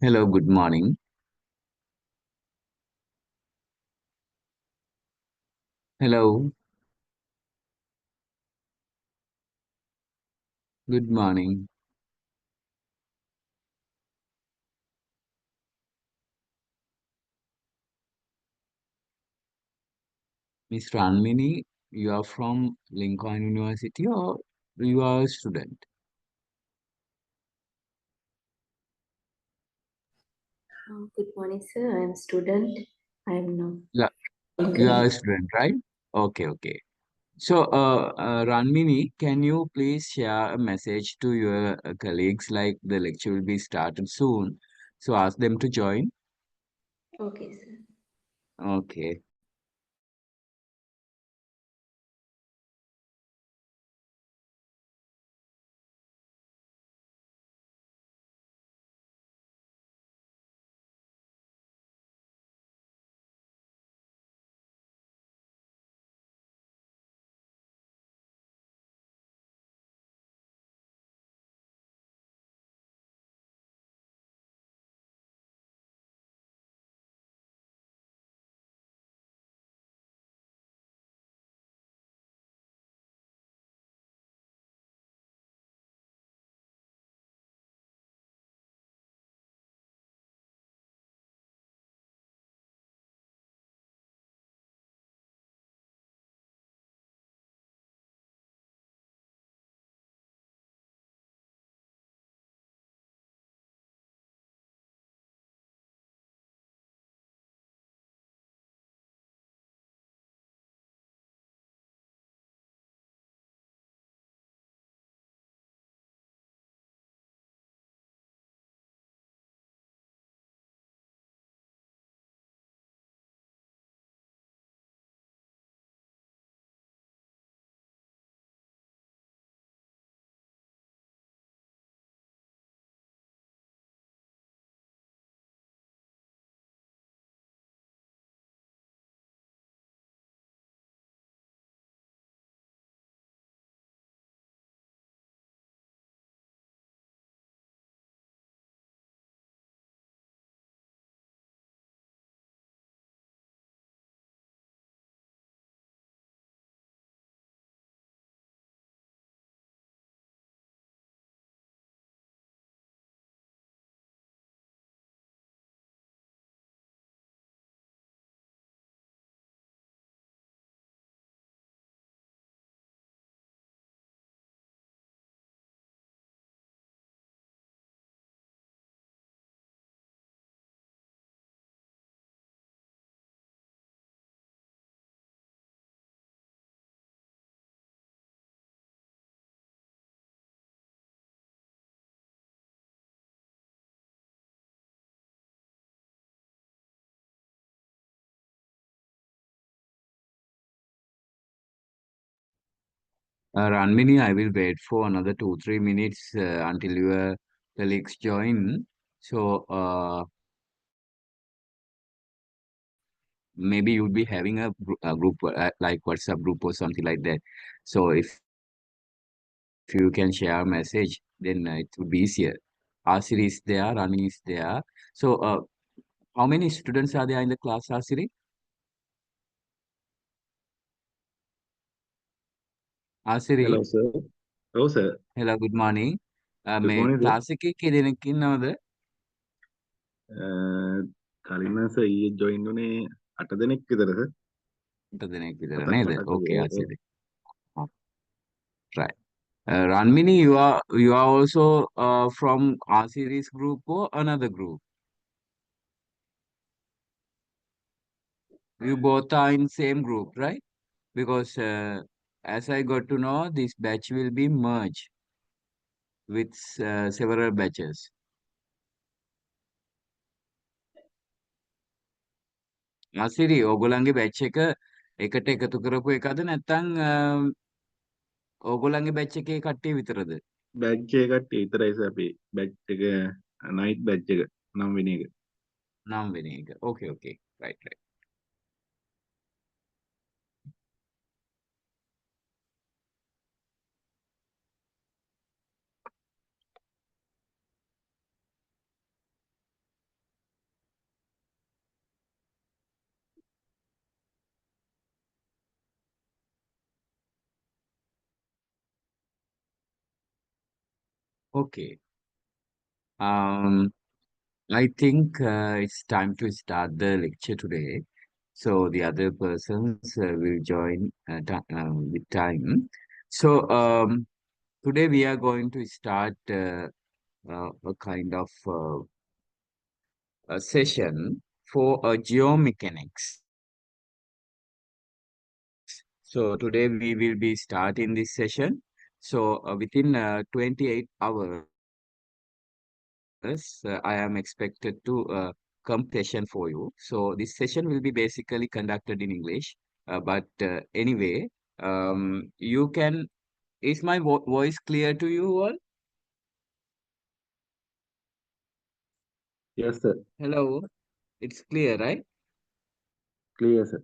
Hello, good morning. Hello, good morning. Miss Ranmini, you are from Lincoln University or you are a student? Good morning, sir. I am student. I am now Yeah, you are Lincoln. a student, right? Okay, okay. So, Ranmini, can you please share a message to your colleagues like the lecture will be started soon? So, ask them to join. Okay, sir. Okay. Ranmini, I will wait for another 2, 3 minutes until your colleagues join. So, maybe you'll be having a group like WhatsApp group or something like that. So if you can share a message, then it would be easier. Asiri is there, Rani is there. So how many students are there in the class, Asiri? Asiri, Hello, sir. Oh, sir. hello, good morning. Good මේ morning, sir. class එකේ කී දෙනෙක් ඉන්නවද? කලින් නම් sir ඊයේ join වුණේ 8 දෙනෙක් විතර සර්. 8 දෙනෙක් විතර 7ක් නේද? 8ක් Okay, වගේ. ඔව්. Asiri. Right. Ranmini, you are also from Asiri's group or another group? You both are in same group, right? Because as I got to know, this batch will be merged with several batches. Asiri, ඕගොල්ලන්ගේ batch එක එකට එකතු කරපු එකද නැත්නම් ඕගොල්ලන්ගේ batch එකේ කට්ටිය විතරද? බැච් එක කට්ටිය විතරයි සර් අපි බැච් එක නයිට් බැච් එක 9 වෙනි එක. නම් වෙන එක. Okay, okay. Right, right. Okay. Um, I think it's time to start the lecture today. So the other persons will join with time. So today we are going to start a kind of a session for geomechanics. So today we will be starting this session. So within 28 hours, I am expected to complete this session for you. So this session will be basically conducted in English. But anyway, you can. Is my voice clear to you all? Yes, sir. Hello, it's clear, right? Clear, sir.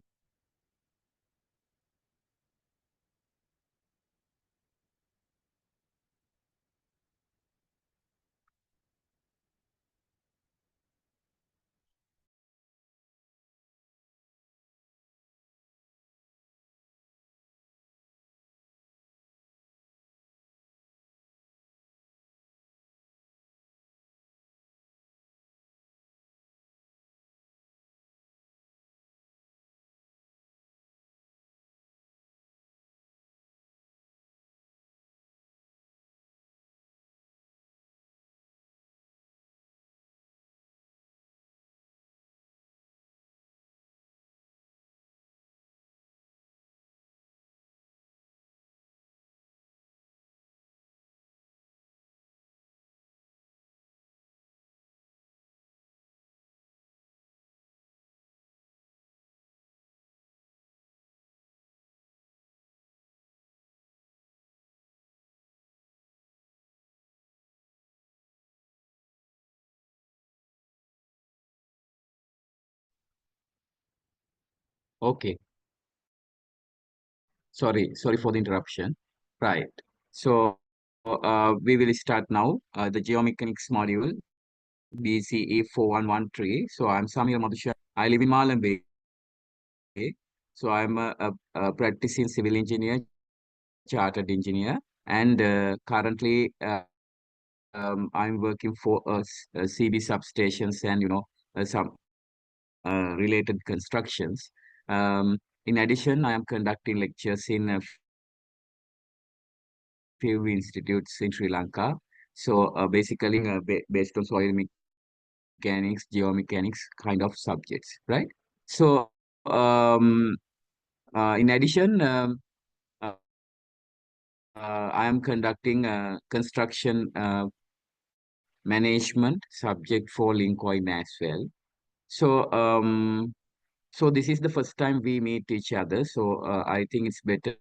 Okay. Sorry for the interruption. Right. So we will start now the geomechanics module BCE 4113. So I'm Samir Madhusha. I live in Malambe. So I'm a practicing civil engineer, chartered engineer, and currently I'm working for CB substations and some related constructions. In addition, I am conducting lectures in a few institutes in Sri Lanka. So basically covering based on soil mechanics, geomechanics kind of subjects, right? So in addition, I am conducting construction management subject for Lincoln as well. So this is the first time we meet each other. So I think it's better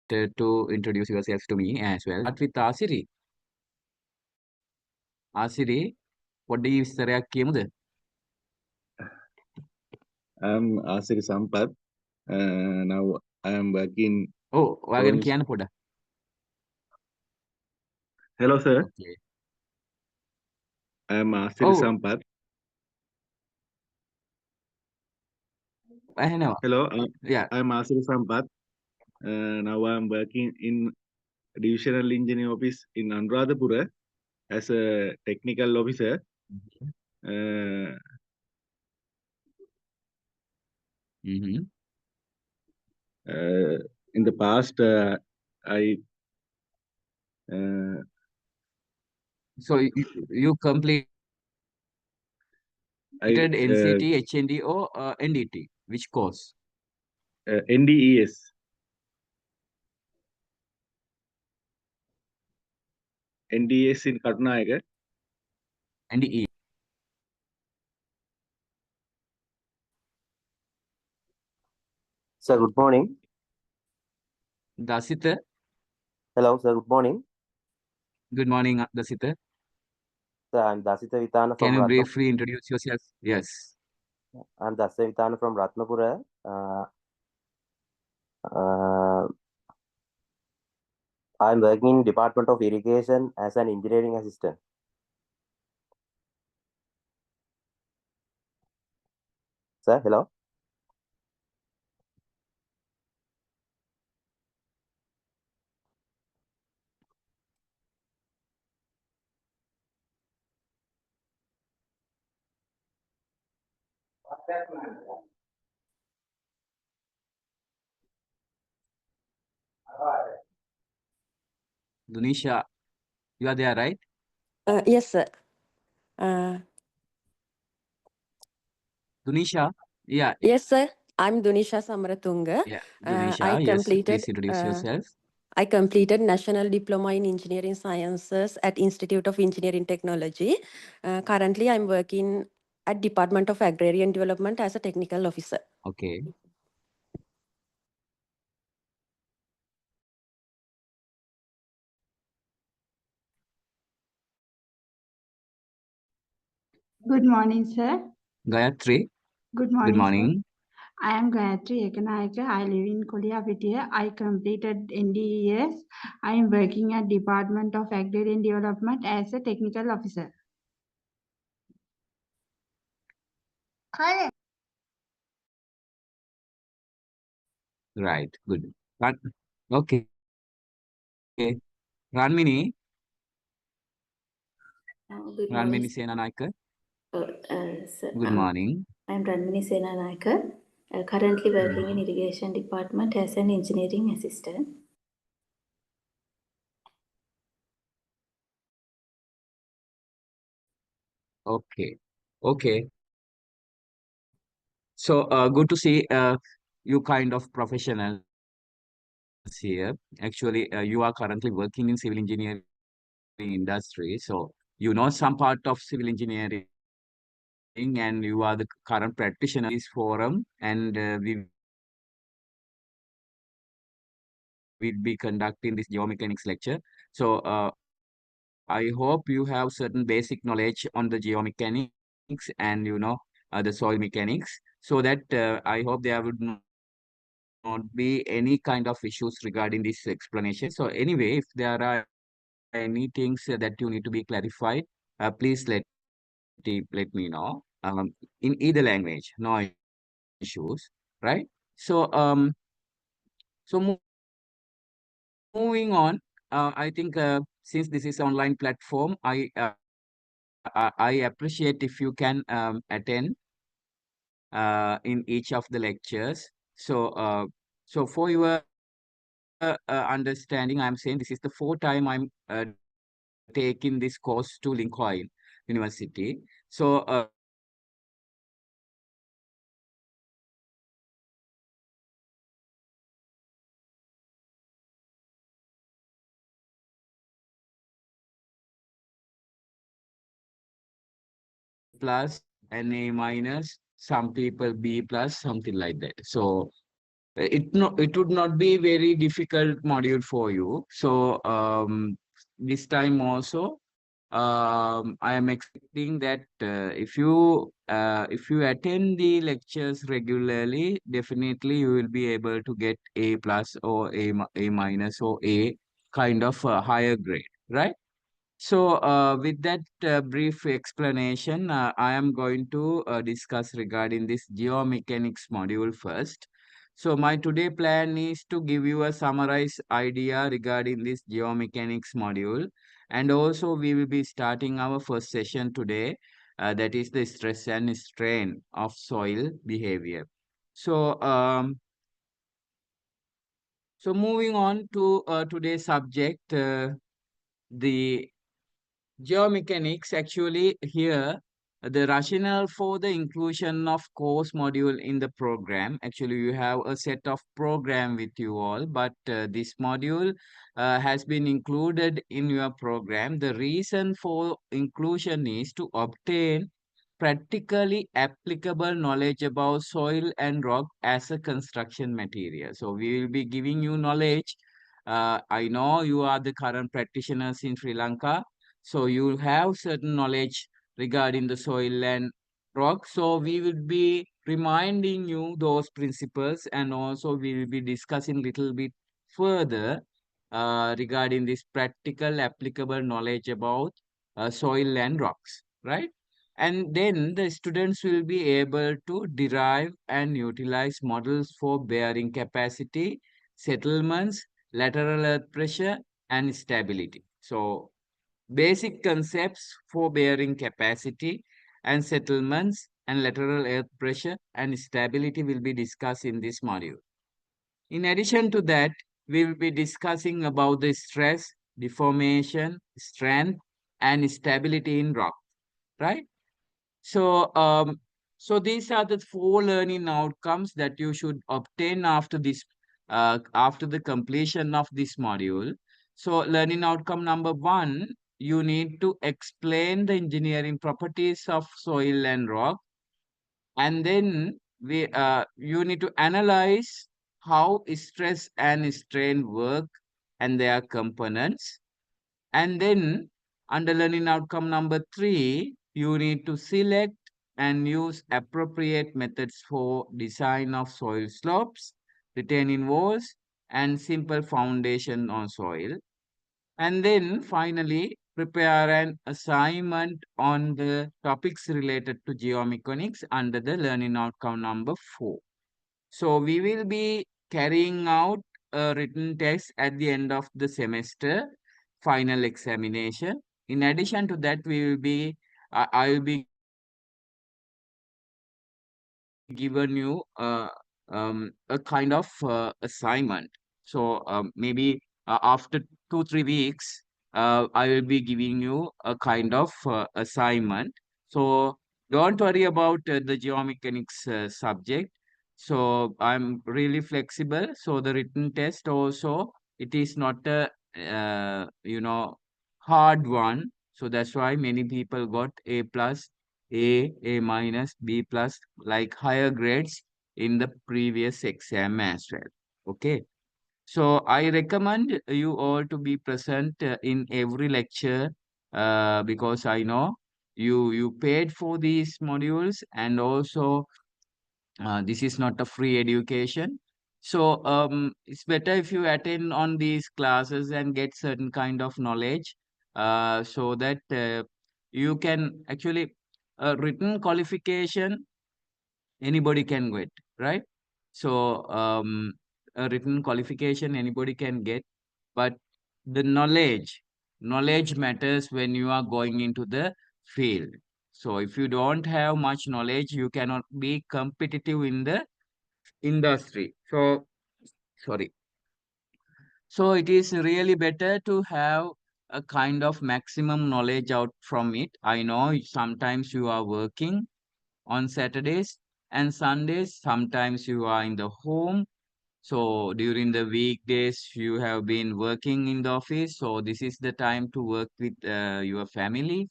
to introduce yourself to me as well. So let's start with Asiri. Asiri, what do you say? I'm Asir Sampath. Now I am working Oh, wagon drawing. kiana poda. Hello, sir. Okay. I am Asir Oh, Sampath. I know. Hello, Yeah. I am Asir Sampath. Now I am working in divisional engineer office in Anuradhapura as a technical officer. Uh, Mm-hmm. uh, in the past, I uh, So you completed I NCT, HND, or NDT? Which course? NDES NDES in Karnataka. NDE. Sir, good morning. Dasita. Hello, sir. Good morning. Good morning, Dasita. Sir, I'm Dasita Vitana Can from you Ratna. briefly introduce yourself? Yes. I'm Dasita Vitana from Ratnapura. Uh, I'm working in Department of Irrigation as an engineering assistant. Sir, hello. Dunisha, you are there, right? Yes, sir. Uh, Dunisha, yeah, yes, sir. I'm Dunisha Samaratunga. yeah. I Dunisha, yes, completed please introduce yourself. I completed National Diploma in Engineering Sciences at Institute of Engineering Technology. Currently, I'm working at Department of Agrarian Development as a technical officer. Okay. Good morning, sir. Gayatri, Good good morning, sir. morning. I am Gayatri Ekanayaka. I live in Koliyapitiya. I completed NDES. I am working at Department of Agrarian Development as a technical officer. Right, good. Okay. Ranmini, Good morning. Ranmini Senanaikar, Sir, good morning. I'm Ranmini Senanaikar, currently working in Mhm. Irrigation Department as an engineering assistant. Okay, okay. So good to see you kind of professionals here. Actually, you are currently working in civil engineering industry, so you know some part of civil engineering, and you are the current practitioner in this forum, and we will be conducting this geomechanics lecture. So I hope you have certain basic knowledge on the geomechanics and the soil mechanics, so that I hope there would not be any kind of issues regarding this explanation. So anyway, if there are any things that you need to be clarified, please let me know in either language, no issues, right? So so moving on, I think since this is online platform, I appreciate if you can attend in each of the lectures. So for your understanding, I'm saying this is the fourth time I'm taking this course to Lincoln University. So plus and A minus, some people B plus, something like that. So it would not be very difficult module for you. So this time also I am expecting that if you attend the lectures regularly, definitely you will be able to get A plus or A minus or A kind of higher grade, right? So, with that brief explanation, I am going to discuss regarding this geomechanics module first. So, my today plan is to give you a summarized idea regarding this geomechanics module. And also, we will be starting our first session today, that is the stress and strain of soil behavior. So, moving on to today's subject, the geomechanics, actually here the rationale for the inclusion of course module in the program. Actually, you have a set of program with you all, but this module has been included in your program. The reason for inclusion is to obtain practically applicable knowledge about soil and rock as a construction material. So we will be giving you knowledge. I know you are the current practitioners in Sri Lanka, so you have certain knowledge regarding the soil and rock. So we will be reminding you those principles, and also we will be discussing little bit further regarding this practical applicable knowledge about soil and rocks, right? And then the students will be able to derive and utilize models for bearing capacity, settlements, lateral earth pressure, and stability. So basic concepts for bearing capacity and settlements and lateral earth pressure and stability will be discussed in this module. In addition to that, we will be discussing about the stress, deformation, strength, and stability in rock, right? So, so these are the 4 learning outcomes that you should obtain after this, after the completion of this module. So, learning outcome number 1, you need to explain the engineering properties of soil and rock, and then you need to analyze how stress and strain work and their components. And then under learning outcome number 3, you need to select and use appropriate methods for design of soil slopes, retaining walls, and simple foundation on soil. And then finally, prepare an assignment on the topics related to geomechanics under the learning outcome number 4. So we will be carrying out a written test at the end of the semester, final examination. In addition to that, I will be given you a kind of assignment. So maybe after 2-3 weeks, I will be giving you a kind of assignment. So don't worry about the geomechanics subject. So I'm really flexible. So the written test also, it is not a hard one. So that's why many people got A plus, A minus, B plus, like higher grades in the previous exam as well. Okay. So I recommend you all to be present in every lecture because I know you paid for these modules, and also this is not a free education. So it's better if you attend on these classes and get certain kind of knowledge so that you can actually written qualification anybody can get, right? So a written qualification anybody can get, but the knowledge matters when you are going into the field. So if you don't have much knowledge, you cannot be competitive in the industry. So sorry. So it is really better to have a kind of maximum knowledge out from it. I know sometimes you are working on Saturdays and Sundays, sometimes you are in the home. So during the weekdays, you have been working in the office. So this is the time to work with your family.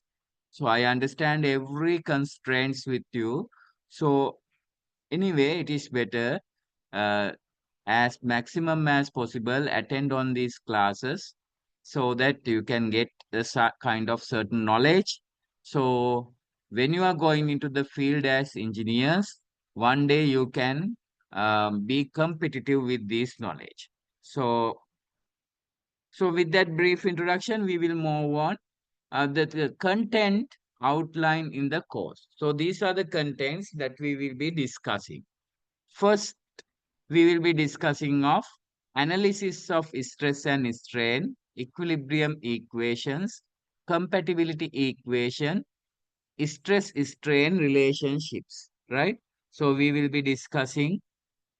So I understand every constraints with you. So anyway, it is better uh, as maximum as possible attend on these classes so that you can get a kind of certain knowledge. So when you are going into the field as engineers, one day you can be competitive with this knowledge. So with that brief introduction, we will move on. The content outlined in the course. So these are the contents that we will be discussing. First, we will be discussing of analysis of stress and strain, equilibrium equations, compatibility equation, stress strain relationships, right? So we will be discussing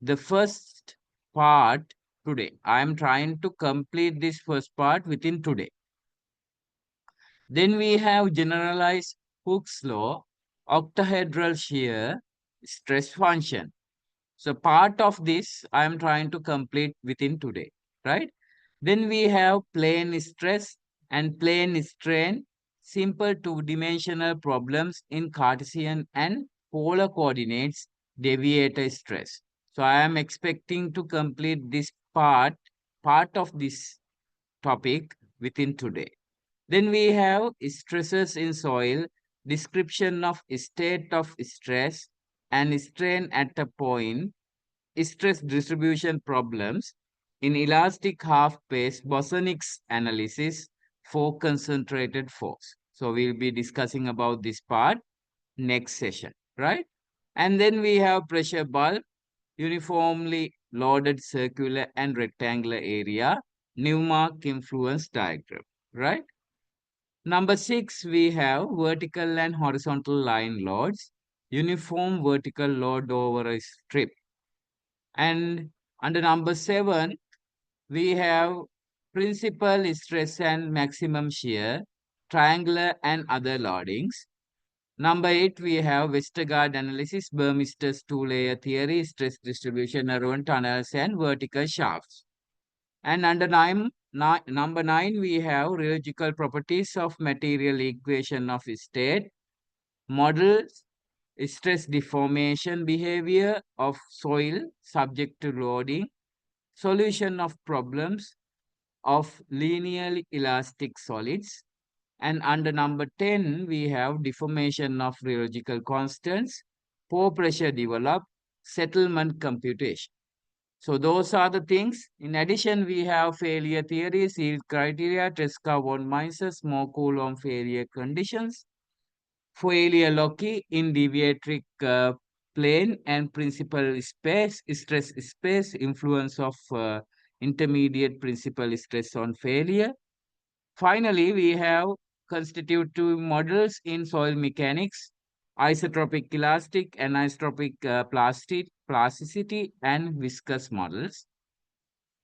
the first part today. I am trying to complete this first part within today. Then we have generalized Hooke's law, octahedral shear, stress function. So part of this I am trying to complete within today, right? Then we have plane stress and plane strain, simple two-dimensional problems in Cartesian and polar coordinates, deviator stress. So I am expecting to complete this part of this topic within today. Then we have stresses in soil, description of state of stress and strain at a point, stress distribution problems in elastic half-phase bosonics analysis for concentrated force. So we'll be discussing about this part next session, right? And then we have pressure bulb, uniformly loaded circular and rectangular area, Newmark influence diagram, right? Number 6, we have vertical and horizontal line loads, uniform vertical load over a strip. And under number 7, we have principal stress and maximum shear, triangular and other loadings. Number 8, we have Westergaard analysis, Burmister's two-layer theory, stress distribution around tunnels and vertical shafts. And under number 9, we have rheological properties of material equation of state, models, stress deformation behavior of soil subject to loading, solution of problems of linearly elastic solids. And under number 10, we have deformation of rheological constants, pore pressure develop, settlement computation. So those are the things. In addition, we have failure theory, yield criteria, Tresca-von Mises, Moore-Coulomb failure conditions, failure loci in deviatoric plane and principal space, stress space, influence of intermediate principal stress on failure. Finally, we have constitutive models in soil mechanics, isotropic elastic, anisotropic plasticity, and viscous models.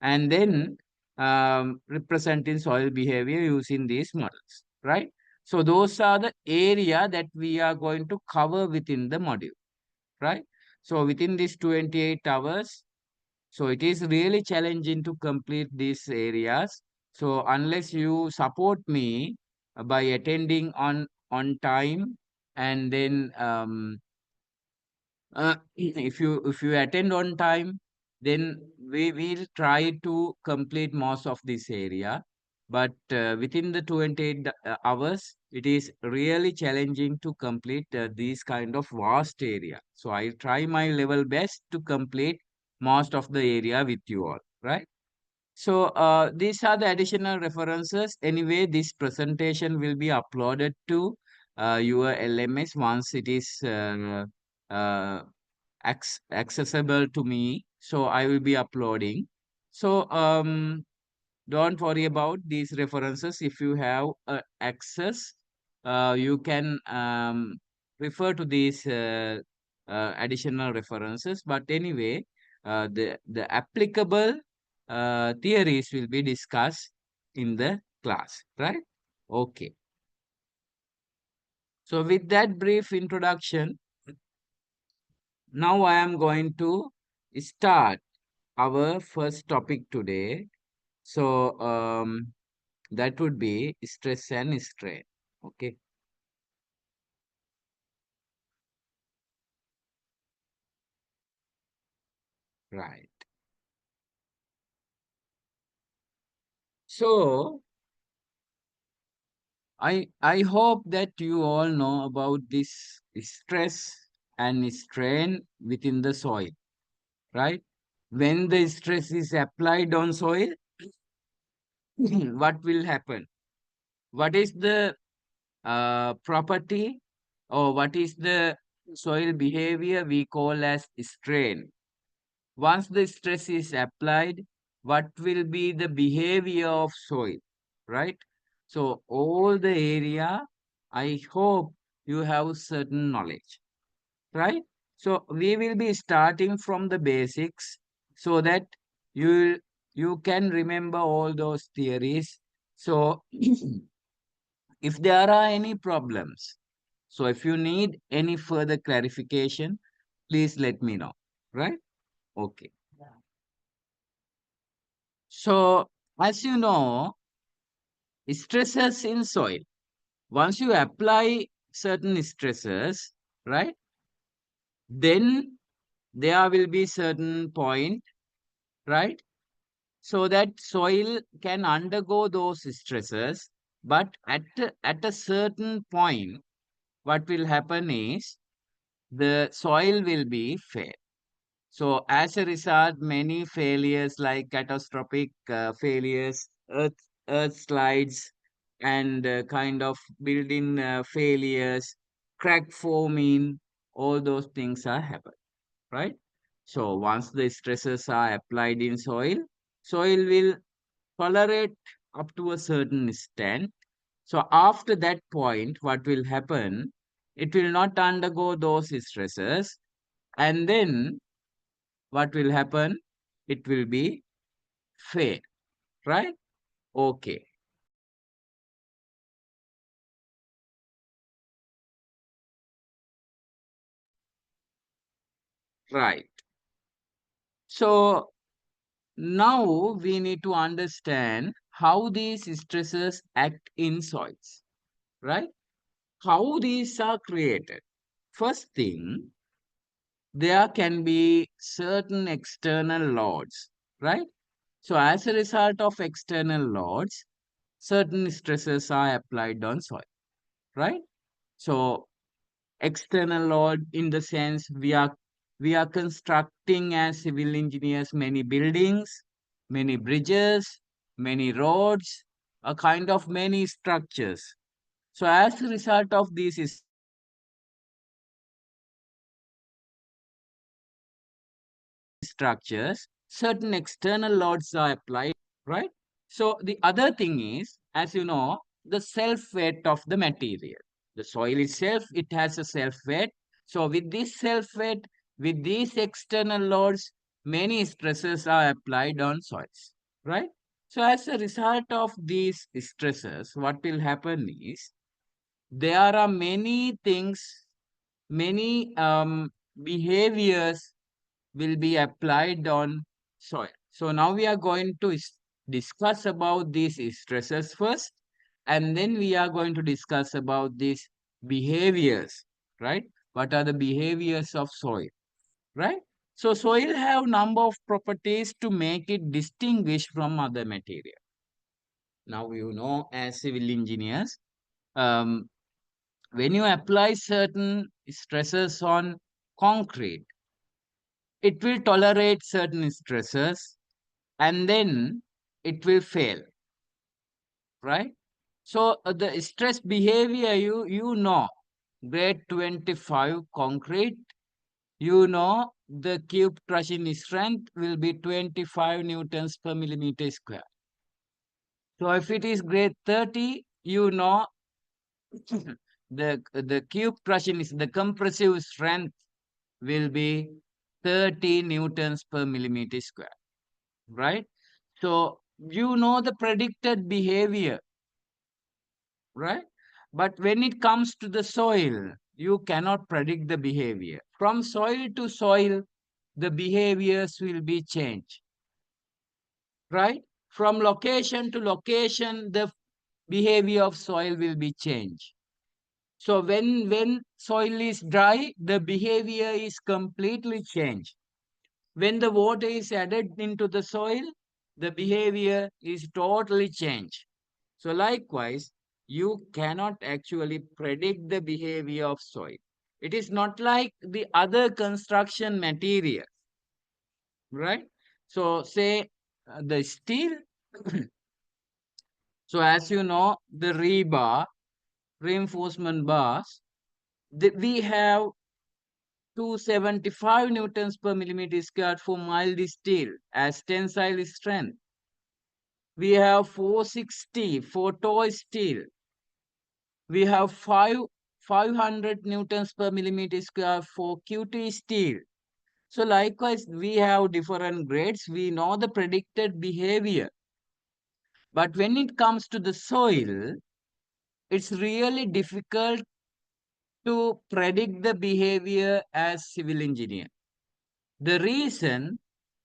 And then representing soil behavior using these models, right? So those are the area that we are going to cover within the module, right? So within these 28 hours, so it is really challenging to complete these areas. So unless you support me by attending on time, and then if you attend on time, then we will try to complete most of this area. But within the 28 hours, it is really challenging to complete these kind of vast area. So I'll try my level best to complete most of the area with you all, right? So these are the additional references. Anyway, this presentation will be uploaded to your LMS once it is uh, accessible to me. So I will be uploading. So don't worry about these references. If you have access, you can refer to these additional references. But anyway, the applicable theories will be discussed in the class, right? Okay. So with that brief introduction, now I am going to start our first topic today. So that would be stress and strain. Okay. Right. So I hope that you all know about this stress and strain within the soil, right? When the stress is applied on soil, what will happen? What is the property, or what is the soil behavior we call as strain? Once the stress is applied, what will be the behavior of soil, right? So all the area, I hope you have certain knowledge, right? So we will be starting from the basics so that you you can remember all those theories. So if there are any problems, so if you need any further clarification, please let me know, right? Okay. So as you know, stresses in soil, once you apply certain stresses, right, then there will be certain point, right, so that soil can undergo those stresses. But at a certain point, what will happen is the soil will be fair. So as a result, many failures like catastrophic failures, earth slides, and kind of building failures, crack forming, all those things are happen, right? So once the stresses are applied in soil, soil will tolerate up to a certain extent. So after that point, what will happen? It will not undergo those stresses. And then what will happen? It will be fail, right? Okay. Right. So now we need to understand how these stresses act in soils, right? How these are created. First thing, there can be certain external loads, right? So as a result of external loads, certain stresses are applied on soil, right? So external load in the sense we are constructing as civil engineers many buildings, many bridges, many roads, a kind of many structures. So as a result of these structures, certain external loads are applied, right? So the other thing is, as you know, the self weight of the material. The soil itself, it has a self weight. So with this self weight, with these external loads, many stresses are applied on soils, right? So as a result of these stresses, what will happen is there are many things, many behaviors will be applied on soil. So now we are going to discuss about these stresses first, and then we are going to discuss about these behaviors, right? What are the behaviors of soil, right? So soil have number of properties to make it distinguished from other material. Now you know as civil engineers, um, when you apply certain stresses on concrete, it will tolerate certain stresses and then it will fail, right? So the stress behavior, you know, grade 25 concrete, you know the cube crushing strength will be 25 newtons per millimeter square. So if it is grade 30, you know the cube crushing is the compressive strength will be 30 newtons per millimeter square, right? So you know the predicted behavior, right? But when it comes to the soil, you cannot predict the behavior. From soil to soil, the behaviors will be changed, right? From location to location, the behavior of soil will be changed. So when soil is dry, the behavior is completely changed. When the water is added into the soil, the behavior is totally changed. So likewise, you cannot actually predict the behavior of soil. It is not like the other construction material, right? So say the steel. So as you know, the rebar, reinforcement bars, we have 275 newtons per millimeter squared for mild steel as tensile strength. We have 460 for toy steel. We have 500 newtons per millimeter square for QT steel. So likewise, we have different grades. We know the predicted behavior. But when it comes to the soil, it's really difficult to predict the behavior as civil engineer. The reason,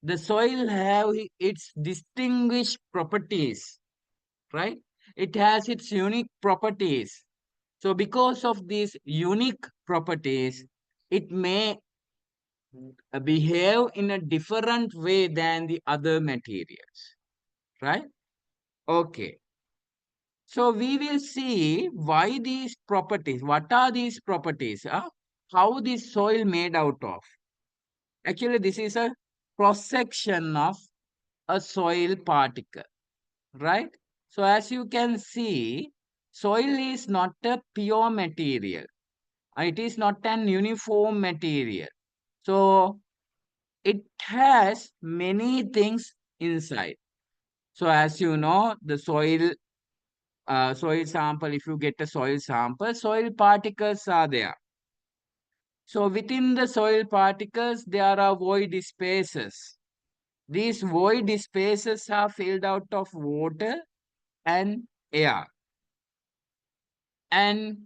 the soil have its distinguished properties, right? It has its unique properties. So because of these unique properties, it may behave in a different way than the other materials, right? Okay. So we will see why these properties, what are these properties, how this soil made out of. Actually, this is a cross-section of a soil particle, right? So as you can see, soil is not a pure material. It is not an uniform material. So it has many things inside. So as you know, the soil soil sample, if you get a soil sample, soil particles are there. So within the soil particles, there are void spaces. These void spaces are filled out of water and air. And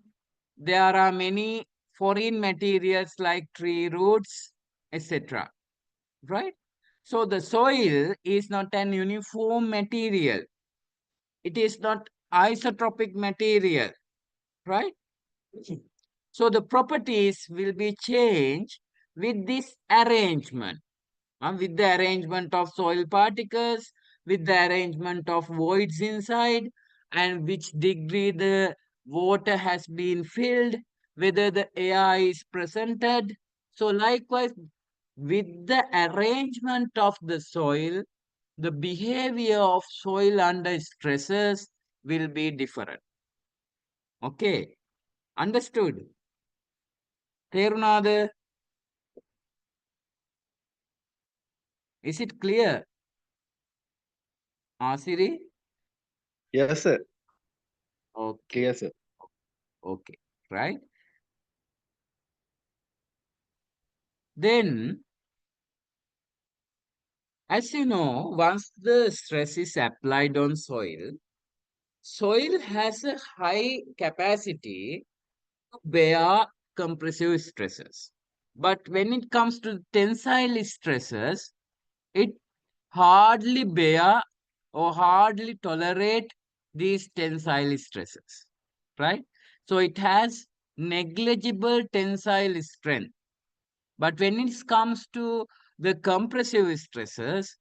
there are many foreign materials like tree roots, etc. Right? So the soil is not an uniform material. It is not isotropic material, right? So the properties will be changed with this arrangement, with the arrangement of soil particles, with the arrangement of voids inside, and which degree the water has been filled, whether the air is presented. So likewise, with the arrangement of the soil, the behavior of soil under stresses will be different. Okay, understood? Terunada, is it clear? Asiri? Yes, sir. Okay, Clear, sir. okay, right? Then, as you know, once the stress is applied on soil, soil has a high capacity to bear compressive stresses. But when it comes to tensile stresses, it hardly bear or hardly tolerate these tensile stresses, right? So it has negligible tensile strength. But when it comes to the compressive stresses,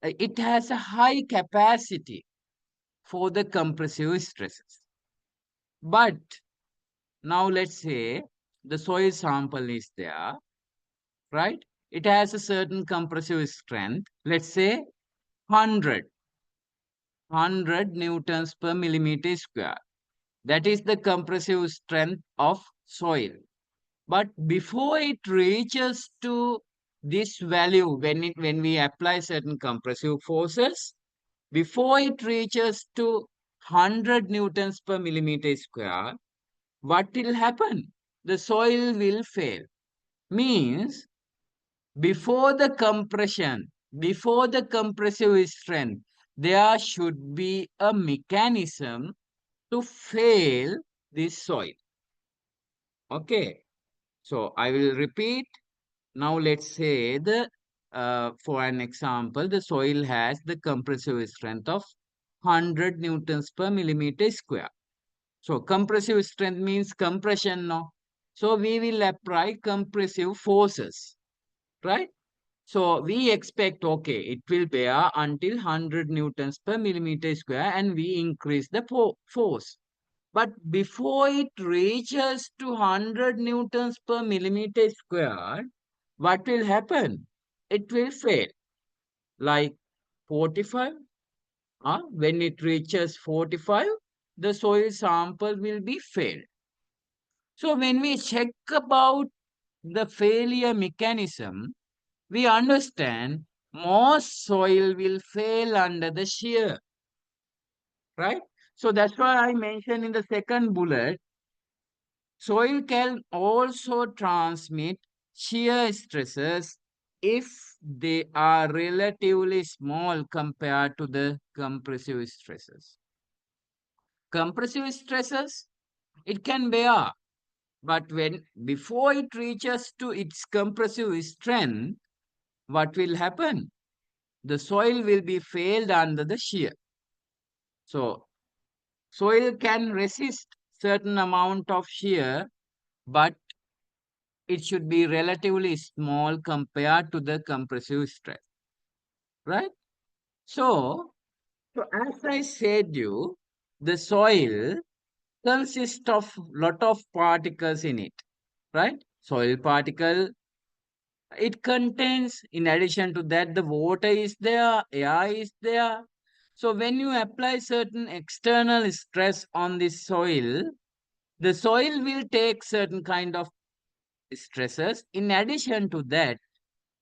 it has a high capacity for the compressive stresses. But now let's say the soil sample is there, right? It has a certain compressive strength, let's say 100 newtons per millimeter square. That is the compressive strength of soil. But before it reaches to this value, when we apply certain compressive forces, before it reaches to 100 newtons per millimeter square, what will happen? The soil will fail. Means before the compression, before the compressive strength, there should be a mechanism to fail this soil. Okay, so I will repeat. Now let's say for an example, the soil has the compressive strength of 100 newtons per millimeter square. So compressive strength means compression, no? So we will apply compressive forces, right? So we expect, okay, it will bear until 100 newtons per millimeter square and we increase the force. But before it reaches to 100 newtons per millimeter square, what will happen? It will fail. Like 45. When it reaches 45, the soil sample will be failed. So when we check about the failure mechanism, we understand most soil will fail under the shear, right? So that's why I mentioned in the second bullet, soil can also transmit shear stresses if they are relatively small compared to the compressive stresses. Compressive stresses, it can bear, but when before it reaches to its compressive strength, what will happen? The soil will be failed under the shear. So soil can resist certain amount of shear, but it should be relatively small compared to the compressive stress, right? So as I said you, the soil consists of lot of particles in it, right? Soil particle, it contains, in addition to that, the water is there, air is there. So when you apply certain external stress on the soil will take certain kind of stresses. In addition to that,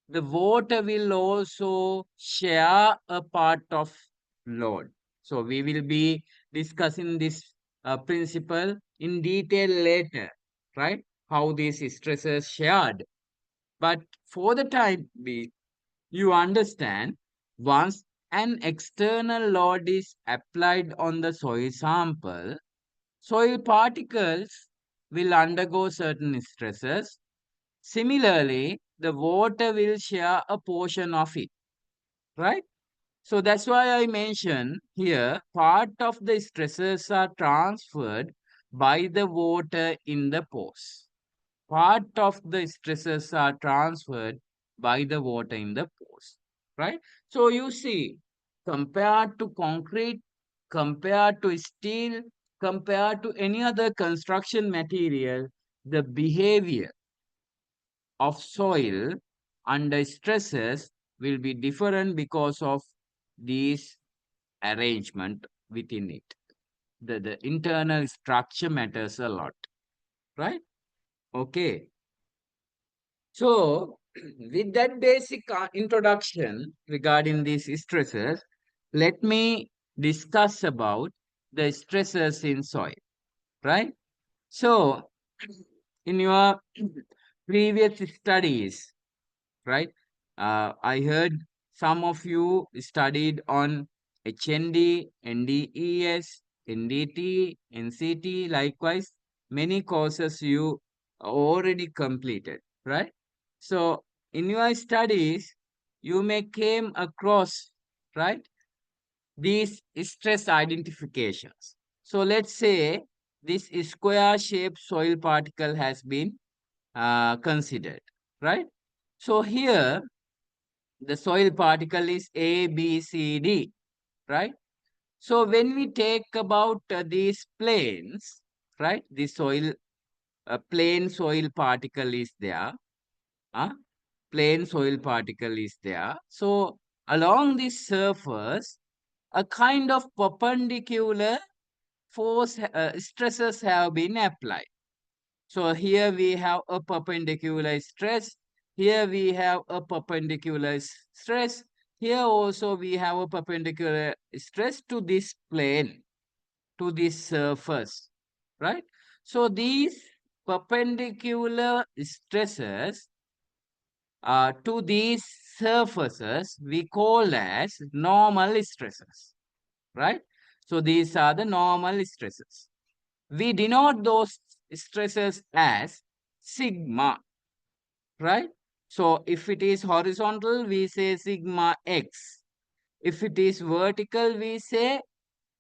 the water will also share a part of load. So we will be discussing this principle in detail later, right? How these stresses shared. But for the time being, you understand once an external load is applied on the soil sample, soil particles will undergo certain stresses. Similarly, the water will share a portion of it, right? So that's why I mentioned here part of the stresses are transferred by the water in the pores. Part of the stresses are transferred by the water in the pores, right? So you see, compared to concrete, compared to steel, compared to any other construction material, the behavior of soil under stresses will be different because of these arrangement within it. The internal structure matters a lot, right? Okay. So, with that basic introduction regarding these stresses, let me discuss about the stresses in soil, right? So, in your previous studies, right? I heard some of you studied on HND, NDES, NDT, NCT, likewise, many courses you already completed, right? So, in your studies, you may came across, right, these stress identifications. So, let's say this square-shaped soil particle has been considered, right? So, here the soil particle is A, B, C, D, right? So when we take about these planes, right? The soil, plain soil particle is there. Plain soil particle is there. So along this surface, a kind of perpendicular force stresses have been applied. So here we have a perpendicular stress. Here we have a perpendicular stress. Here also we have a perpendicular stress to this plane, to this surface, right? So these perpendicular stresses to these surfaces we call as normal stresses, right? So these are the normal stresses. We denote those stresses as sigma, right? So if it is horizontal, we say sigma x. If it is vertical, we say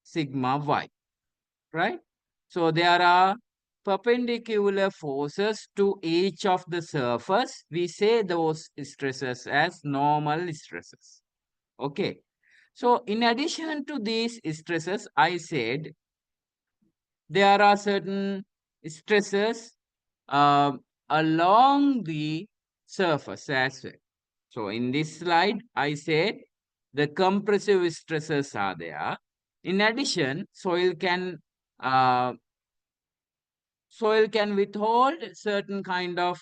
sigma y, right? So there are perpendicular forces to each of the surface. We say those stresses as normal stresses. Okay. So in addition to these stresses, I said there are certain stresses uh, along the surface as well. So in this slide, I said the compressive stresses are there. In addition, uh, soil can withhold certain kind of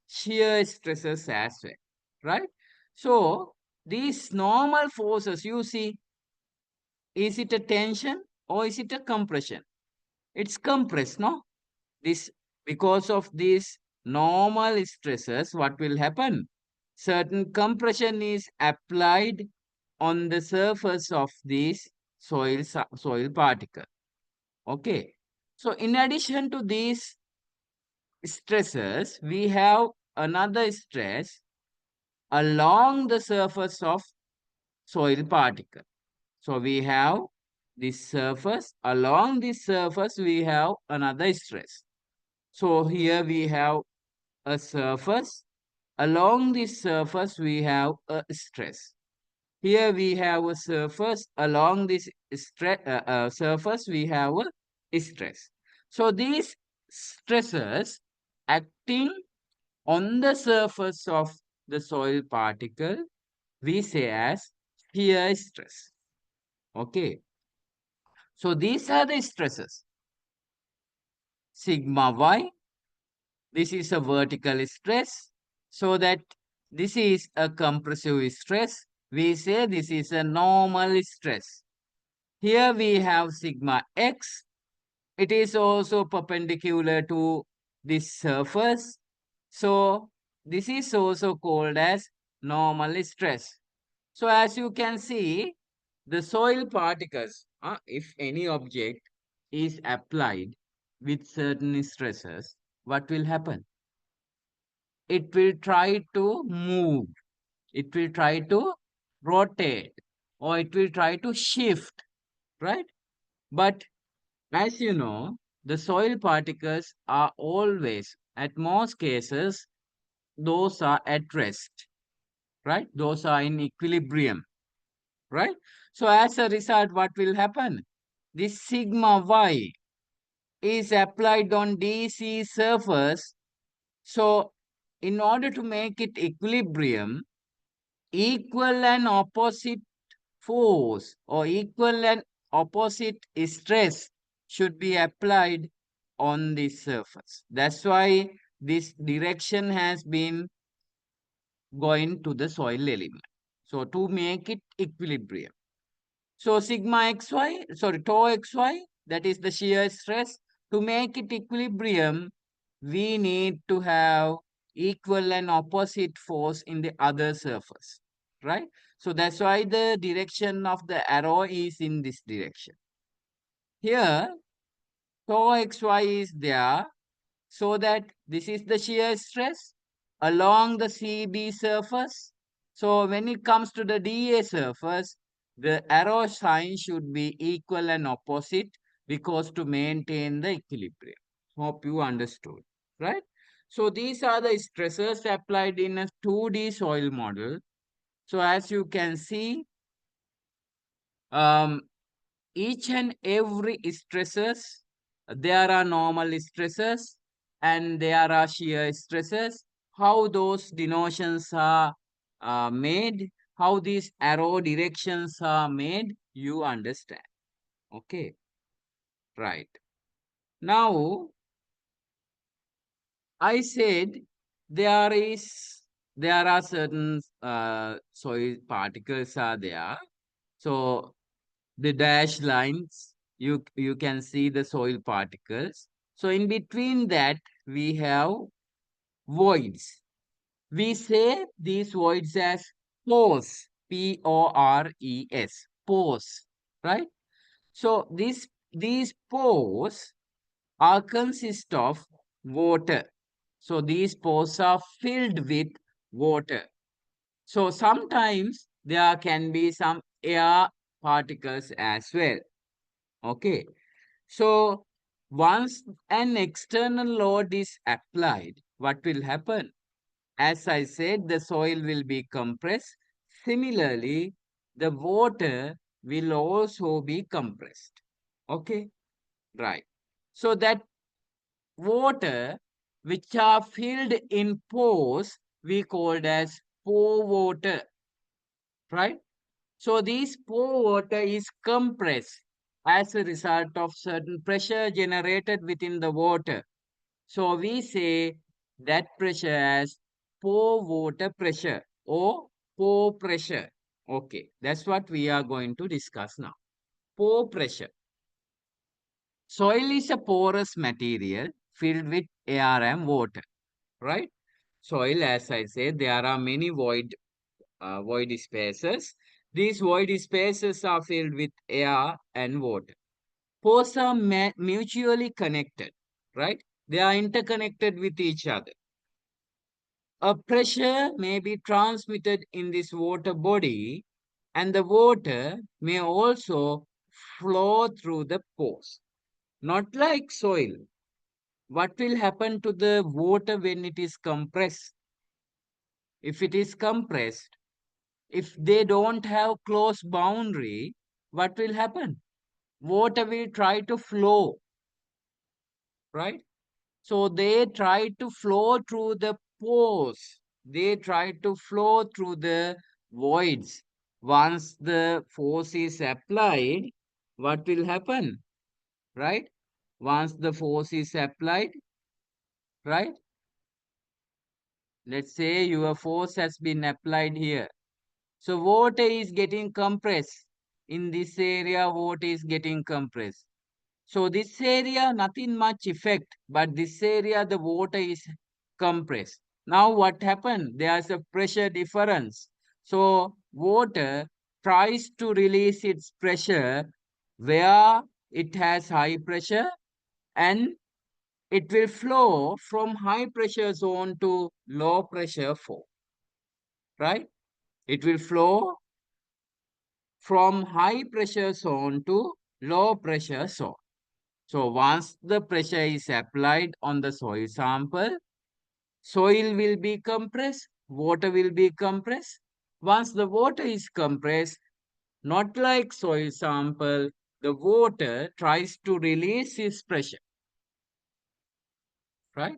shear stresses as well, right? So these normal forces, you see, is it a tension or is it a compression? It's compressed, no? This, because of these normal stresses, what will happen? Certain compression is applied on the surface of this soil particle. Okay. So in addition to these stresses, we have another stress along the surface of soil particle. So we have this surface, along this surface we have another stress. So here we have a surface. Along this surface, we have a stress. Here we have a surface. Along this surface, we have a stress. So these stresses acting on the surface of the soil particle, we say as shear stress. Okay. So these are the stresses. Sigma y, this is a vertical stress, so that this is a compressive stress. We say this is a normal stress. Here we have sigma x. It is also perpendicular to this surface. So this is also called as normal stress. So as you can see, the soil particles, if any object is applied with certain stresses, what will happen? It will try to move, it will try to rotate, or it will try to shift, right? But as you know, the soil particles are always, at most cases, those are at rest, right? Those are in equilibrium, right? So as a result, what will happen? This sigma y is applied on DC surface. So in order to make it equilibrium, equal and opposite force or equal and opposite stress should be applied on this surface. That's why this direction has been going to the soil element. So to make it equilibrium. So sigma xy, sorry, tau xy, that is the shear stress. To make it equilibrium, we need to have equal and opposite force in the other surface, right? So that's why the direction of the arrow is in this direction. Here, tau xy is there, so that this is the shear stress along the CB surface. So when it comes to the DA surface, the arrow sign should be equal and opposite, because to maintain the equilibrium. Hope you understood, right? So these are the stresses applied in a 2D soil model. So as you can see, um, each and every stresses, there are normal stresses and there are shear stresses. How those denotions are made, how these arrow directions are made, you understand. Okay, right. Now I said there are certain soil particles are there. So the dashed lines, you can see the soil particles. So in between that, we have voids. We say these voids as pores, P-O-R-E-S, pores, right? So these pores are consist of water. So these pores are filled with water. So sometimes there can be some air particles as well. Okay. So once an external load is applied, what will happen? As I said, the soil will be compressed. Similarly, the water will also be compressed. Okay. Right. So that water which are filled in pores, we called as pore water. Right. So this pore water is compressed as a result of certain pressure generated within the water. So we say that pressure as pore water pressure or pore pressure. Okay, that's what we are going to discuss now. Pore pressure. Soil is a porous material filled with air and water, right? Soil, as I said, there are many void spaces. These void spaces are filled with air and water. Pores are mutually connected, right? They are interconnected with each other. A pressure may be transmitted in this water body, and the water may also flow through the pores. Not like soil. What will happen to the water when it is compressed? If it is compressed, if they don't have close boundary, what will happen? Water will try to flow, right? So they try to flow through the pores. They try to flow through the voids. Once the force is applied, what will happen? Right? Once the force is applied, right? Let's say your force has been applied here. So water is getting compressed in this area, water is getting compressed. So this area, nothing much effect, but this area, the water is compressed. Now what happened? There's a pressure difference. So water tries to release its pressure where it has high pressure, and it will flow from high pressure zone to low pressure zone, right? It will flow from high pressure zone to low pressure zone. So once the pressure is applied on the soil sample, soil will be compressed, water will be compressed. Once the water is compressed, not like soil sample, the water tries to release its pressure, right?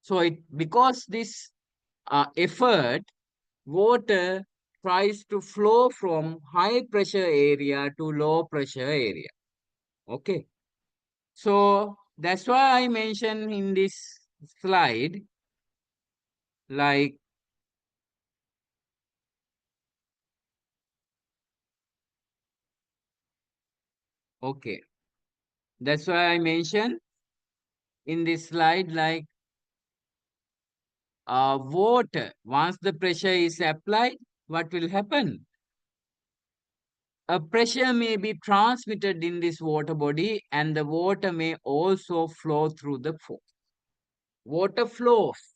So because this effort, water tries to flow from high pressure area to low pressure area. Okay. So that's why I mentioned in this slide, like, okay, that's why I mentioned in this slide, like, water, once the pressure is applied, what will happen? A pressure may be transmitted in this water body, and the water may also flow through the pore. Water flows,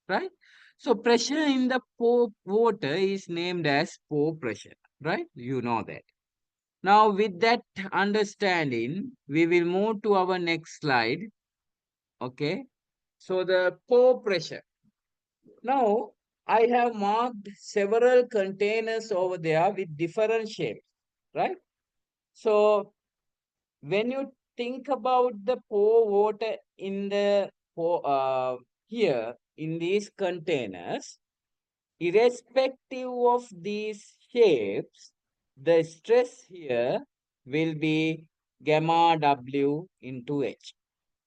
right? So pressure in the pore water is named as pore pressure, right? You know that. Now, with that understanding, we will move to our next slide. Okay. So the pore pressure. Now, I have marked several containers over there with different shapes, right? So when you think about the pore water in the here in these containers, irrespective of these shapes, the stress here will be gamma W into H,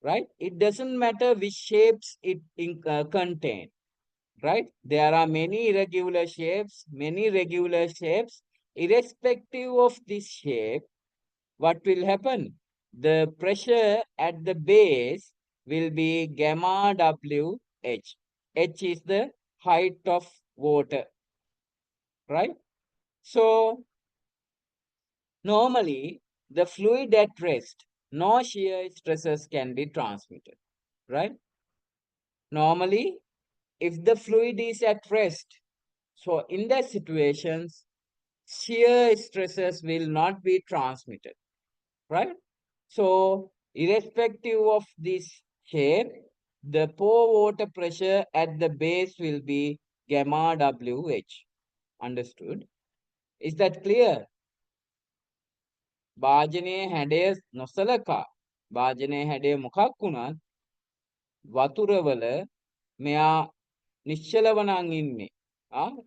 right? It doesn't matter which shapes it contain, right? There are many irregular shapes, many regular shapes. Irrespective of this shape, what will happen? The pressure at the base will be gamma W H. H is the height of water, right? So normally the fluid at rest, no shear stresses can be transmitted, right? Normally, if the fluid is at rest, so in that situations, shear stresses will not be transmitted, right? So irrespective of this shape, the pore water pressure at the base will be gamma WH. Understood? Is that clear? භාජනයේ හැඩය නොසලකා භාජනයේ හැඩය මොකක් වුණත් වතුරවල මෙයා නිශ්චලව නම් ඉන්නේ.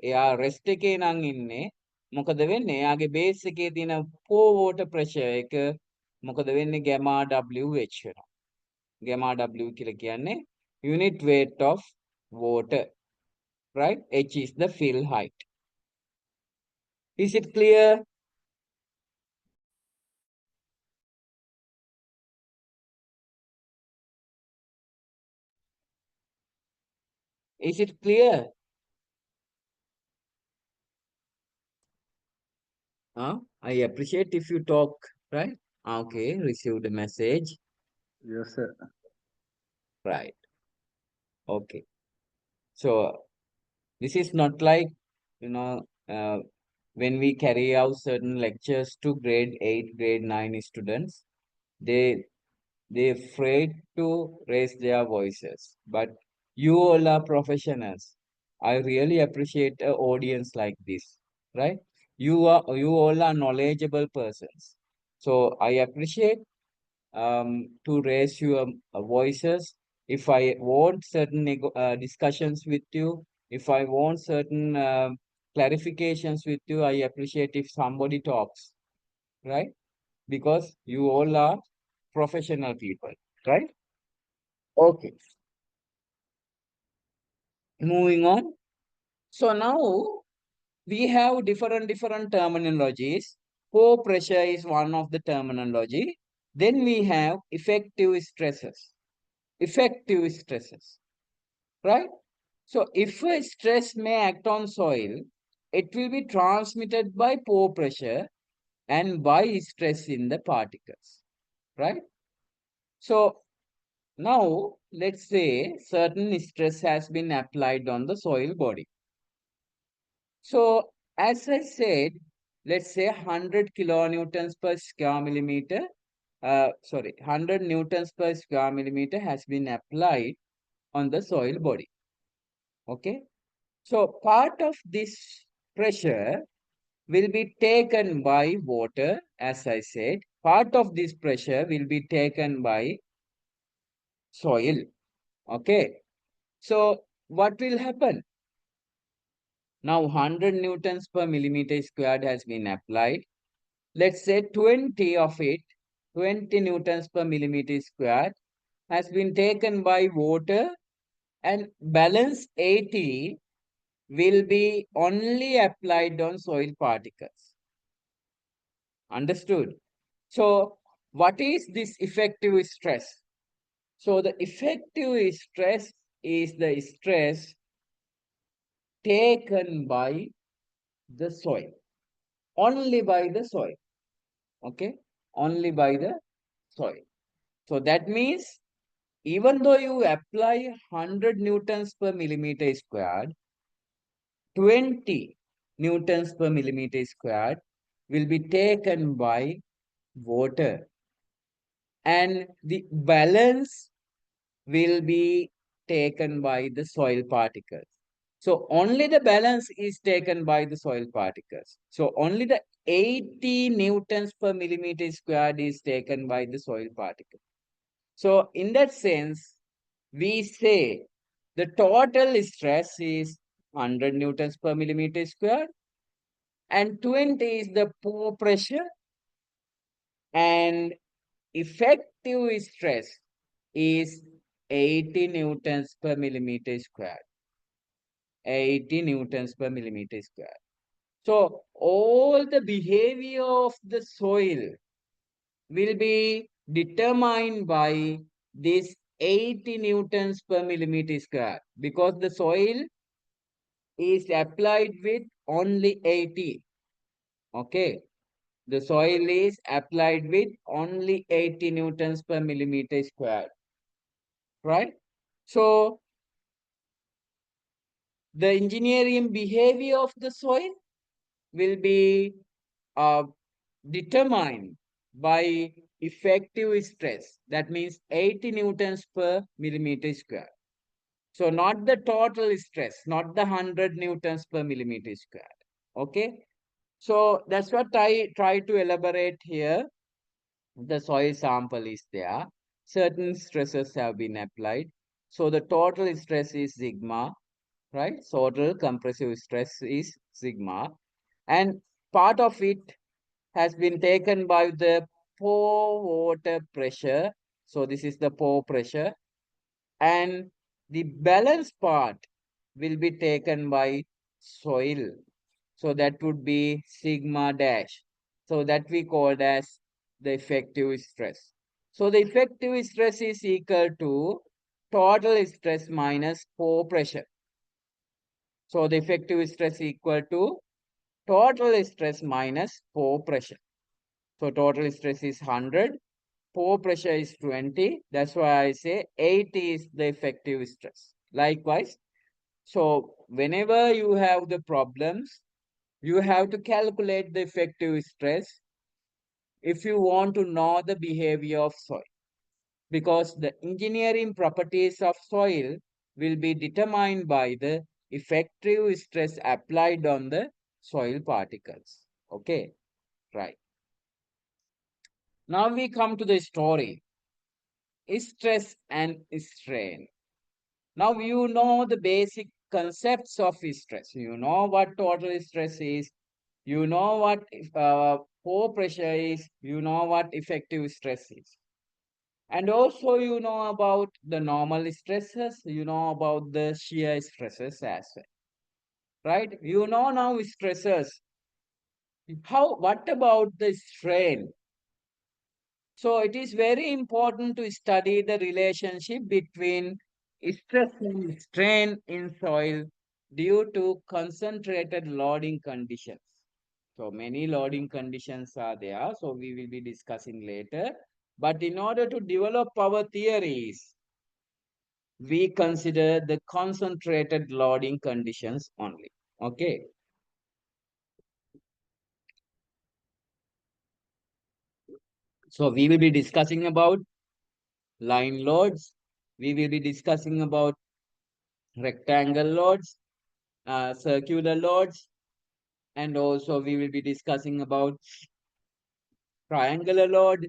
එයා rest එකේ නම් ඉන්නේ. මොකද වෙන්නේ? එයාගේ බේස් එකේ තියෙන pore water pressure එක මොකද වෙන්නේ? gamma WH වෙනවා. gamma W කියලා කියන්නේ unit weight of water, right? H is the fill height. Is it clear? Is it clear? I appreciate if you talk, right? Okay, receive the message. Yes, sir. Right. Okay. So this is not like, you know, when we carry out certain lectures to grade 8, grade 9 students, they afraid to raise their voices. But you all are professionals. I really appreciate an audience like this, right? You all are knowledgeable persons. So I appreciate to raise your voices. If I want certain discussions with you, if I want certain clarifications with you, I appreciate if somebody talks, right? Because you all are professional people, right? Okay, moving on. So now we have different terminologies. pore pressure is one of the terminology. Then we have effective stresses. Effective stresses, right? So if a stress may act on soil, it will be transmitted by pore pressure and by stress in the particles, right? So now let's say certain stress has been applied on the soil body. So as I said, let's say 100 kilonewtons per square millimeter, 100 newtons per square millimeter has been applied on the soil body. Okay. So part of this pressure will be taken by water, as I said. Part of this pressure will be taken by soil. Okay. So what will happen? Now 100 newtons per millimeter squared has been applied. Let's say 20 of it, 20 newtons per millimeter squared has been taken by water, and balance 80 will be only applied on soil particles. Understood? So what is this effective stress? So the effective stress is the stress taken by the soil, only by the soil. Okay, only by the soil. So that means even though you apply 100 newtons per millimeter squared, 20 newtons per millimeter squared will be taken by water, and the balance will be taken by the soil particles. So only the balance is taken by the soil particles. So only the 80 newtons per millimeter squared is taken by the soil particles. So in that sense, we say the total stress is 100 newtons per millimeter squared, and 20 is the pore pressure, and effective stress is 80 newtons per millimeter squared. 80 newtons per millimeter squared. So all the behavior of the soil will be determined by this 80 newtons per millimeter square, because the soil is applied with only 80. Okay. The soil is applied with only 80 newtons per millimeter square. Right? So the engineering behavior of the soil will be determined by effective stress. That means 80 newtons per millimeter square. So not the total stress, not the 100 newtons per millimeter square. Okay. So that's what I try to elaborate here. The soil sample is there. Certain stresses have been applied. So the total stress is sigma, right? Total compressive stress is sigma. And part of it has been taken by the pore water pressure. So this is the pore pressure. And the balance part will be taken by soil. So that would be sigma dash. So that we called as the effective stress. So the effective stress is equal to total stress minus pore pressure. So the effective stress equal to total stress minus pore pressure. So total stress is 100, pore pressure is 20. That's why I say 80 is the effective stress. Likewise, so whenever you have the problems, you have to calculate the effective stress if you want to know the behavior of soil. Because the engineering properties of soil will be determined by the effective stress applied on the soil particles. Okay, right. Now we come to the story. Stress and strain. Now you know the basic concepts of stress. You know what total stress is. You know what pore pressure is. You know what effective stress is. And also you know about the normal stresses. You know about the shear stresses as well. Right? You know now stresses. What about the strain? So it is very important to study the relationship between stress and strain in soil due to concentrated loading conditions. So many loading conditions are there, so we will be discussing later. But in order to develop our theories, we consider the concentrated loading conditions only. Okay. So we will be discussing about line loads. We will be discussing about rectangle loads, circular loads, and also we will be discussing about triangular load,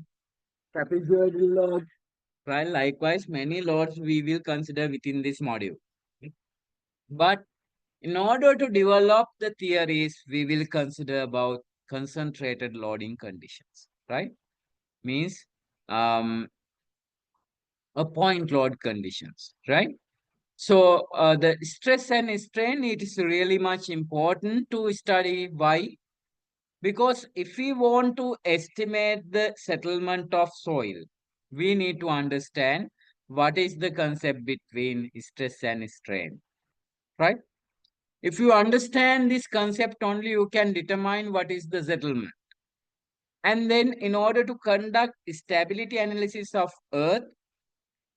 trapezoidal load, right? Likewise, many loads we will consider within this module. But in order to develop the theories, we will consider about concentrated loading conditions, right? Means a point load conditions, right? So the stress and strain, it is really much important to study. Why? Because if we want to estimate the settlement of soil, we need to understand what is the concept between stress and strain, right? If you understand this concept only, you can determine what is the settlement. And then in order to conduct stability analysis of earth,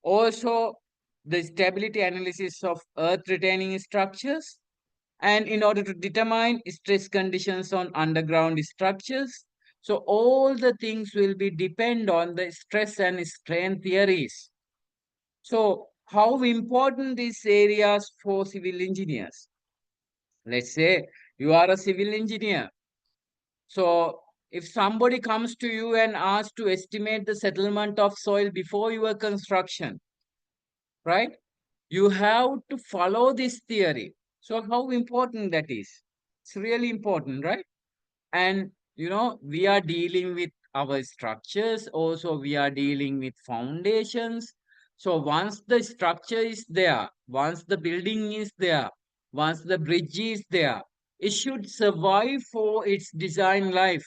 also the stability analysis of earth retaining structures, and in order to determine stress conditions on underground structures. So all the things will be depend on the stress and strain theories. So how important these areas for civil engineers? Let's say you are a civil engineer. So if somebody comes to you and asks to estimate the settlement of soil before your construction, right? You have to follow this theory. So how important that is? It's really important, right? And we are dealing with our structures, also we are dealing with foundations. So once the structure is there, once the building is there, once the bridge is there, it should survive for its design life.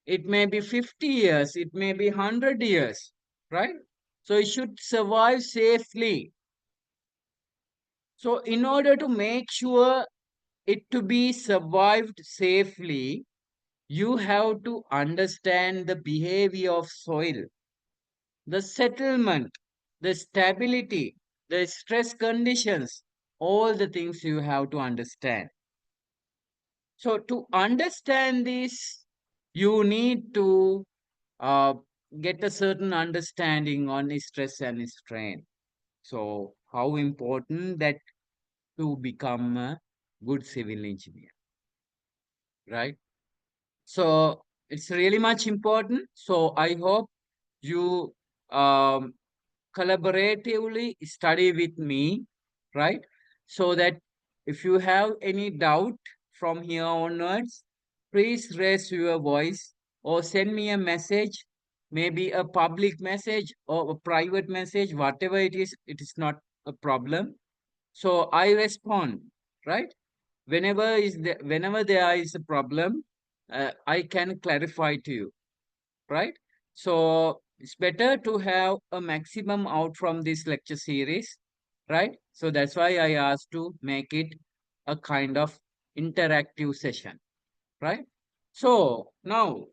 It may be 50 years, it may be 100 years, right? So it should survive safely. So in order to make sure it to be survived safely, you have to understand the behavior of soil, the settlement, the stability, the stress conditions, all the things you have to understand. So to understand this, you need to uh, get a certain understanding on stress and strain. So how important that to become a good civil engineer, right? So it's really much important. So I hope you um, collaboratively study with me, right? So that if you have any doubt from here onwards, please raise your voice or send me a message, maybe a public message or a private message, whatever it is not a problem. So I respond, right? Whenever there is a problem, I can clarify to you, right? So it's better to have a maximum out from this lecture series, right? So that's why I asked to make it a kind of interactive session, right? So now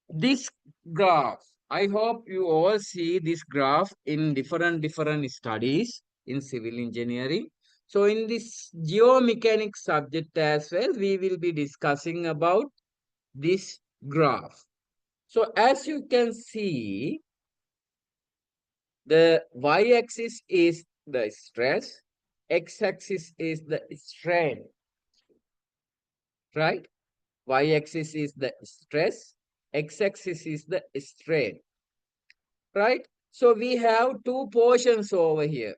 this graph, I hope you all see this graph in different studies in civil engineering. So in this geomechanics subject as well, we will be discussing about this graph. So as you can see, the y-axis is the stress, x-axis is the strain, right? Y-axis is the stress, x-axis is the strain, right? So we have two portions over here,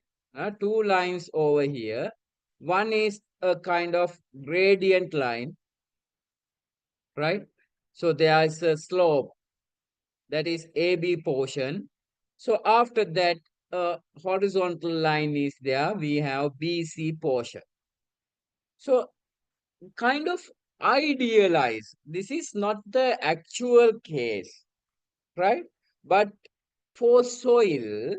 two lines over here. One is a kind of gradient line, right? So there is a slope, that is AB portion. So after that, horizontal line is there. We have BC portion. So kind of idealize. This is not the actual case, right? But for soil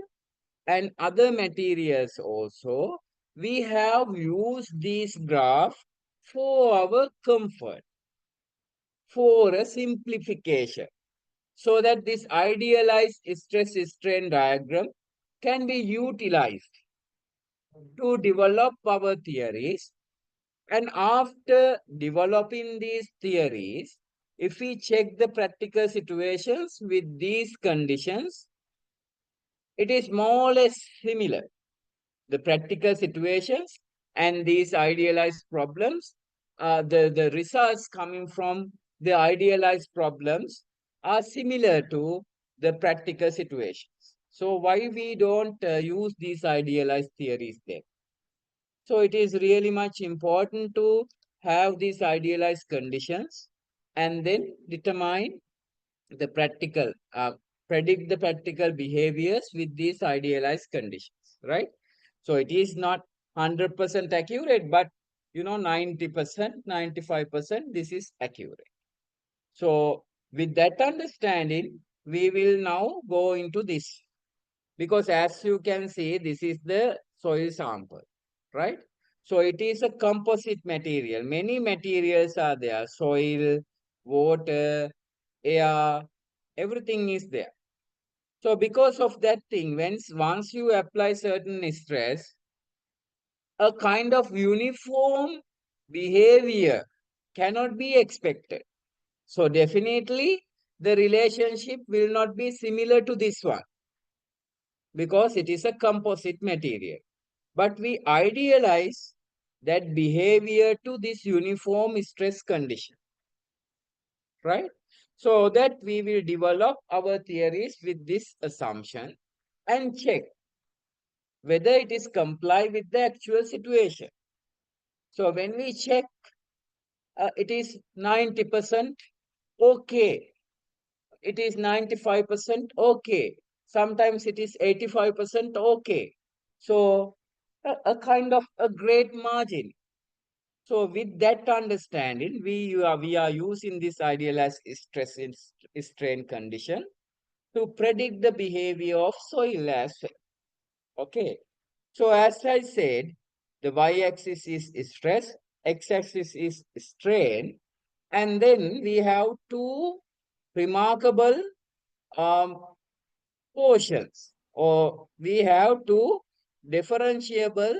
and other materials also, we have used this graph for our comfort, for a simplification, so that this idealized stress strain diagram can be utilized to develop our theories. And after developing these theories, if we check the practical situations with these conditions, it is more or less similar. The practical situations and these idealized problems, the results coming from the idealized problems are similar to the practical situations. So why we don't use these idealized theories then? So it is really much important to have these idealized conditions and then determine the practical, predict the practical behaviors with these idealized conditions, right? So it is not 100% accurate, but 90%, 95%, this is accurate. So with that understanding, we will now go into this, because as you can see, this is the soil sample, right? So it is a composite material. Many materials are there: soil, water, air, everything is there. So because of that thing, once you apply certain stress, a kind of uniform behavior cannot be expected. So definitely the relationship will not be similar to this one, because it is a composite material. But we idealize that behavior to this uniform stress condition, right? So that we will develop our theories with this assumption and check whether it is comply with the actual situation. So when we check, it is 90% okay. It is 95% okay. Sometimes it is 85% okay. So a kind of a great margin. So with that understanding, we are using this idealized stress strain condition to predict the behavior of soil as well. Okay. So as I said, the y-axis is stress, x-axis is strain, and then we have two remarkable um, portions, or we have two differentiable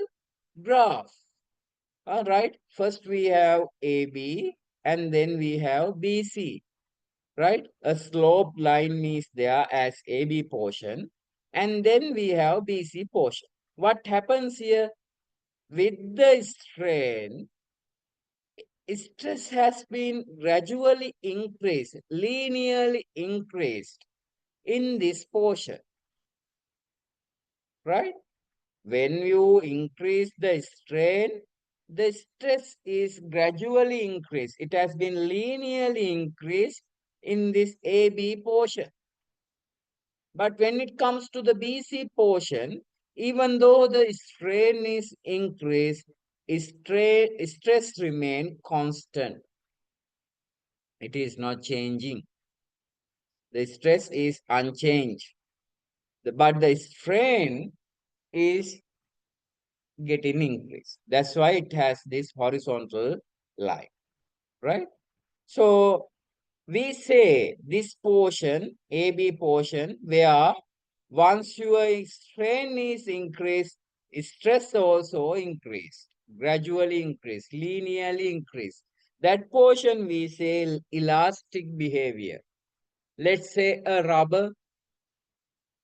graphs. All right. First we have AB and then we have BC, right? A slope line is there as AB portion, and then we have BC portion. What happens here? With the strain, stress has been gradually increased, linearly increased in this portion, right? When you increase the strain, the stress is gradually increased. It has been linearly increased in this AB portion. But when it comes to the BC portion, even though the strain is increased, stress remain constant. It is not changing. The stress is unchanged. But the strain is getting increased. That's why it has this horizontal line, right? So we say this portion, AB portion, where once your strain is increased, stress also increased, gradually increased, linearly increased. That portion we say elastic behavior. Let's say a rubber.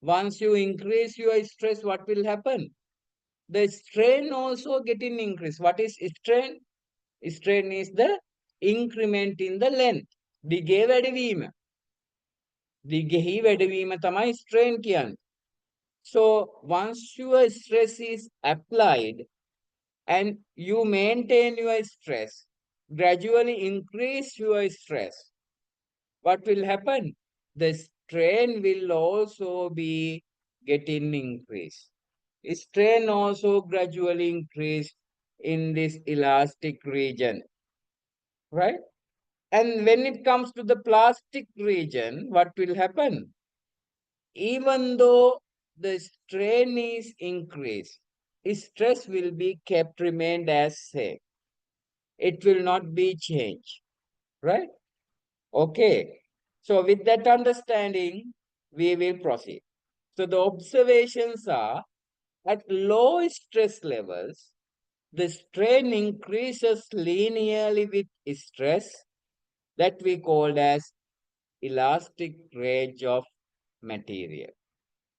Once you increase your stress, what will happen? The strain also getting increased. What is strain? Strain is the increment in the length. දිගේ වැඩිවීම. දිගෙහි වැඩිවීම තමයි strain කියන්නේ. So once your stress is applied and you maintain your stress, gradually increase your stress, what will happen? The strain will also be getting increased. Strain also gradually increase in this elastic region. right? And when it comes to the plastic region, what will happen? Even though the strain is increased, stress will be kept remained as same. It will not be changed, right? Okay. So with that understanding, we will proceed. So the observations are at low stress levels, the strain increases linearly with stress that we called as elastic range of material,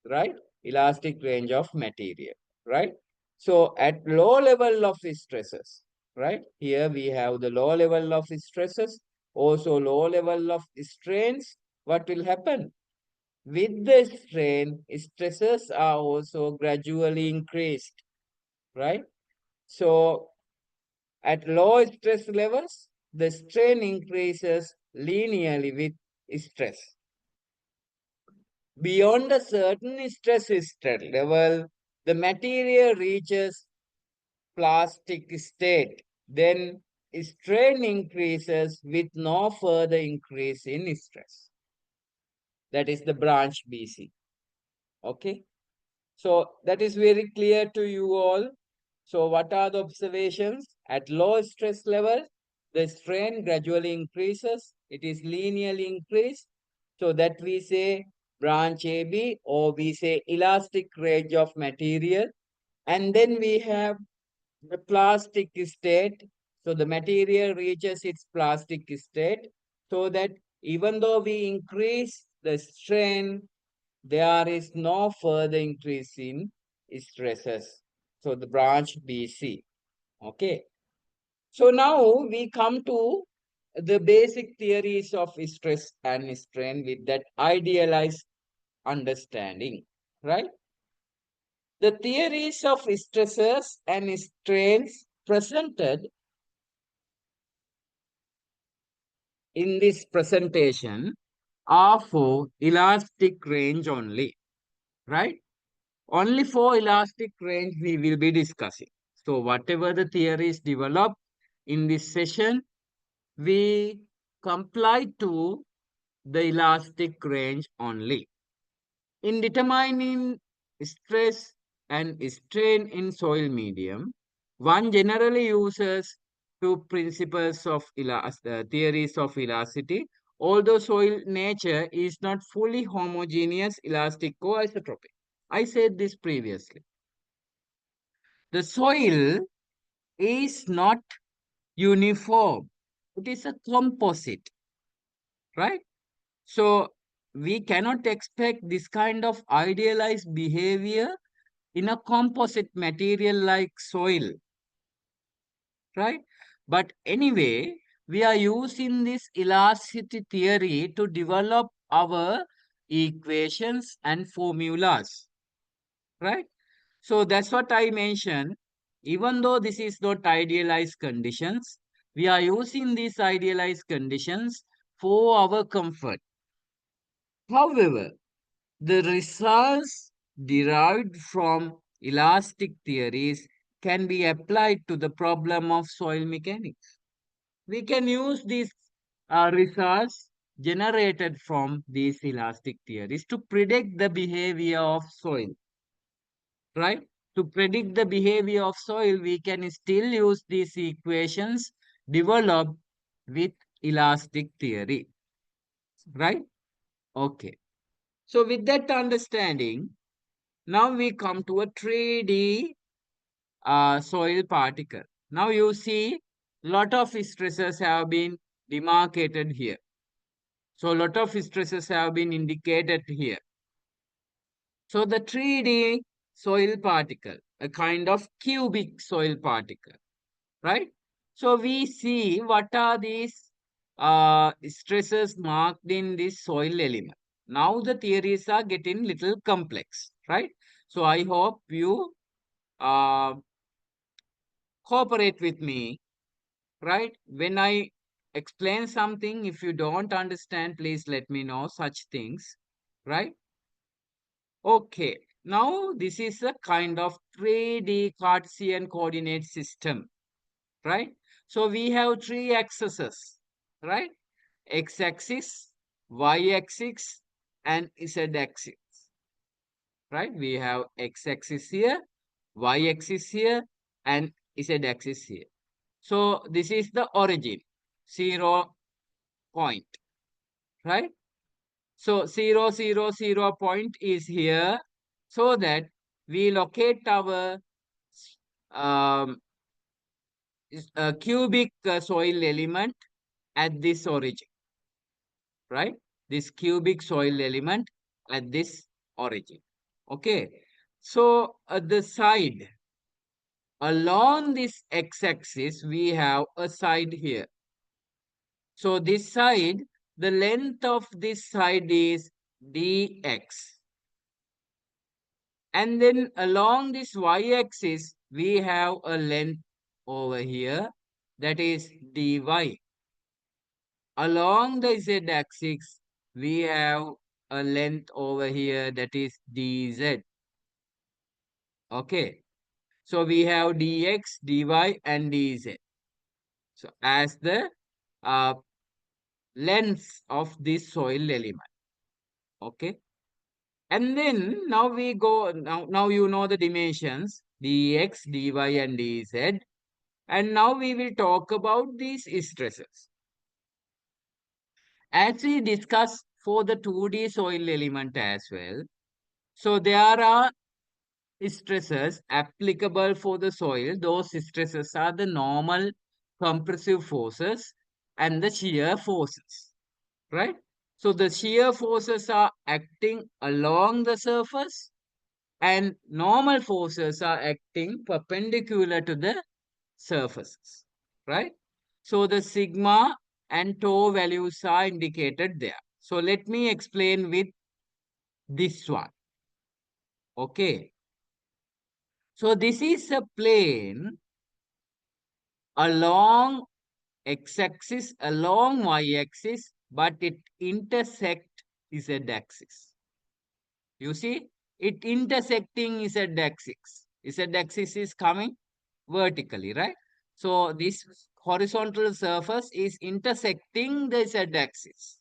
right? Elastic range of material, right? So at low level of stresses, right? Here we have the low level of stresses, also low level of strains. What will happen? With the strain, stresses are also gradually increased, right? So at low stress levels, the strain increases linearly with stress. Beyond a certain stress level, the material reaches plastic state. Then strain increases with no further increase in stress. That is the branch BC. Okay. So that is very clear to you all. So what are the observations? At low stress level, the strain gradually increases. It is linearly increased. So that we say branch AB, or we say elastic range of material. And then we have the plastic state. So the material reaches its plastic state, so that even though we increase the strain, there is no further increase in stresses. So the branch BC. Okay. So now we come to the basic theories of stress and strain with that idealized understanding, right? The theories of stresses and strains presented in this presentation are for elastic range only, right? Only for elastic range we will be discussing. So whatever the theories developed in this session, we comply to the elastic range only. In determining stress and strain in soil medium, one generally uses two principles of theories of elasticity. Although soil nature is not fully homogeneous, elastic or isotropic. I said this previously. The soil is not uniform. It is a composite, right? So we cannot expect this kind of idealized behavior in a composite material like soil, right? But anyway, we are using this elasticity theory to develop our equations and formulas, right? So that's what I mentioned. Even though this is not idealized conditions, we are using these idealized conditions for our comfort. However, the results derived from elastic theories can be applied to the problem of soil mechanics. We can use these results generated from these elastic theories to predict the behavior of soil, right? To predict the behavior of soil, we can still use these equations developed with elastic theory, right? Okay. So with that understanding, now we come to a 3D soil particle. Now you see lot of stresses have been demarcated here. So lot of stresses have been indicated here. So the 3D soil particle, a kind of cubic soil particle, right? So we see what are these stresses marked in this soil element. Now the theories are getting little complex, right? So I hope you uh, cooperate with me, right? When I explain something, if you don't understand, please let me know such things, right? Okay, now this is a kind of 3D Cartesian coordinate system, right? So we have three axes, right? X-axis, Y-axis, and Z-axis, right? We have X-axis here, Y-axis here, and Z-axis here. So this is the origin, 0 point, right? So 0, 0, 0 point is here, so that we locate our um, cubic soil element at this origin, right? This cubic soil element at this origin. Okay. So at the side, along this x-axis, we have a side here. So this side, the length of this side is dx. And then along this y-axis, we have a length over here, that is dy. Along the z-axis, we have a length over here, that is dz. Okay. So we have dx, dy, and dz. So as the uh, lengths of this soil element. Okay. And then now we go, now you know the dimensions, dx, dy, and dz. And now we will talk about these stresses. As we discussed for the 2D soil element as well, so there are stresses applicable for the soil. Those stresses are the normal compressive forces and the shear forces, right? So the shear forces are acting along the surface and normal forces are acting perpendicular to the surfaces, right? So the sigma and tau values are indicated there. So let me explain with this one. Okay. So this is a plane along x-axis, along y-axis, but it intersect z-axis. You see, it intersecting z-axis. Z-axis is coming vertically, right? So this horizontal surface is intersecting the z-axis.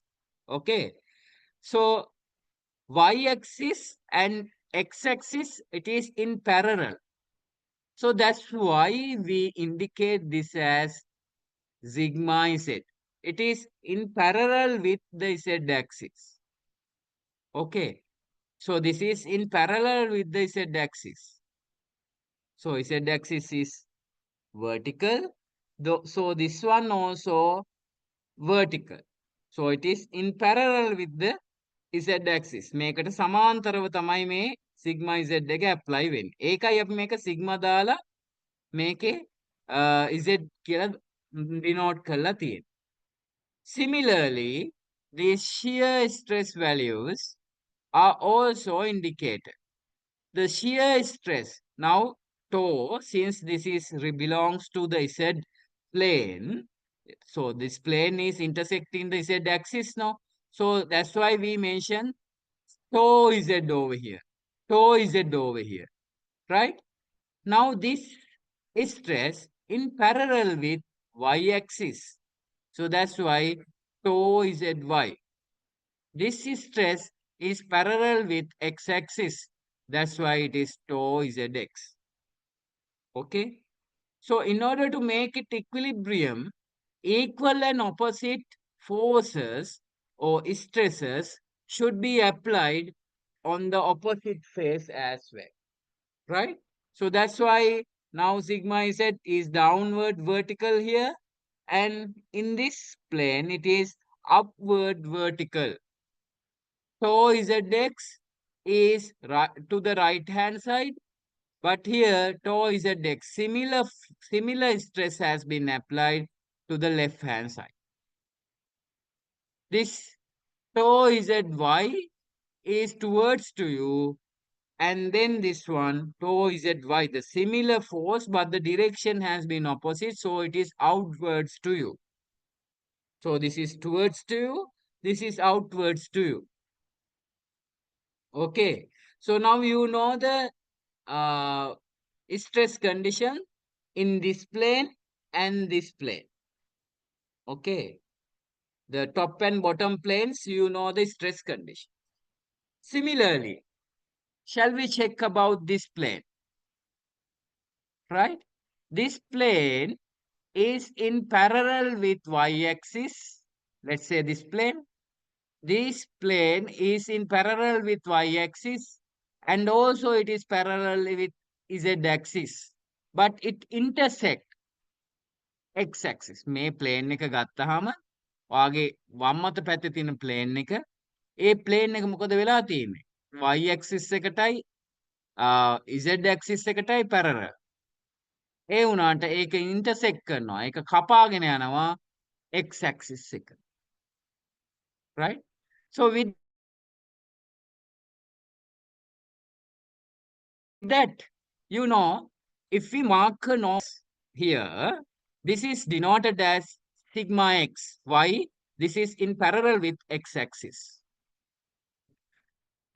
Okay. So y-axis and x-axis, it is in parallel. So that's why we indicate this as sigma z. It is in parallel with the z-axis. Okay. So this is in parallel with the z-axis. So z-axis is vertical. So this one also vertical. So it is in parallel with the z-axis. මේකට සමාන්තරව තමයි මේ sigma z එක apply වෙන්නේ. ඒකයි අපි මේක sigma දාලා මේකේ z කියලා denote කරලා තියෙන්නේ. Similarly, the shear stress values are also indicated. The shear stress, now tau, since this is belongs to the z plane, so this plane is intersecting the z axis now. So that's why we mention tau z over here. Tau z over here, right? Now this stress in parallel with y-axis. So that's why tau zy. This stress is parallel with x-axis. That's why it is tau zx. Okay. So in order to make it equilibrium, equal and opposite forces or stresses should be applied on the opposite face as well. Right? So that's why now sigma z is downward vertical here. And in this plane, it is upward vertical. Tau zx is to the right hand side, but here tau zx similar stress has been applied to the left hand side. This tau zy is towards to you, and then this one tau zy, the similar force, but the direction has been opposite, so it is outwards to you. So this is towards to you, this is outwards to you. Okay, so now you know the stress condition in this plane and this plane. Okay. The top and bottom planes, you know the stress condition. Similarly, shall we check about this plane? Right? This plane is in parallel with y-axis. Let's say this plane. This plane is in parallel with y-axis and also it is parallel with z-axis. But it intersect x-axis. මේ plane එක ගත්තහම ඔයාගේ වම් අත පැත්තේ තියෙන plane එක ඒ plane එක මොකද වෙලා තියෙන්නේ? y-axis එකටයි z-axis එකටයි parallel. ඒ වුණාට ඒක intersect කරනවා. ඒක කපාගෙන යනවා x-axis එක. Right? So with that, you know, if we mark a norm here, this is denoted as sigma x. Why? This is in parallel with x-axis.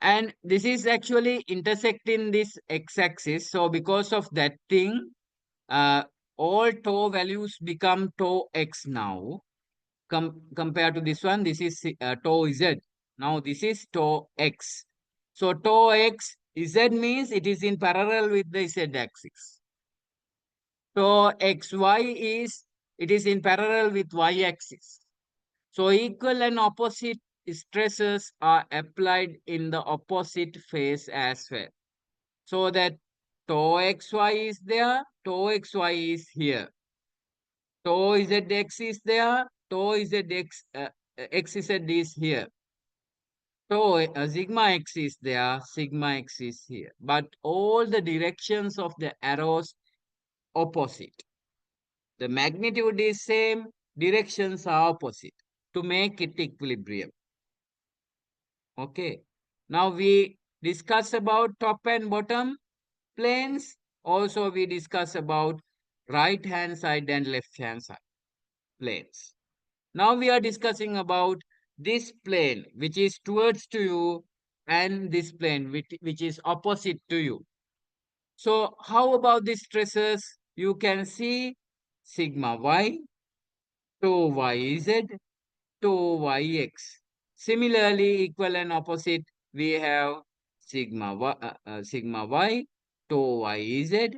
And this is actually intersecting this x-axis. So because of that thing, all tau values become tau x now. Compared to this one, this is tau z. Now this is tau x. So tau x, z means it is in parallel with the z axis. So xy is, it is in parallel with y axis. So equal and opposite stresses are applied in the opposite phase as well. So that tau xy is there, tau xy is here. Tau zx is there, tau zx xz is here. So sigma x is there, sigma x is here. But all the directions of the arrows opposite. The magnitude is same, directions are opposite to make it equilibrium. Okay. Now we discuss about top and bottom planes. Also we discuss about right hand side and left hand side planes. Now we are discussing about this plane which is towards to you and this plane which is opposite to you. So how about the stresses? You can see sigma y, tau yz, tau yx. Similarly, equal and opposite, we have sigma y, tau yz,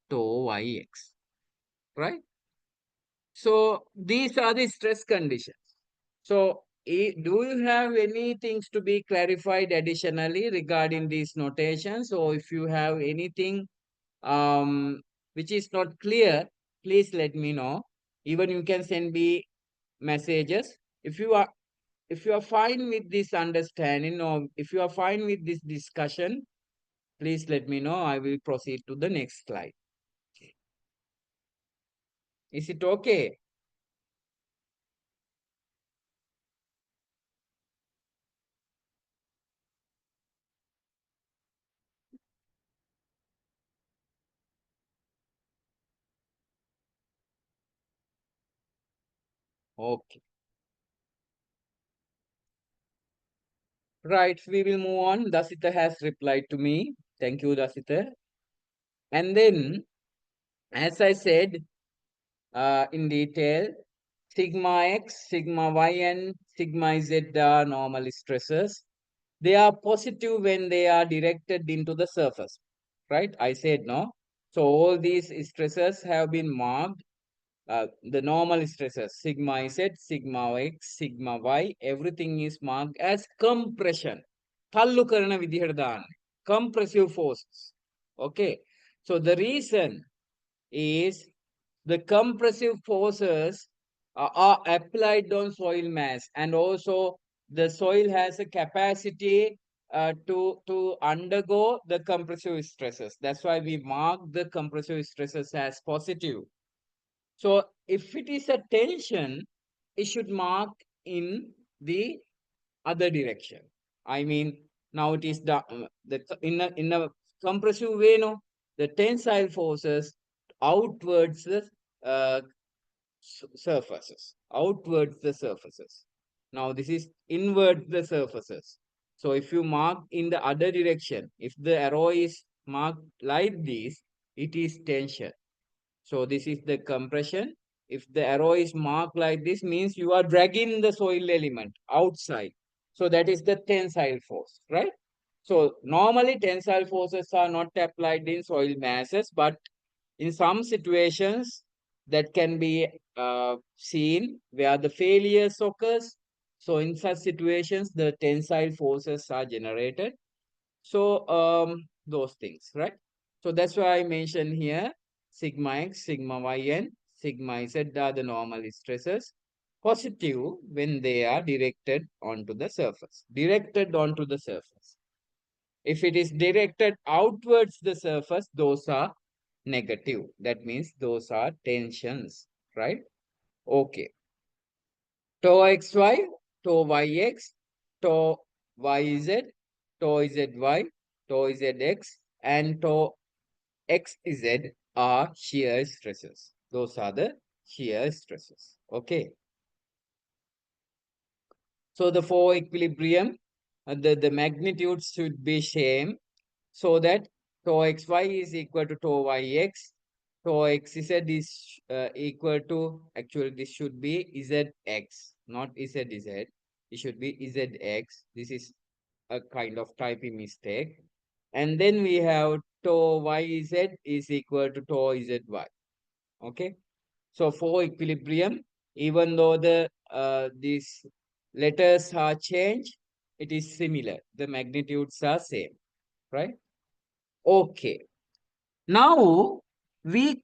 tau yx. Right? So these are the stress conditions. So do you have any things to be clarified additionally regarding these notations? Or if you have anything which is not clear, please let me know. Even you can send me messages. If you are fine with this understanding or if you are fine with this discussion, please let me know. I will proceed to the next slide. Is it okay? Okay. Right, we will move on. Dasita has replied to me. Thank you, Dasita. And then, as I said in detail, sigma x, sigma y, and sigma z are normal stresses. They are positive when they are directed into the surface. Right? I said no. So all these stresses have been marked. The normal stresses, sigma z, sigma x, sigma y, everything is marked as compression. තල්ලු කරන විදිහට දාන්න. Compressive forces. Okay. So the reason is the compressive forces are applied on soil mass, and also the soil has a capacity to undergo the compressive stresses. That's why we mark the compressive stresses as positive. So if it is a tension, it should mark in the other direction. I mean, now it is in a compressive way, no, the tensile forces outwards the surfaces, outwards the surfaces. Now this is inwards the surfaces. So if you mark in the other direction, if the arrow is marked like this, it is tension. So this is the compression. If the arrow is marked like this, means you are dragging the soil element outside. So that is the tensile force, right? So normally tensile forces are not applied in soil masses, but in some situations that can be seen where the failures occurs. So in such situations, the tensile forces are generated. So those things, right? So that's why I mentioned here sigma x, sigma y, and sigma z are the normal stresses. Positive when they are directed onto the surface. Directed onto the surface. If it is directed outwards the surface, those are negative. That means those are tensions, right? Okay. Tau xy, tau yx, tau yz, tau zy, tau zx, and tau xz are shear stresses. Those are the shear stresses. Okay. So the for equilibrium, the magnitudes should be same, so that tau xy is equal to tau yx, tau xz is equal to, actually this should be zx, not zz. It should be zx. This is a kind of typing mistake. And then we have tau yz is equal to tau zy. Okay. So for equilibrium, even though the these letters are changed, it is similar. The magnitudes are same, right? Okay. Now we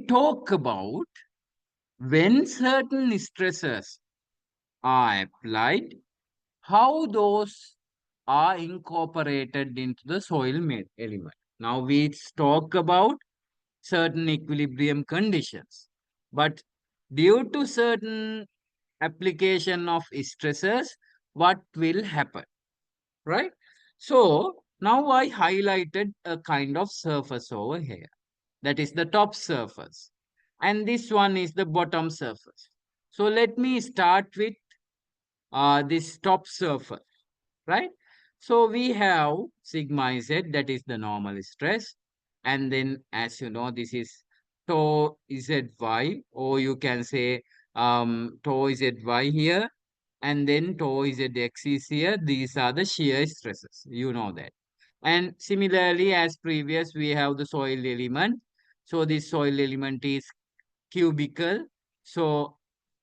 talk about when certain stresses are applied, how those are incorporated into the soil element. Now we talk about certain equilibrium conditions, but due to certain application of stresses, what will happen, right? So now I highlighted a kind of surface over here. That is the top surface. And this one is the bottom surface. So let me start with this top surface, right? So we have sigma z, that is the normal stress. And then, as you know, this is tau zy, or you can say tau zy here. And then tau zx is here. These are the shear stresses. You know that. And similarly, as previous, we have the soil element. So this soil element is cubical. So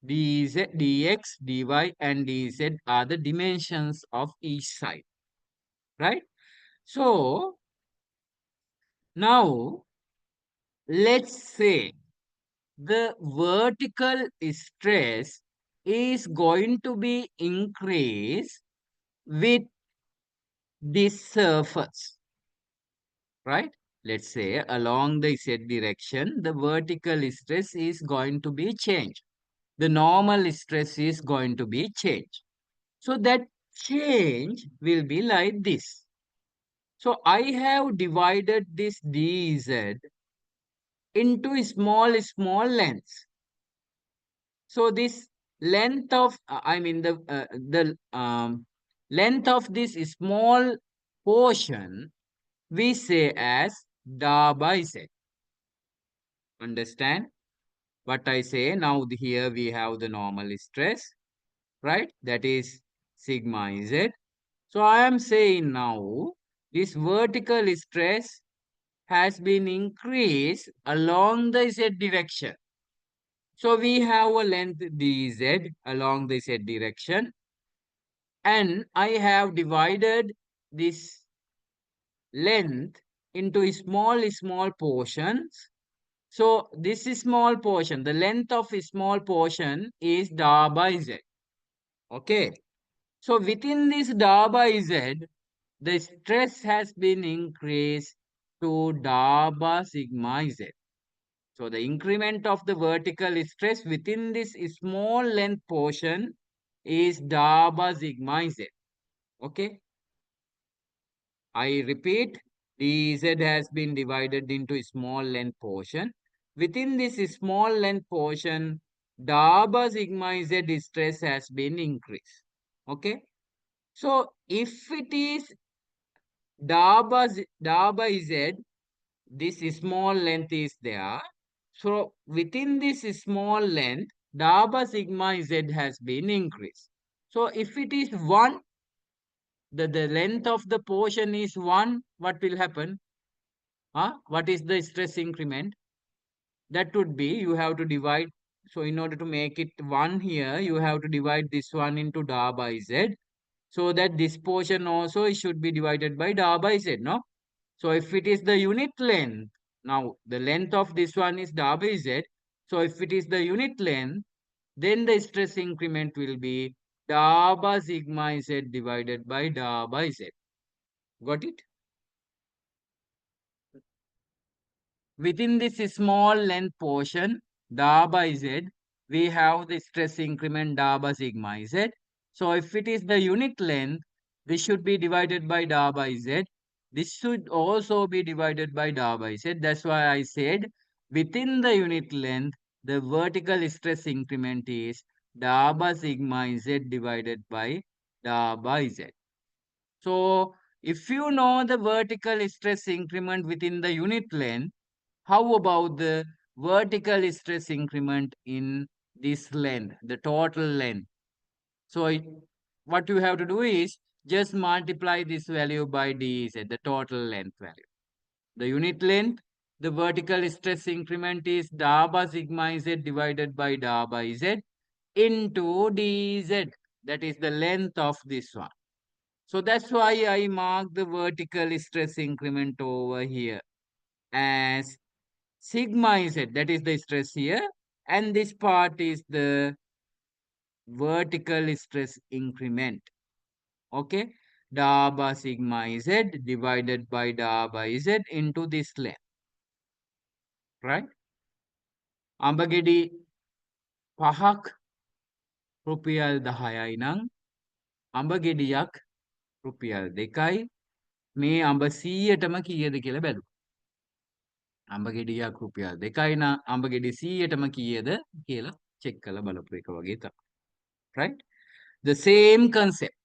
dz, dx, dy, and dz are the dimensions of each side, right? So now let's say the vertical stress is going to be increased with this surface, right? Let's say along the z direction, the vertical stress is going to be changed. The normal stress is going to be changed. So that change will be like this. So I have divided this dz into small lengths. So this length of, the length of this small portion, we say as da by z. Understand what I say? Now here we have the normal stress, right? That is sigma z. So I am saying now this vertical stress has been increased along the z direction. So we have a length dz along the z direction, and I have divided this length into small portions. So this is small portion, the length of a small portion is da by z. Okay. So within this da by z, the stress has been increased to da by sigma z. So the increment of the vertical stress within this small length portion is da by sigma z. Okay. I repeat, dz has been divided into a small length portion. Within this small length portion, da by sigma z stress has been increased. Okay. So if it is da by z, this small length is there. So within this small length, da by sigma z has been increased. So if it is 1, the length of the portion is 1, what will happen? What is the stress increment? That would be, you have to divide. So in order to make it 1 here, you have to divide this one into da by z. So that this portion also should be divided by da by z, no? So if it is the unit length, now the length of this one is da by z. So if it is the unit length, then the stress increment will be da by sigma z divided by da by z. Got it? Within this small length portion, da by z, we have the stress increment da by sigma z. So if it is the unit length, this should be divided by da by z. This should also be divided by da by z. That's why I said within the unit length, the vertical stress increment is da by sigma z divided by da by z. So if you know the vertical stress increment within the unit length, how about the vertical stress increment in this length, the total length? So what you have to do is just multiply this value by dz, the total length value. The unit length, the vertical stress increment is da by sigma z divided by da by z into dz. That is the length of this one. So that's why I mark the vertical stress increment over here as sigma z, that is the stress here, and this part is the vertical stress increment. Okay, da by sigma z divided by da by z into this length, right? අඹගෙඩි පහක් රුපියල් 10යි නම් අඹගෙඩියක් රුපියල් 2යි. මේ අඹ 100ටම කීයද කියලා බැලුවා. අඹගෙඩියක් රුපියල් 2යි නම් අඹගෙඩි 100ටම කීයද කියලා චෙක් කරලා බලපු එක වගේ තමයි. Right? The same concept.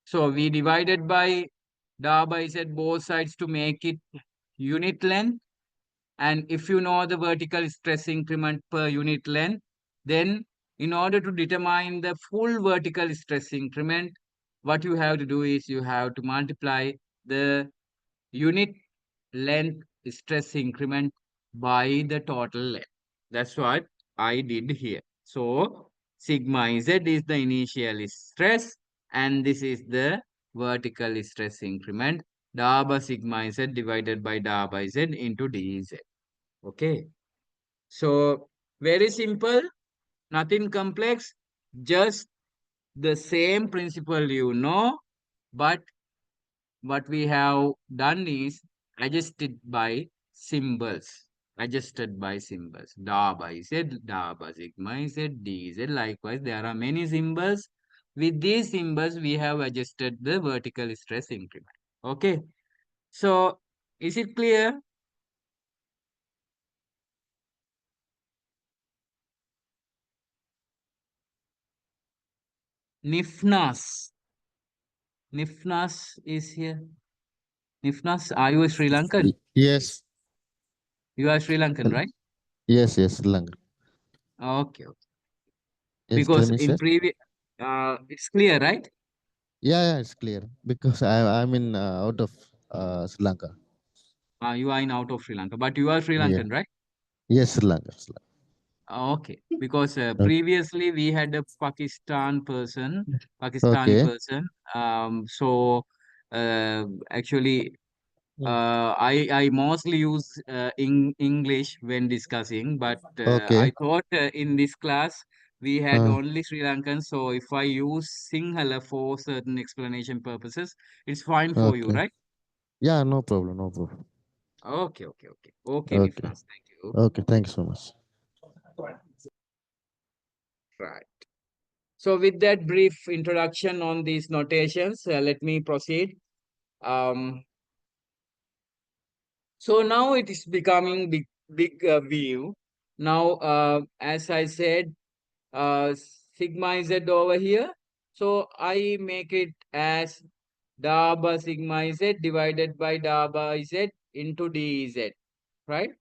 So we divided by da by z both sides to make it unit length. And if you know the vertical stress increment per unit length, then in order to determine the full vertical stress increment, what you have to do is you have to multiply the unit length stress increment by the total length. That's what I did here. So sigma z is the initial stress, and this is the vertical stress increment, da by sigma z divided by da by z into dz. Okay. So very simple, nothing complex, just the same principle you know, but what we have done is adjusted by symbols. Adjusted by symbols. Da by z, da by sigma z, dz. Likewise, there are many symbols. With these symbols, we have adjusted the vertical stress increment. Okay. So, is it clear? Nifnas. Nifnas is here. Nifnas, are you a Sri Lankan? Yes. You are Sri Lankan, right? Yes, Sri Lanka. Okay. Yes, tell Because me, in sir. previous, it's clear, right? Yeah, it's clear because I'm in out of Sri Lanka. You are in out of Sri Lanka, but you are Sri Yeah. Lankan, right? Yes, Sri Lanka. Okay. Because Okay. previously we had a Pakistani Okay. person. So actually, I mostly use English when discussing, but Okay. I thought in this class we had Uh, only Sri Lankan. So if I use Sinhala for certain explanation purposes, it's fine for you, okay. right? Yeah, no problem. No problem. Okay, Okay. Nifnas, thank you. Okay. Thank you so much. Right. So with that brief introduction on these notations, let me proceed. So now it is becoming big view. Now, as I said, sigma z over here. So I make it as da by sigma z divided by da by z into dz, right?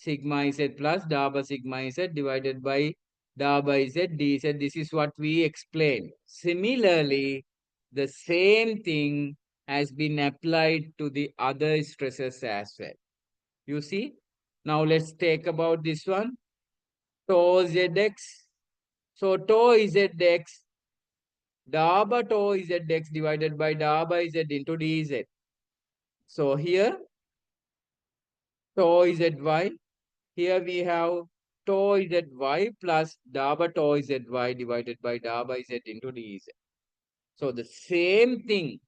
sigma z plus da by sigma z divided by da by z dz. This is what we explained. Similarly, the same thing has been applied to the other stresses as well. You see? Now let's take about this one. Tau zx. So tau zx, da by tau zx divided by da by z into dz. So here, tau zy. Here we have tau zy plus da by tau zy divided by da by z into dz. So the same thing,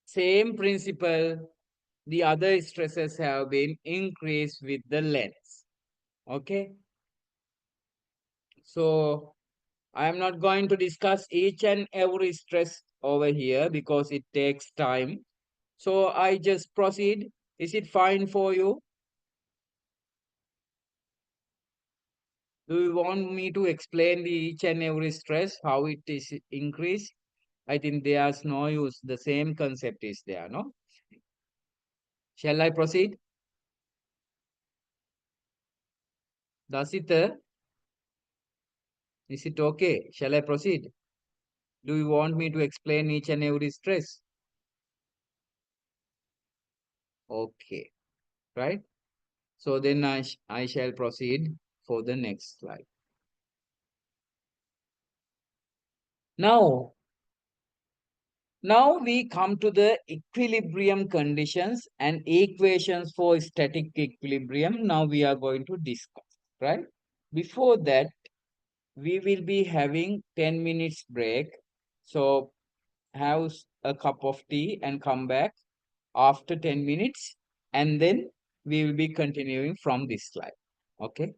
same principle, the other stresses have been increased with the length. Okay. So I am not going to discuss each and every stress over here because it takes time. So I just proceed. Is it fine for you? Do you want me to explain the each and every stress, how it is increased? I think there's no use. The same concept is there, no? Shall I proceed? Dasita, is it okay? Shall I proceed? Do you want me to explain each and every stress? Okay, right? So then I shall proceed for the next slide. Now we come to the equilibrium conditions and equations for static equilibrium. Now we are going to discuss, right? Before that, we will be having 10 minutes break. So have a cup of tea and come back after 10 minutes, and then we will be continuing from this slide. Okay.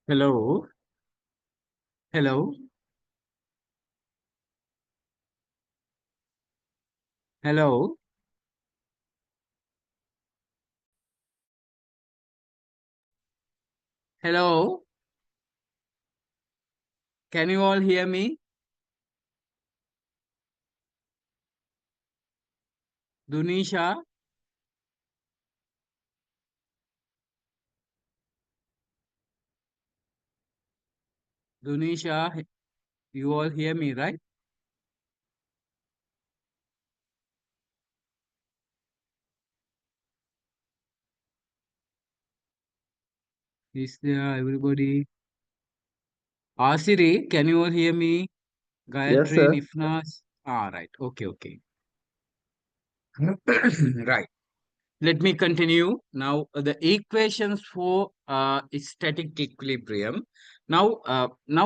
Hello. Hello. Hello. Hello. Can you all hear me? Dunisha. Dunisha, you all hear me, right? Is there everybody? Asiri, can you all hear me? Yes, Gayatri, sir. Nifnas. Right. Okay, okay. Right. Let me continue. Now, the equations for static equilibrium. Now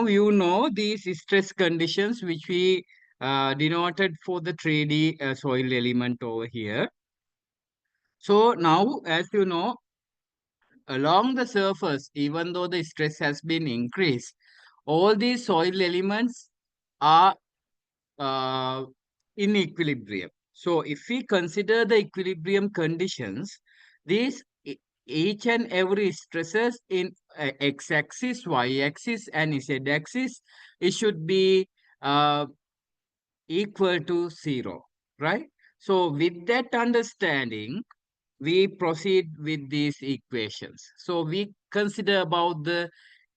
you know these stress conditions which we denoted for the 3D soil element over here. So now, as you know, along the surface, even though the stress has been increased, all these soil elements are in equilibrium. So if we consider the equilibrium conditions, these each and every stresses in x-axis, y-axis, and z-axis, it should be uh, equal to 0, right? So with that understanding, we proceed with these equations. So we consider about the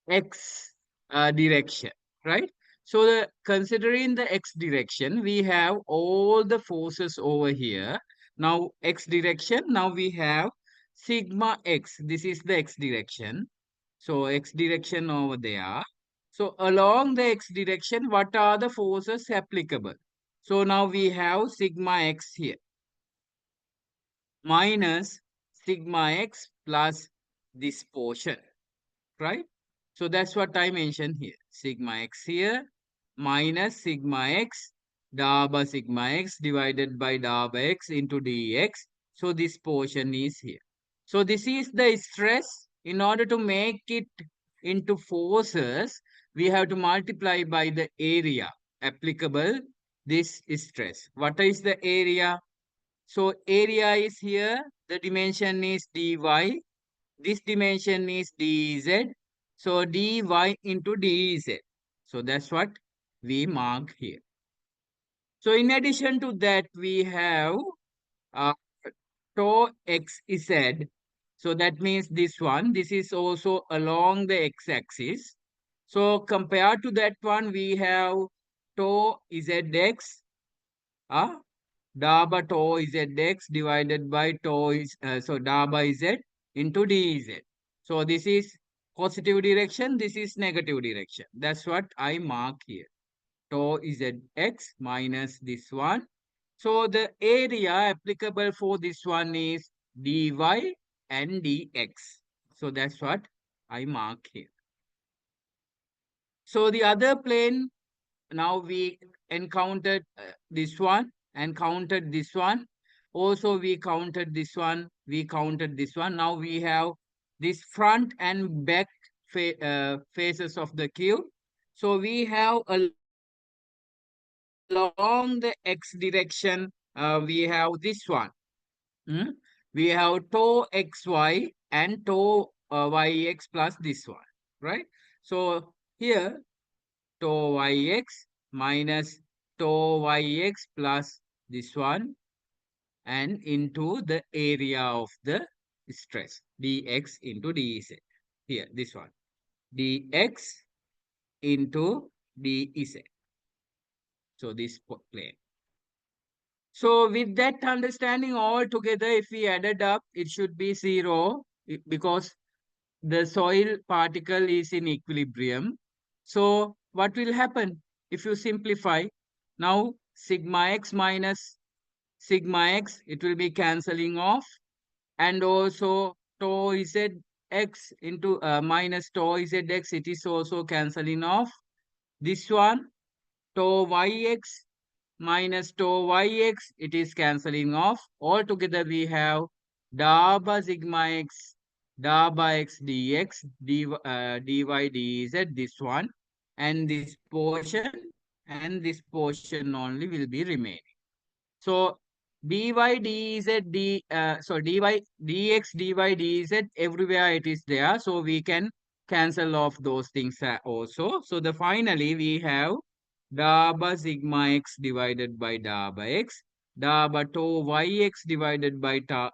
x direction, right? So considering the x direction, we have all the forces over here. Now x direction, now we have sigma x. This is the x direction. So x direction over there. So along the x direction, what are the forces applicable? So now we have sigma x here minus sigma x plus this portion, right? So that's what I mentioned here. Sigma x here minus sigma x dabba sigma x divided by dabba x into dx. So this portion is here. So this is the stress. In order to make it into forces, we have to multiply by the area applicable this stress. What is the area? So area is here. The dimension is dy. This dimension is dz. So dy into dz. So that's what we mark here. So in addition to that, we have uh, tau xz. So that means this one. This is also along the x-axis. So compared to that one, we have tau zx. Dabba tau zx divided by tau is dabba z into dz. So this is positive direction, this is negative direction. That's what I mark here. Tau zx minus this one. So the area applicable for this one is dy and dx. So that's what I mark here. So the other plane, now we encountered this one and counted this one. Also we counted this one, we counted this one. Now we have this front and back faces of the cube. So we have along the x direction, we have this one. We have tau xy and tau yx plus this one, right? So here tau yx minus tau yx plus this one and into the area of the stress dx into dz. Here, this one. Dx into dz. So this plane. So with that understanding all together, if we added up, it should be 0 because the soil particle is in equilibrium. So what will happen if you simplify? Now sigma x minus sigma x, it will be cancelling off, and also tau zx into minus tau zx, it is also cancelling off. This one tau yx minus tau yx, it is cancelling off. Altogether we have dabba sigma x da by x dx, dy dz, this one, and this portion, and this portion only will be remaining. So dy dz, dy dx, dy dz, everywhere it is there. So we can cancel off those things also. So the finally we have da by sigma x divided by da by x, da by tau yx divided by da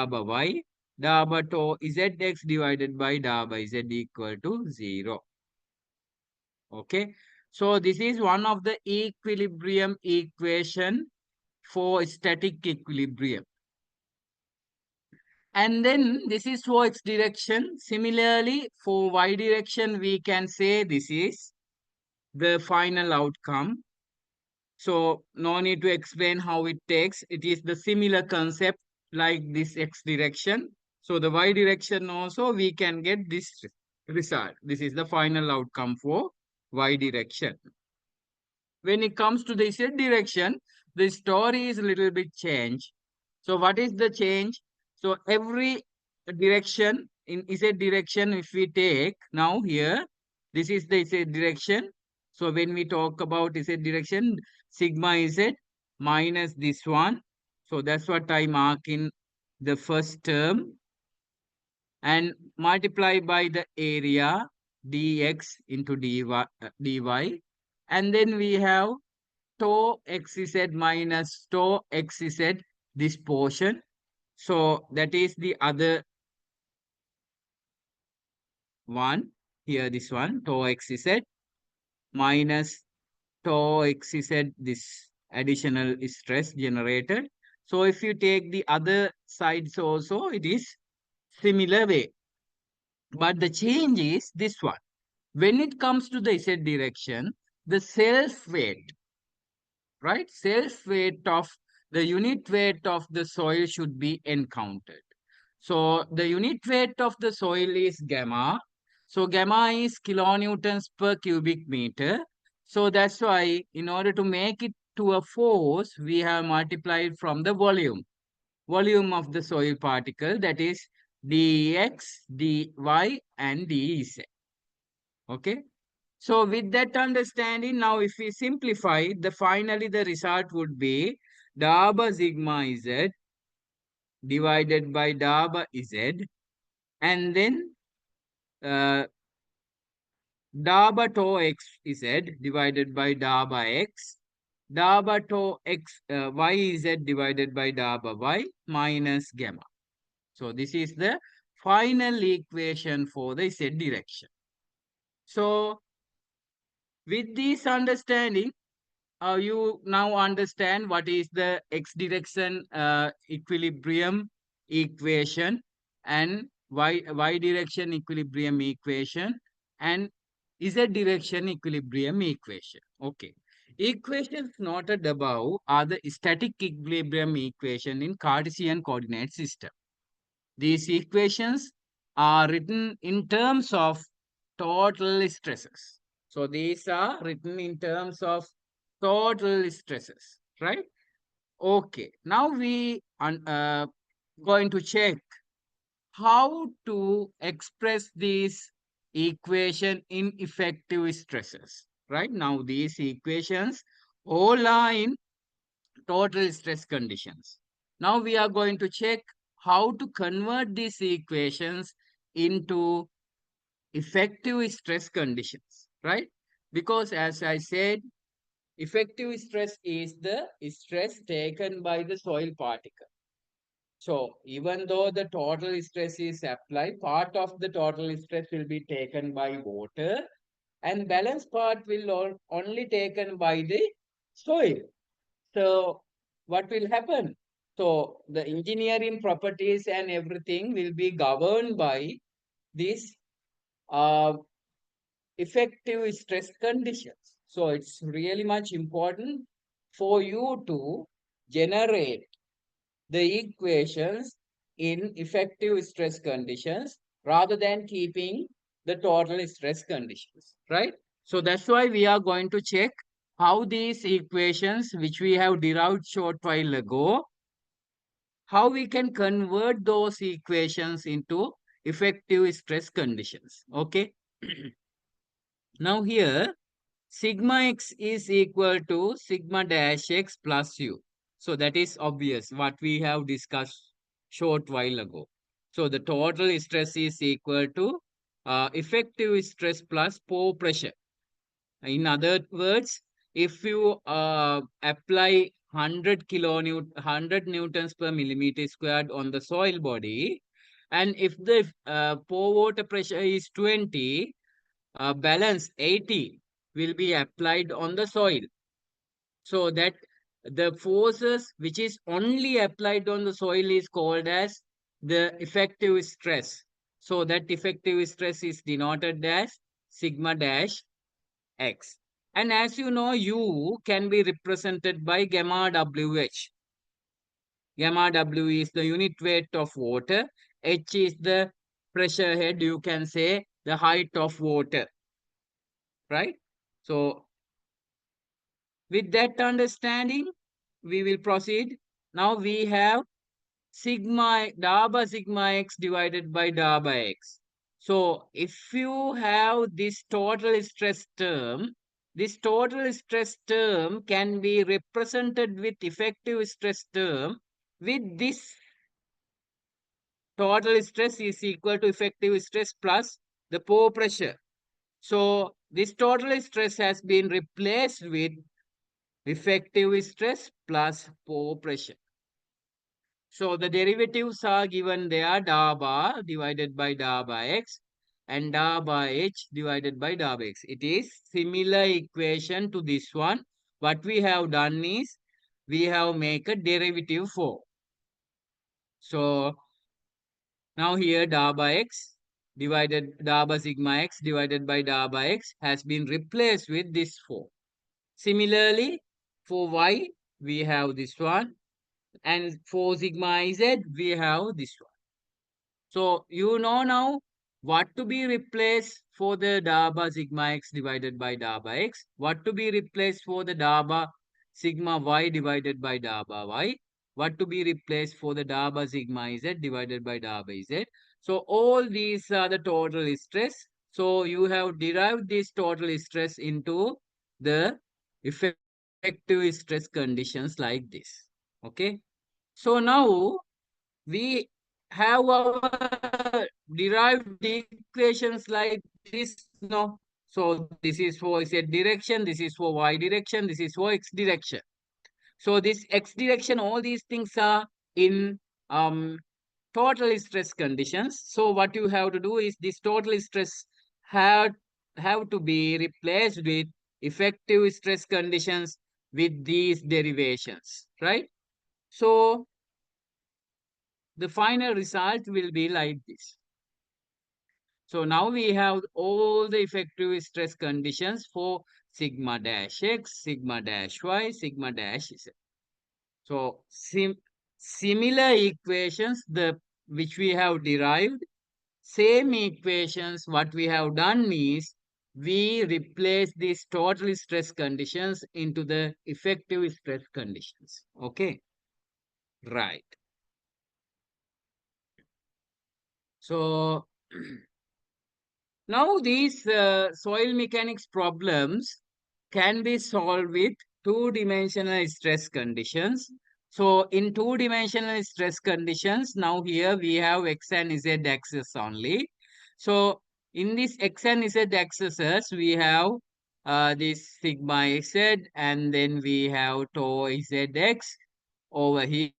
by y, da by tau zx divided by da by z equal to 0. Okay. So this is one of the equilibrium equation for static equilibrium. And then this is for x direction. Similarly, for y direction, we can say this is the final outcome. So no need to explain how it takes. It is the similar concept like this x direction. So the y direction also we can get this result. This is the final outcome for y direction. When it comes to the z direction, the story is a little bit changed. So what is the change? So every direction in z direction, if we take now here, this is the z direction. So when we talk about z direction, sigma z minus this one. So that's what I mark in the first term, and multiply by the area dx into dy. And then we have tau xz minus tau xz, this portion. So that is the other one here, this one, tau xz minus tau xz, this additional stress generated. So if you take the other sides also, it is similar way. But the change is this one. When it comes to the z direction, the self weight, right? Self weight of the unit weight of the soil should be encountered. So the unit weight of the soil is gamma. So gamma is kilonewtons per cubic meter. So that's why in order to make it to a force, we have multiplied from the volume of the soil particle, that is dx, dy, and dz. Okay. So with that understanding, now if we simplify, finally the result would be da by sigma z divided by da by z, and then uh, da by tau x z divided by da by x, da by tau x y z divided by da by y minus gamma. So this is the final equation for the z direction. So with this understanding, you now understand what is the x direction equilibrium equation, and y direction equilibrium equation, and z direction equilibrium equation. Okay. Equations noted above are the static equilibrium equation in Cartesian coordinate system. These equations are written in terms of total stresses. So these are written in terms of total stresses, right? Okay, now we are going to check how to express these equation in effective stresses, right? Now these equations all are in total stress conditions. Now we are going to check how to convert these equations into effective stress conditions, right? Because as I said, effective stress is the stress taken by the soil particle. So even though the total stress is applied, part of the total stress will be taken by water, and balance part will only taken by the soil. So what will happen? So the engineering properties and everything will be governed by these uh, effective stress conditions. So it's really much important for you to generate the equations in effective stress conditions rather than keeping the total stress conditions, right? So that's why we are going to check how these equations, which we have derived short while ago, how we can convert those equations into effective stress conditions. Okay. Now here, sigma x is equal to sigma dash x plus u. So that is obvious what we have discussed short while ago. So the total stress is equal to effective stress plus pore pressure. In other words, if you apply 100 newtons per millimeter squared on the soil body, and if the pore water pressure is 20, balance 80 will be applied on the soil, so that the forces which is only applied on the soil is called as the effective stress. So that effective stress is denoted as sigma dash x. And as you know, U can be represented by gamma WH. Gamma W is the unit weight of water. H is the pressure head, you can say the height of water, right? So with that understanding, we will proceed. Now we have sigma x divided by delta x. So if you have this total stress term, this total stress term can be represented with effective stress term with this total stress is equal to effective stress plus the pore pressure. So this total stress has been replaced with effective stress plus pore pressure. So the derivatives are given there, da bar divided by da by x and da by h divided by da by x. It is similar equation to this one. What we have done is we have make a derivative for. So now here da by x divided da by sigma x divided by da by x has been replaced with this 4. Similarly, for y we have this one, and for sigma z we have this one. So you know now what to be replaced for the daba sigma x divided by daba x, what to be replaced for the daba sigma y divided by daba y, what to be replaced for the daba sigma z divided by daba z. So all these are the total stress. So you have derived this total stress into the effective stress conditions like this. Okay. So now we have our derived equations like this. No, so this is for z direction, this is for y direction, this is for x direction. So this x direction, all these things are in total stress conditions. So what you have to do is this total stress have to be replaced with effective stress conditions with these derivations, right? So the final result will be like this. So now we have all the effective stress conditions for sigma dash x, sigma dash y, sigma dash z. So similar equations which we have derived, same equations, what we have done is we replace these total stress conditions into the effective stress conditions. Okay, right. So now these soil mechanics problems can be solved with two-dimensional stress conditions. So in two-dimensional stress conditions, now here we have x and z axis only. So in this x and z axes, we have this sigma z, and then we have tau zx over here,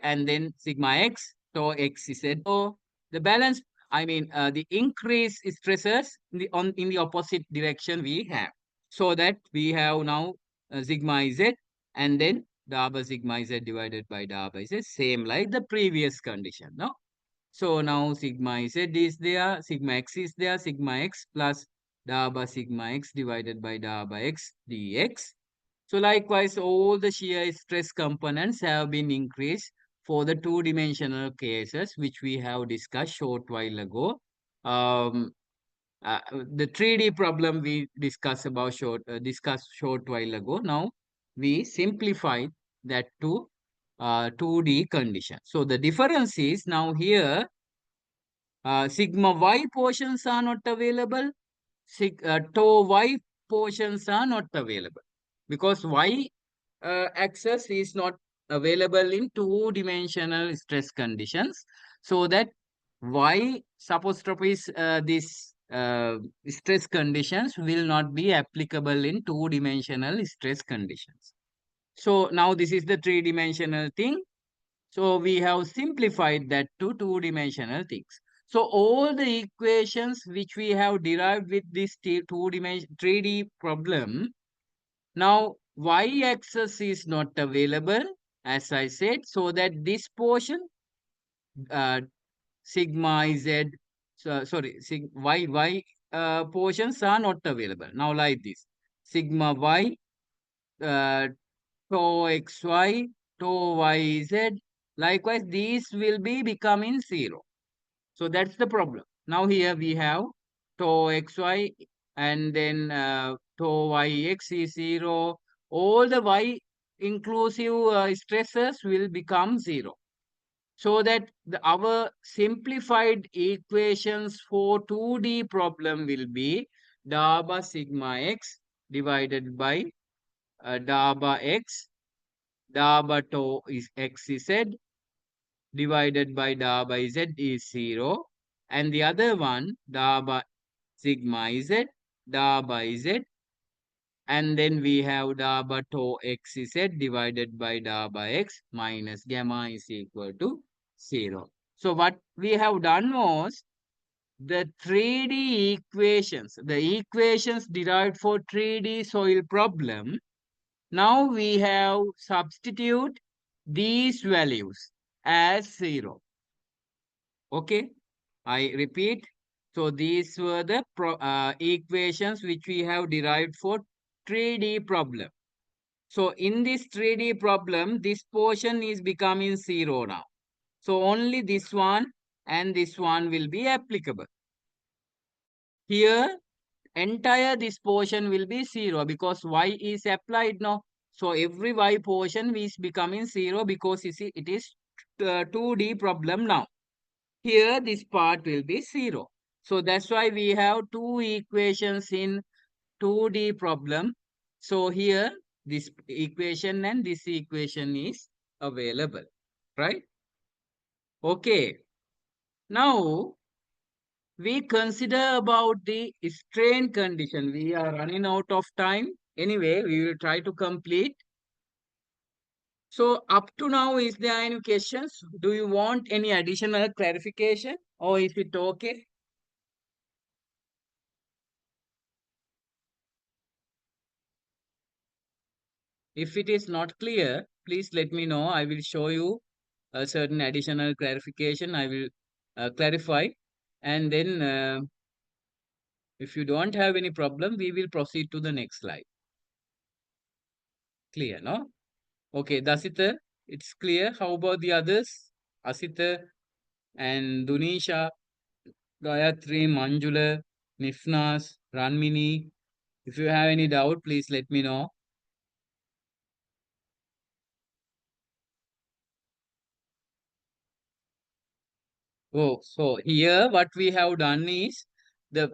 and then sigma x, tau x z. So the balance, I mean, the increase stresses in the opposite direction we have. So that we have now sigma z, and then dabba sigma z divided by dabba z, same like the previous condition. No. So now sigma z is there, sigma x is there, sigma x plus dabba sigma x divided by dabba x dx. So likewise, all the shear stress components have been increased for the two-dimensional cases, which we have discussed short while ago. Um, the 3D problem we discussed short while ago. Now we simplified that to 2D condition. So the difference is now here sigma y portions are not available, tau y portions are not available because y axis is not available in two-dimensional stress conditions. So that y substropes this stress conditions will not be applicable in two-dimensional stress conditions. So now this is the three-dimensional thing. So we have simplified that to two-dimensional things. So all the equations which we have derived with this two-dimension 3D problem, now y-axis is not available, as I said, so that this portion uh, sigma z, sorry, y portions are not available. Now like this, sigma y, tau xy, tau yz. Likewise, these will be becoming 0. So that's the problem. Now here we have tau xy and then tau yx is 0. All the y inclusive stresses will become 0. So that our simplified equations for 2D problem will be DABA sigma x divided by DABA x, DABA tau is xz divided by da by z is 0. And the other one, da by sigma z, da by z. And then we have da by tau xz divided by da by x minus gamma is equal to 0. So what we have done was the 3D equations, the equations derived for 3D soil problem. Now we have substitute these values as 0. Okay, I repeat. So these were the equations which we have derived for 3D problem. So in this 3D problem, this portion is becoming 0 now. So only this one and this one will be applicable. Here, entire this portion will be 0 because y is applied now. So every y portion is becoming 0 because it is 2D problem now. Here this part will be 0. So that's why we have two equations in 2D problem. So here this equation and this equation is available, right? Okay. Now we consider about the strain condition. We are running out of time. Anyway, we will try to complete. So up to now, is there any questions? Do you want any additional clarification or is it okay? If it is not clear, please let me know. I will show you a certain additional clarification. I will clarify. And then if you don't have any problem, we will proceed to the next slide. Clear, no? Okay, Dasita, it's clear. How about the others? Asita and Dunisha, Gayatri, Manjula, Nifnas, Ranmini. If you have any doubt, please let me know. Oh, so here what we have done is the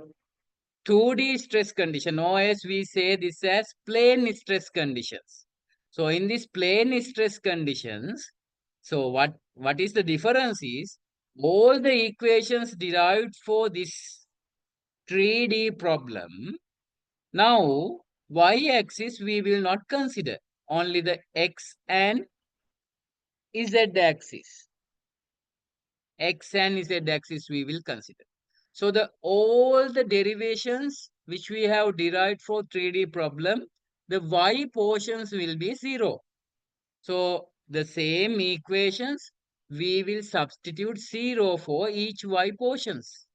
2D stress condition, or as we say this as plane stress conditions. So in this plane stress conditions, so what is the difference is all the equations derived for this 3D problem. Now y-axis we will not consider, only the x and z-axis. X and z axis we will consider. So all the derivations which we have derived for 3D problem, the y portions will be 0. So the same equations we will substitute 0 for each y portions.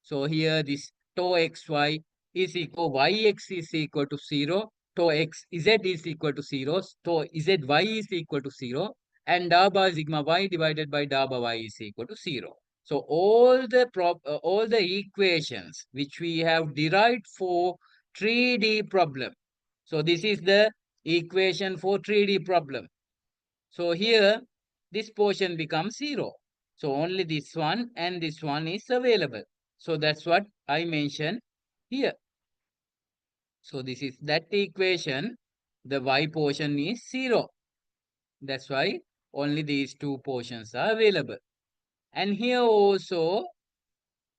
So here this tau xy is equal, yx is equal to 0, tau xz is equal to 0, tau zy is equal to 0, and dabba sigma y divided by dabba y is equal to 0. So all the equations which we have derived for 3D problem. So this is the equation for 3D problem. So here, this portion becomes 0. So only this one and this one is available. So that's what I mentioned here. So this is that equation. The y portion is 0. That's why only these two portions are available. And here also,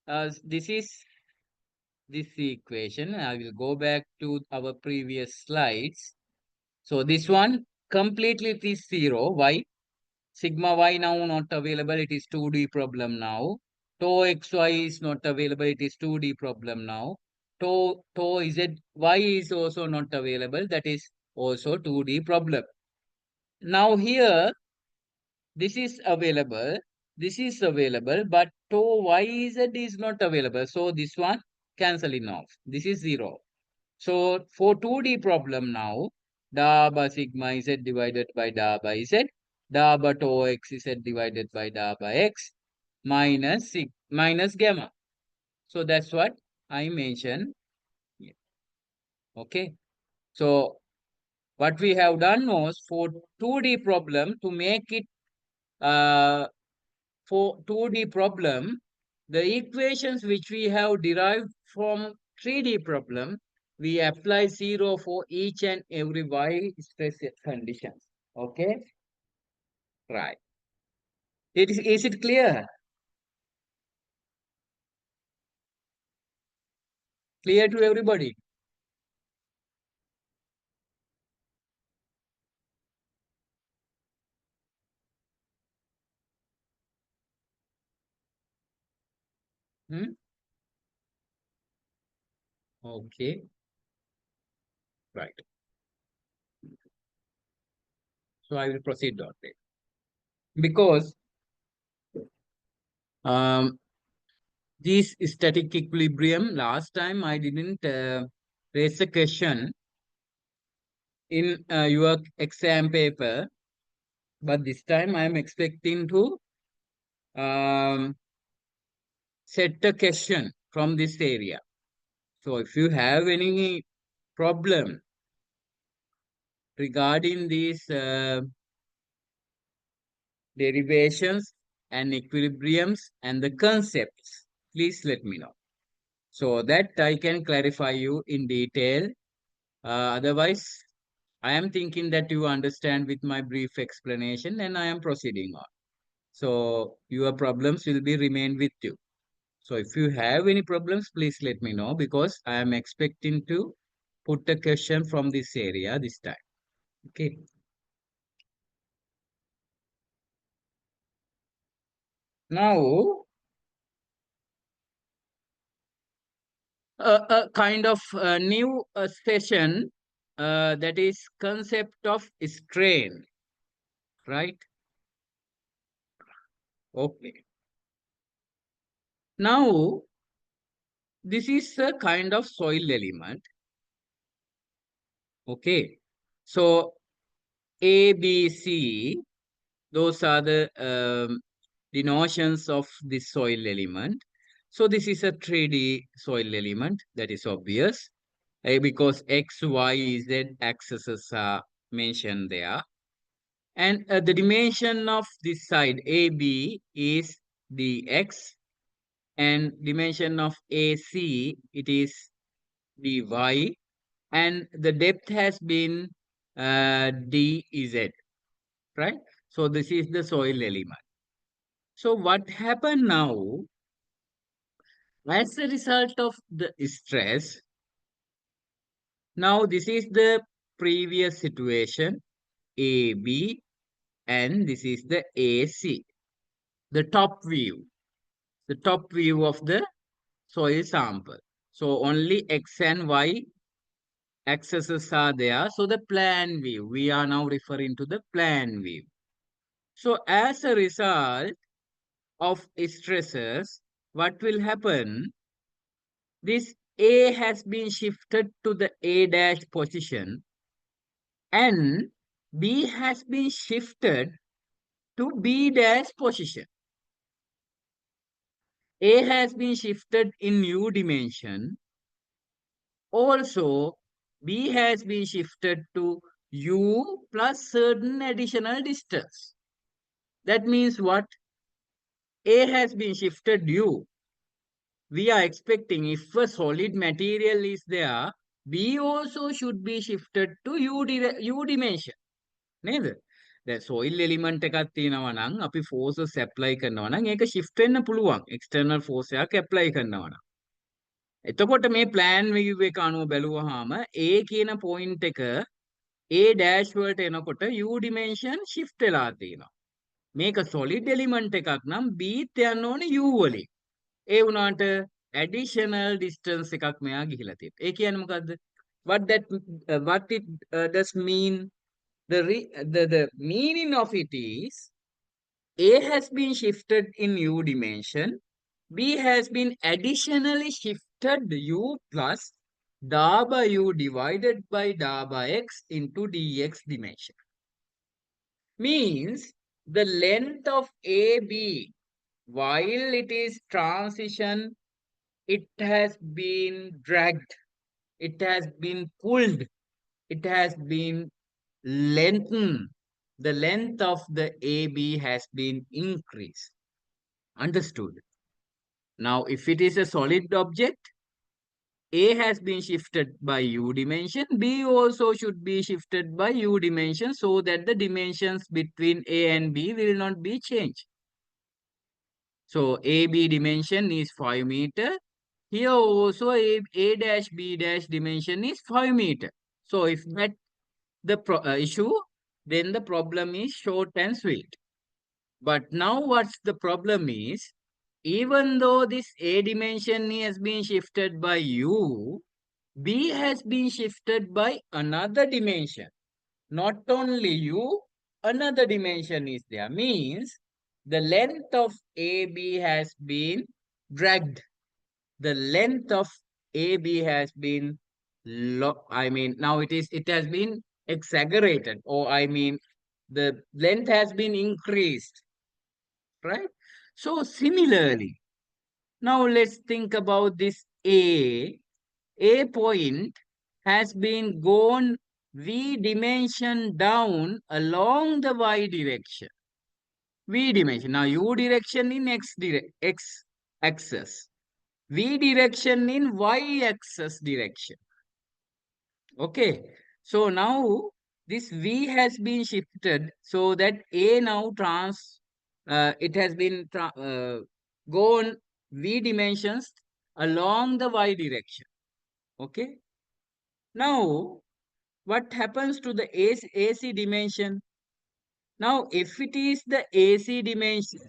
this is this equation. I will go back to our previous slides. So this one completely it is 0. Why? Sigma y now not available. It is 2D problem now. Tau xy is not available. It is 2D problem now. Tau z y is also not available. That is also 2D problem. Now here, this is available. This is available, but tau yz is not available. So this one cancelling off. This is 0. So for 2D problem now, da by sigma z divided by da by z, da by tau x z divided by da by x minus gamma. So that's what I mentioned here. Okay. So what we have done was for 2D problem to make it for 2D problem, the equations which we have derived from 3D problem, we apply 0 for each and every y stress conditions. Okay? Right. Is it clear? Clear to everybody? Hmm? Okay. Right. So I will proceed on that. Because this static equilibrium, last time I didn't raise a question in your exam paper, but this time I am expecting to set a question from this area. So if you have any problem regarding these derivations and equilibriums and the concepts, please let me know so that I can clarify you in detail. Otherwise, I am thinking that you understand with my brief explanation and I am proceeding on. So your problems will be remain with you. So if you have any problems, please let me know because I am expecting to put a question from this area this time. Okay. Now, a kind of new session that is concept of strain, right? Okay. Now, this is a kind of soil element. Okay. So, A, B, C, those are the denotions of this soil element. So this is a 3D soil element, that is obvious, because X, Y, Z axes are mentioned there. And the dimension of this side AB is dx, and dimension of AC, it is dy, and the depth has been dz, right? So this is the soil element. So what happened now, as a result of the stress, now this is the previous situation, AB, and this is the AC, the top view of the soil sample. So only X and Y axes are there. So the plan view, we are now referring to the plan view. So as a result of stresses, what will happen? This A has been shifted to the A dash position and B has been shifted to B dash position. A has been shifted in U dimension. Also, B has been shifted to U plus certain additional distance. That means what? A has been shifted U. We are expecting if a solid material is there, B also should be shifted to U dimension. නේද? දැන් soil element එකක් තියෙනවා නම් අපි forces apply කරනවා නම් ඒක shift වෙන්න පුළුවන් external force එකක් apply කරනවා නම්. එතකොට මේ plan view එක අනුව බැලුවාම A කියන point එක A dash වලට එනකොට U dimension shift වෙලා තියෙනවා. මේක solid element එකක් නම් B ත් යන්න ඕනේ U වලින්. ඒ වුණාට additional distance එකක් මෙයා ගිහිලා තියෙනවා. ඒ කියන්නේ මොකද්ද? What it does mean? The meaning of it is A has been shifted in U dimension. B has been additionally shifted U plus da by U divided by da by x into dx dimension. Means the length of AB while it is transition, it has been dragged, it has been pulled, it has been lengthened. The length of the AB has been increased. Understood? Now, if it is a solid object, A has been shifted by U dimension, B also should be shifted by U dimension so that the dimensions between A and B will not be changed. So, AB dimension is 5 meter. Here also A dash B dash dimension is 5 meter. So, if that the issue, then the problem is short and sweet. But now what's the problem is, even though this A dimension has been shifted by U, B has been shifted by another dimension. Not only U, another dimension is there. Means the length of AB has been dragged. The length of AB has been, now it has been exaggerated, or the length has been increased, right? So similarly, now let's think about this A point has been gone V dimension down along the Y direction. V dimension. Now U direction in X axis. V direction in Y axis direction. Okay. So now this V has been shifted so that A now it has been gone V dimensions along the Y direction. Okay. Now, what happens to the AC dimension? Now, if it is the AC dimension,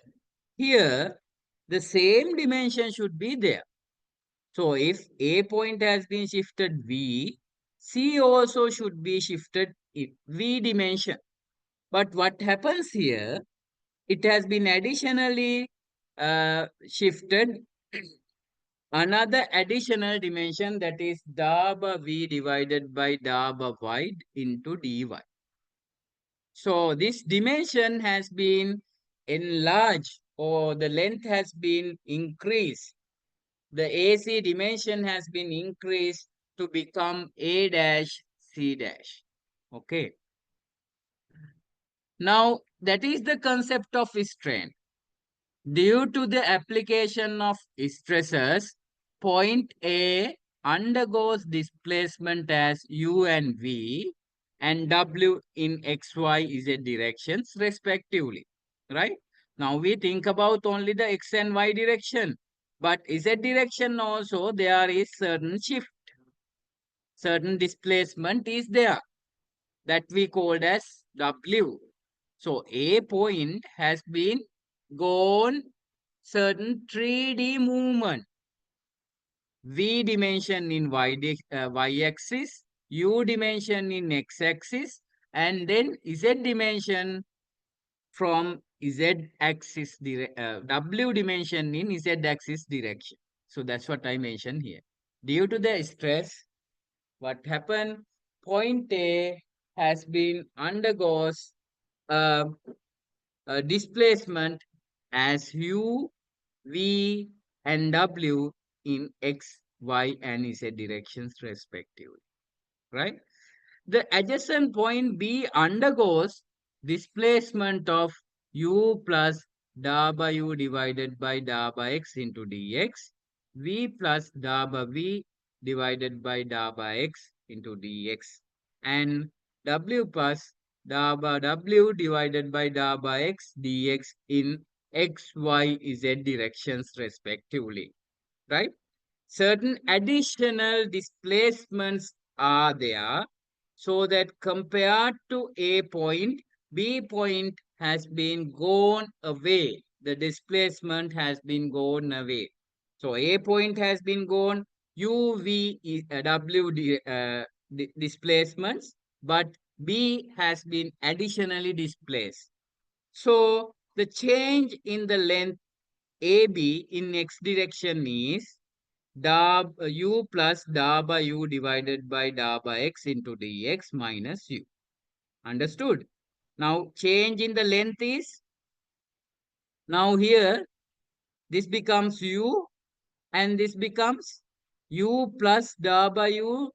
here the same dimension should be there. So, if A point has been shifted V, C also should be shifted in V dimension. But what happens here? It has been additionally shifted another additional dimension, that is da by V divided by da by Y into dy. So this dimension has been enlarged, or the length has been increased. The AC dimension has been increased to become A dash C dash. Okay. Now that is the concept of strain. Due to the application of stresses, point A undergoes displacement as U and V and W in X, Y, Z directions respectively, right? Now we think about only the X and Y direction, but Z direction also there is certain shift, certain displacement is there that we called as W. So A point has been gone certain 3D movement. V dimension in y-axis, U dimension in x-axis, and then Z dimension from Z-axis, W dimension in Z-axis direction. So that's what I mentioned here. Due to the stress, what happened? Point A has been undergoes displacement as U, V, and W in X, Y, and Z directions respectively. right? The adjacent point B undergoes displacement of u plus da by u divided by da by x into dx, v plus da by v divided by da by x into dx, and w plus da by w divided by da by x dx in x, y, z directions respectively, right? Certain additional displacements are there, so that compared to A point, B point has been gone away. The displacement has been gone away. So A point has been gone, UV is displacements, but B has been additionally displaced. So the change in the length AB in x direction is u plus da by u divided by da by x into dx minus u. Understood? Now change in the length is, now here this becomes u and this becomes u plus da by u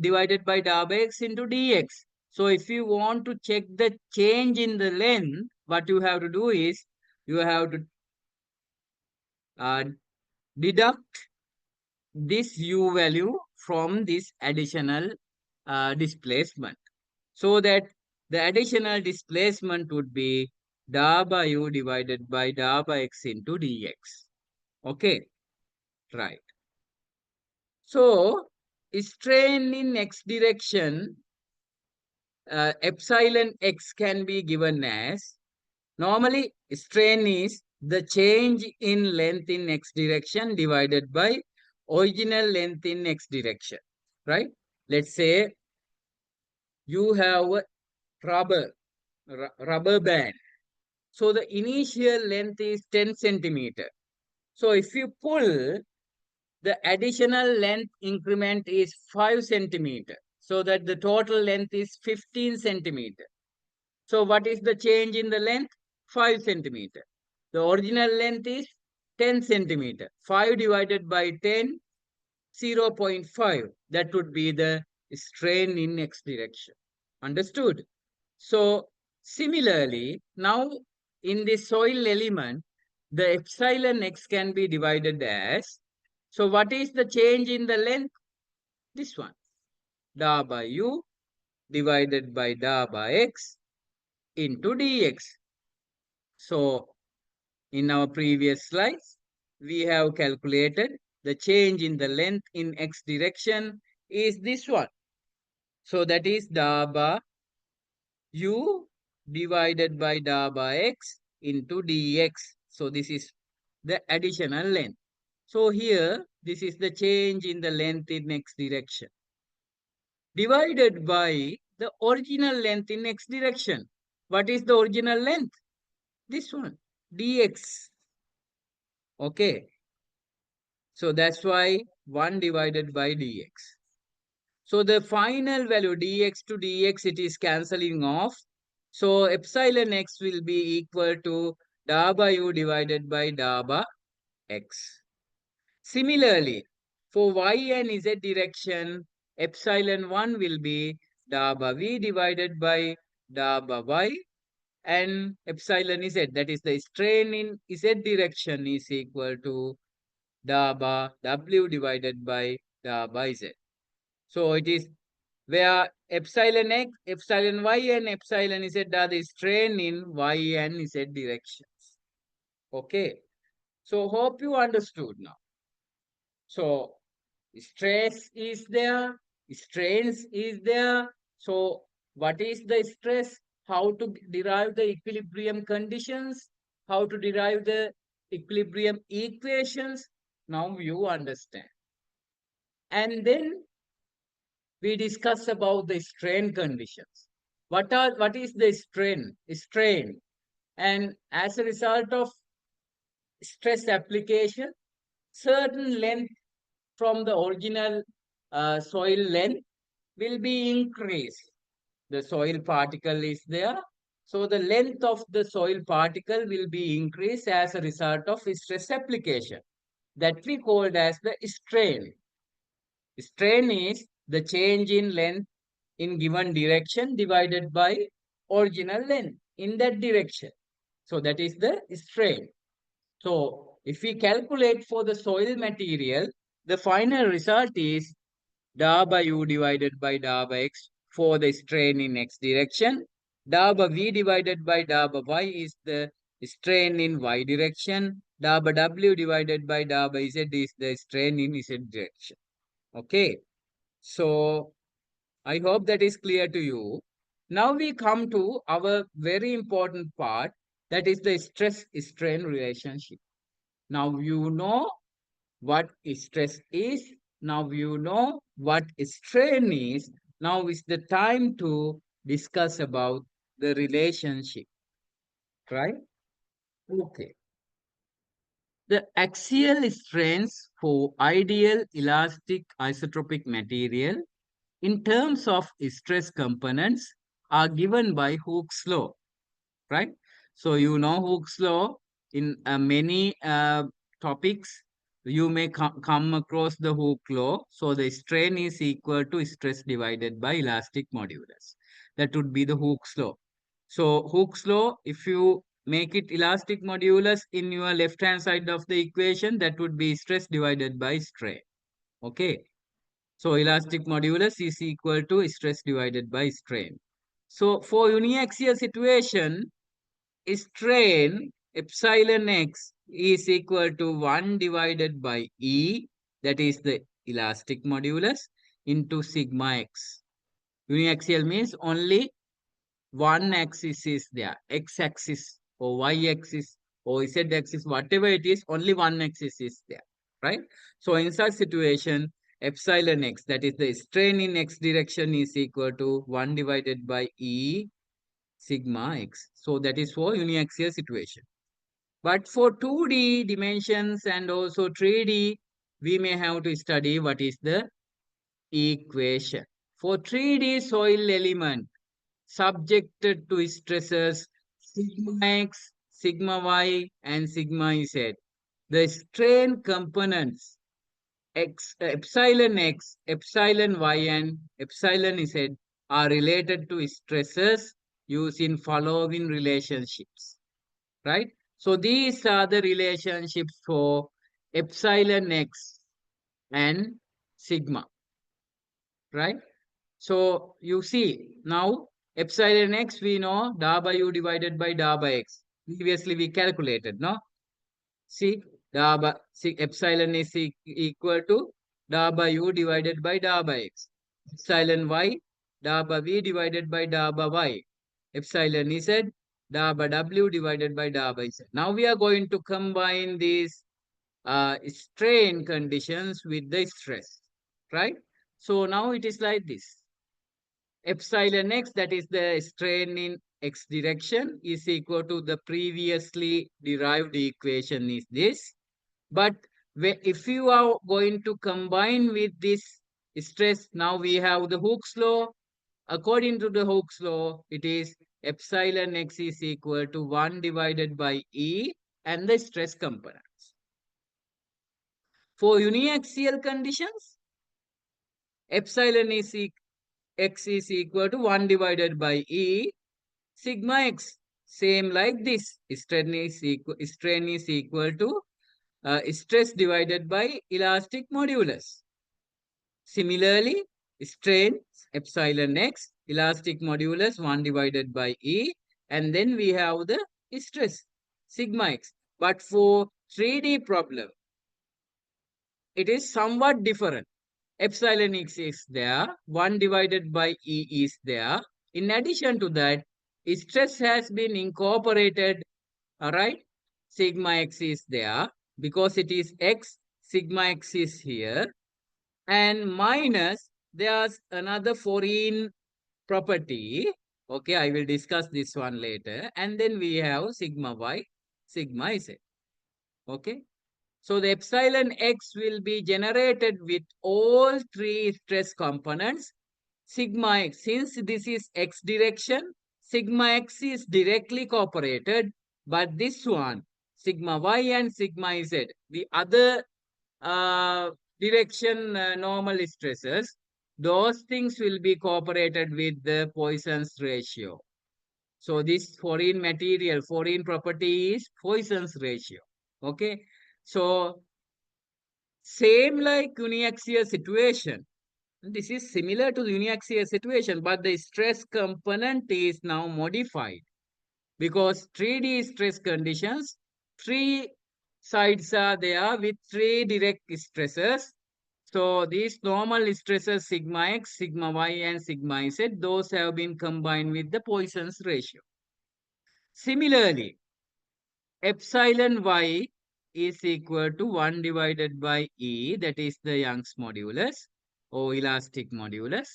divided by da by x into dx. So if you want to check the change in the length, what you have to do is you have to deduct this u value from this additional displacement, so that the additional displacement would be da by u divided by da by x into dx. Okay, right. So strain in x direction, epsilon x can be given as, normally strain is the change in length in x direction divided by original length in x direction, right? Let's say you have a rubber band. So the initial length is 10 centimeter. So if you pull, the additional length increment is 5 centimeter. So that the total length is 15 centimeter. So what is the change in the length? 5 centimeter. The original length is 10 centimeter. 5 divided by 10, 0.5. That would be the strain in x direction. Understood? So similarly, now in the soil element, the epsilon x can be divided as, so what is the change in the length? This one, da by u divided by da by x into dx. So in our previous slides, we have calculated the change in the length in x direction is this one. So that is da by u divided by da by x into dx. So this is the additional length. So here, this is the change in the length in x direction divided by the original length in x direction. What is the original length? This one, dx. Okay. So that's why 1 divided by dx. So the final value dx to dx, it is cancelling off. So epsilon x will be equal to da by u divided by da by x. Similarly, for y and z direction, epsilon 1 will be da by v divided by da by y, and epsilon z, that is the strain in z direction, is equal to da by w divided by da by z. So it is where epsilon x, epsilon y, and epsilon z are the strain in y and z directions. Okay. So hope you understood now. So stress is there, strains is there. So what is the stress? How to derive the equilibrium conditions? How to derive the equilibrium equations? Now you understand. And then we discuss about the strain conditions. What is the strain? Strain. And as a result of stress application, certain length from the original soil length will be increased. The soil particle is there. So the length of the soil particle will be increased as a result of stress application. That we called as the strain. Strain is the change in length in given direction divided by original length in that direction. So that is the strain. So if we calculate for the soil material, the final result is dA by U divided by dA by X for the strain in X direction. DA by V divided by dA by Y is the strain in Y direction. DA by W divided by dA by Z is the strain in Z direction. Okay. So I hope that is clear to you. Now we come to our very important part, that is the stress-strain relationship. Now you know what stress is. Now you know what strain is. Now is the time to discuss about the relationship, right? Okay. The axial strains for ideal elastic isotropic material in terms of stress components are given by Hooke's law, right? So you know Hooke's law in many topics. You may come across the Hooke law. So the strain is equal to stress divided by elastic modulus. That would be the Hooke's law. So Hooke's law, if you make it elastic modulus in your left hand side of the equation, that would be stress divided by strain. Okay. So elastic modulus is equal to stress divided by strain. So for uniaxial situation, strain epsilon x is equal to 1 divided by E, that is the elastic modulus, into sigma x. Uniaxial means only one axis is there, x-axis or y-axis or z-axis, whatever it is, only one axis is there, right? So in such situation, epsilon x, that is the strain in x direction, is equal to 1 divided by E sigma x. So that is for uniaxial situation. But for 2D dimensions and also 3D, we may have to study what is the equation. For 3D soil element subjected to stresses sigma x, sigma y, and sigma z, the strain components epsilon x, epsilon y, and epsilon z are related to stresses using following relationships, right? So these are the relationships for epsilon x and sigma, right? So you see now epsilon x, we know dA by U divided by dA by X. Previously we calculated, no? See, epsilon is equal to dA by U divided by dA by X. Epsilon y, dA by V divided by dA by Y. Epsilon Z, dA by W divided by dA by Z. Now we are going to combine these strain conditions with the stress, right? So now it is like this. Epsilon x, that is the strain in x direction, is equal to the previously derived equation is this. But if you are going to combine with this stress, now we have the Hooke's law. According to the Hooke's law, it is epsilon x is equal to 1 divided by E and the stress components. For uniaxial conditions, epsilon x is equal to 1 divided by E sigma x, same like this. Strain is equal to stress divided by elastic modulus. Similarly, strain epsilon x, elastic modulus 1 divided by E, and then we have the stress sigma x. But for 3D problem, it is somewhat different. Epsilon x is there, 1 divided by E is there. In addition to that, stress has been incorporated, all right? Sigma x is there because it is x, sigma x is here. And minus, there's another foreign property. Okay, I will discuss this one later. And then we have sigma y, sigma z. Okay. So the epsilon x will be generated with all three stress components. Sigma x, since this is x direction, sigma x is directly cooperated, but this one, sigma y and sigma z, the other direction normal stresses, those things will be cooperated with the Poisson's ratio. So this foreign material, foreign property is Poisson's ratio. Okay. So same like uniaxial situation. This is similar to uniaxial situation, but the stress component is now modified because 3D stress conditions, three sides are there with three direct stresses. So these normal stresses sigma x, sigma y, and sigma z, those have been combined with the Poisson's ratio. Similarly, epsilon y is equal to 1 divided by E, that is the Young's modulus or elastic modulus.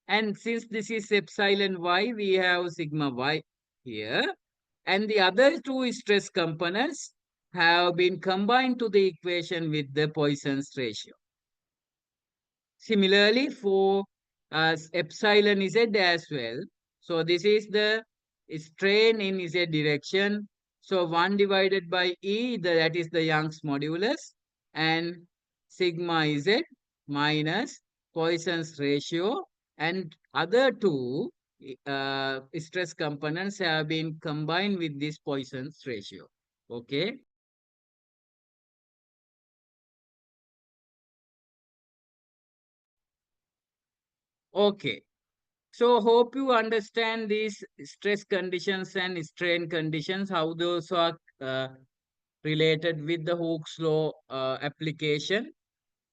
And since this is epsilon y, we have sigma y here. And the other two stress components have been combined to the equation with the Poisson's ratio. Similarly, for epsilon z as well. So this is the strain in z direction. So 1 divided by E, that is the Young's modulus, and sigma z minus Poisson's ratio, and other two stress components have been combined with this Poisson's ratio. Okay. Okay. So hope you understand these stress conditions and strain conditions, how those are related with the Hooke's law application.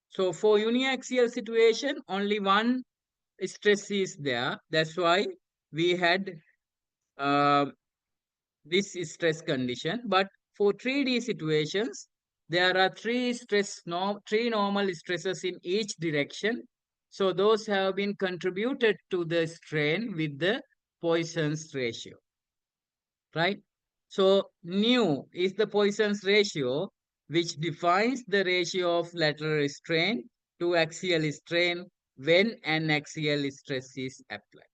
So for uniaxial situation, only one stress is there. That's why we had uh, this stress condition. But for 3D situations, there are three normal stresses in each direction. So those have been contributed to the strain with the Poisson's ratio, right? So nu is the Poisson's ratio, which defines the ratio of lateral strain to axial strain when an axial stress is applied.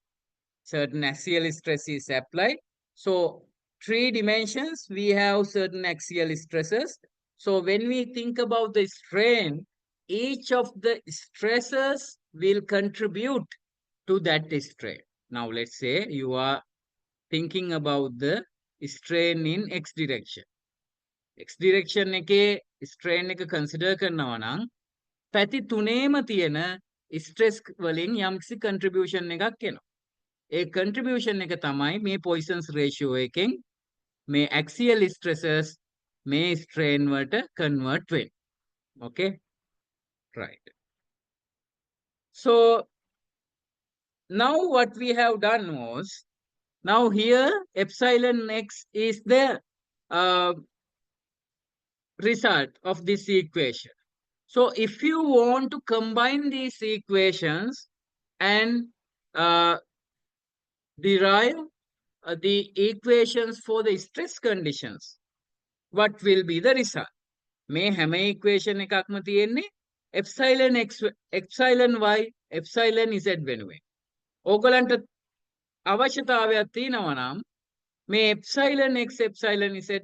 Certain axial stress is applied. So 3 dimensions, we have certain axial stresses. So when we think about the strain, each of the stresses will contribute to that strain. Now let's say you are thinking about the strain in x direction. X direction එකේ strain එක consider කරනවා නම් පැති තුනේම තියෙන stress වලින් යම්කිසි contribution එකක් එනවා. ඒ contribution එක තමයි මේ Poisson's ratio එකෙන් මේ axial stresses මේ strain වලට convert වෙන්නේ. Okay? Right. So now what we have done was, now here epsilon x is the result of this equation. So if you want to combine these equations and derive the equations for the stress conditions, what will be the result? මේ හැම equation එකක්ම තියෙන්නේ epsilon x, epsilon y, epsilon z වෙනුවෙන්. ඕගලන්ට අවශ්‍යතාවයක් තියෙනවා නම් මේ epsilon x, epsilon z,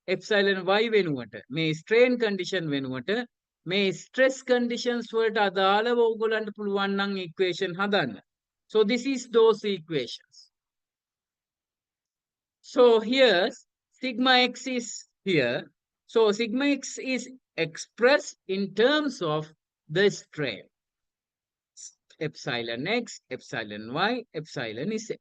epsilon y වෙනුවට මේ strain condition වෙනුවට මේ stress conditions වලට අදාළව ඕගලන්ට පුළුවන් නම් equation හදන්න. So this is those equations. So here sigma x is here. So sigma x is expressed in terms of the strain. Epsilon x, epsilon y, epsilon z.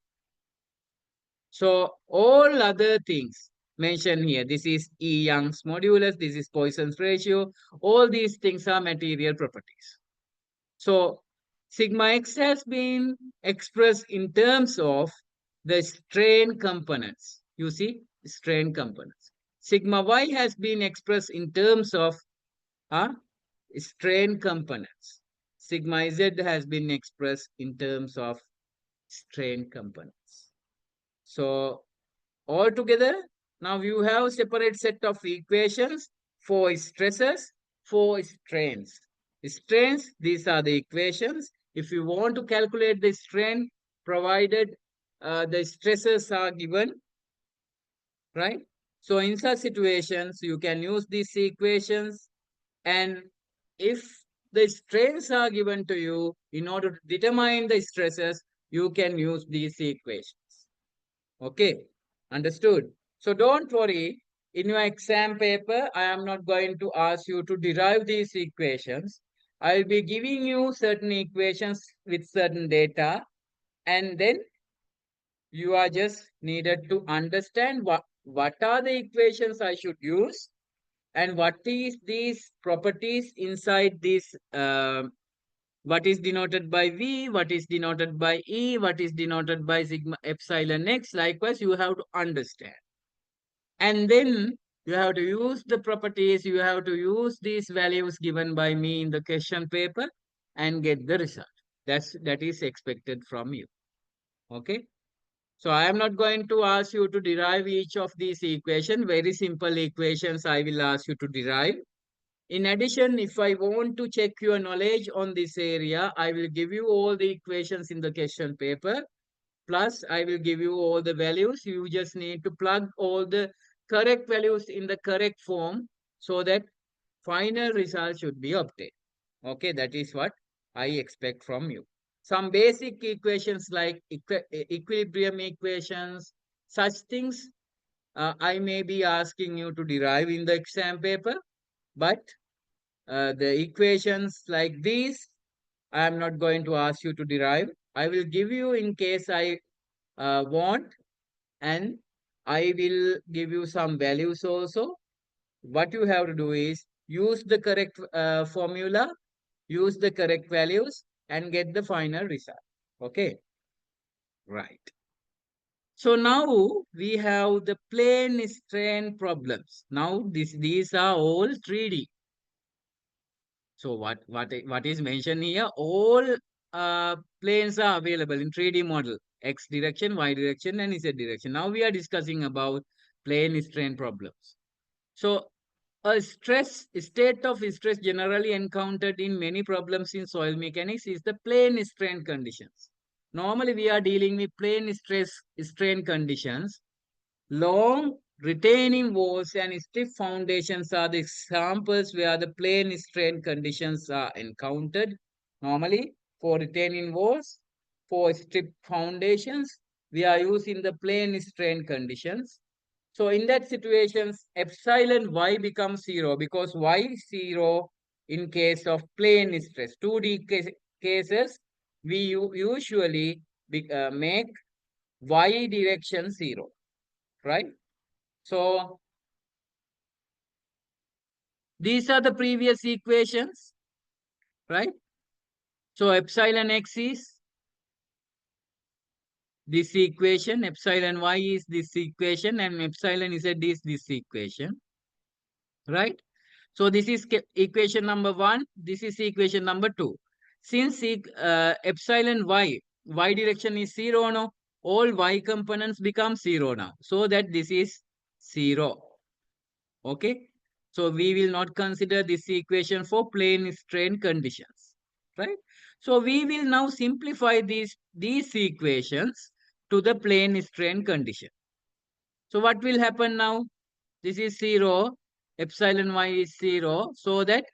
So all other things mentioned here, this is E Young's modulus, this is Poisson's ratio, all these things are material properties. So sigma x has been expressed in terms of the strain components. You see, strain components. Sigma y has been expressed in terms of strain components. Sigma z has been expressed in terms of strain components. So altogether, now you have separate set of equations for stresses, for strains. Strains, these are the equations. If you want to calculate the strain, provided the stresses are given, right? So in such situations, you can use these equations, and if the strains are given to you, in order to determine the stresses, you can use these equations. Okay, understood? So don't worry, in your exam paper, I am not going to ask you to derive these equations. I'll be giving you certain equations with certain data, and then you are just needed to understand what are the equations I should use, and what is these properties inside this, what is denoted by V, what is denoted by E, what is denoted by sigma epsilon X. Likewise, you have to understand. And then you have to use the properties, you have to use these values given by me in the question paper and get the result. That is expected from you. Okay. So I am not going to ask you to derive each of these equations. Very simple equations I will ask you to derive. In addition, if I want to check your knowledge on this area, I will give you all the equations in the question paper. Plus, I will give you all the values. You just need to plug all the correct values in the correct form so that final result should be obtained. Okay, that is what I expect from you. Some basic equations like equilibrium equations, such things I may be asking you to derive in the exam paper, but the equations like these, I am not going to ask you to derive. I will give you in case I want, and I will give you some values also. What you have to do is use the correct formula, use the correct values, and get the final result. Okay, right. So now we have the plane strain problems. Now these are all 3D. So what is mentioned here? All planes are available in 3D model: X direction, Y direction, and Z direction. Now we are discussing about plane strain problems. So a state of stress generally encountered in many problems in soil mechanics is the plane strain conditions. Normally we are dealing with plane strain conditions. Long retaining walls and stiff foundations are the examples where the plane strain conditions are encountered. Normally, for retaining walls, for stiff foundations, we are using the plane strain conditions. So in that situations, epsilon y becomes 0 because y is 0 in case of plane stress. 2D cases, we usually make y direction 0. Right? So these are the previous equations, right? So epsilon x is this equation, epsilon y is this equation, and epsilon z is this equation, right? So this is equation number 1, this is equation number 2. Since epsilon y direction is 0 now, all y components become 0 now. So that this is 0. Okay, so we will not consider this equation for plane strain conditions, right? So we will now simplify these equations to the plane strain condition. So what will happen now? This is 0, epsilon y is 0, so that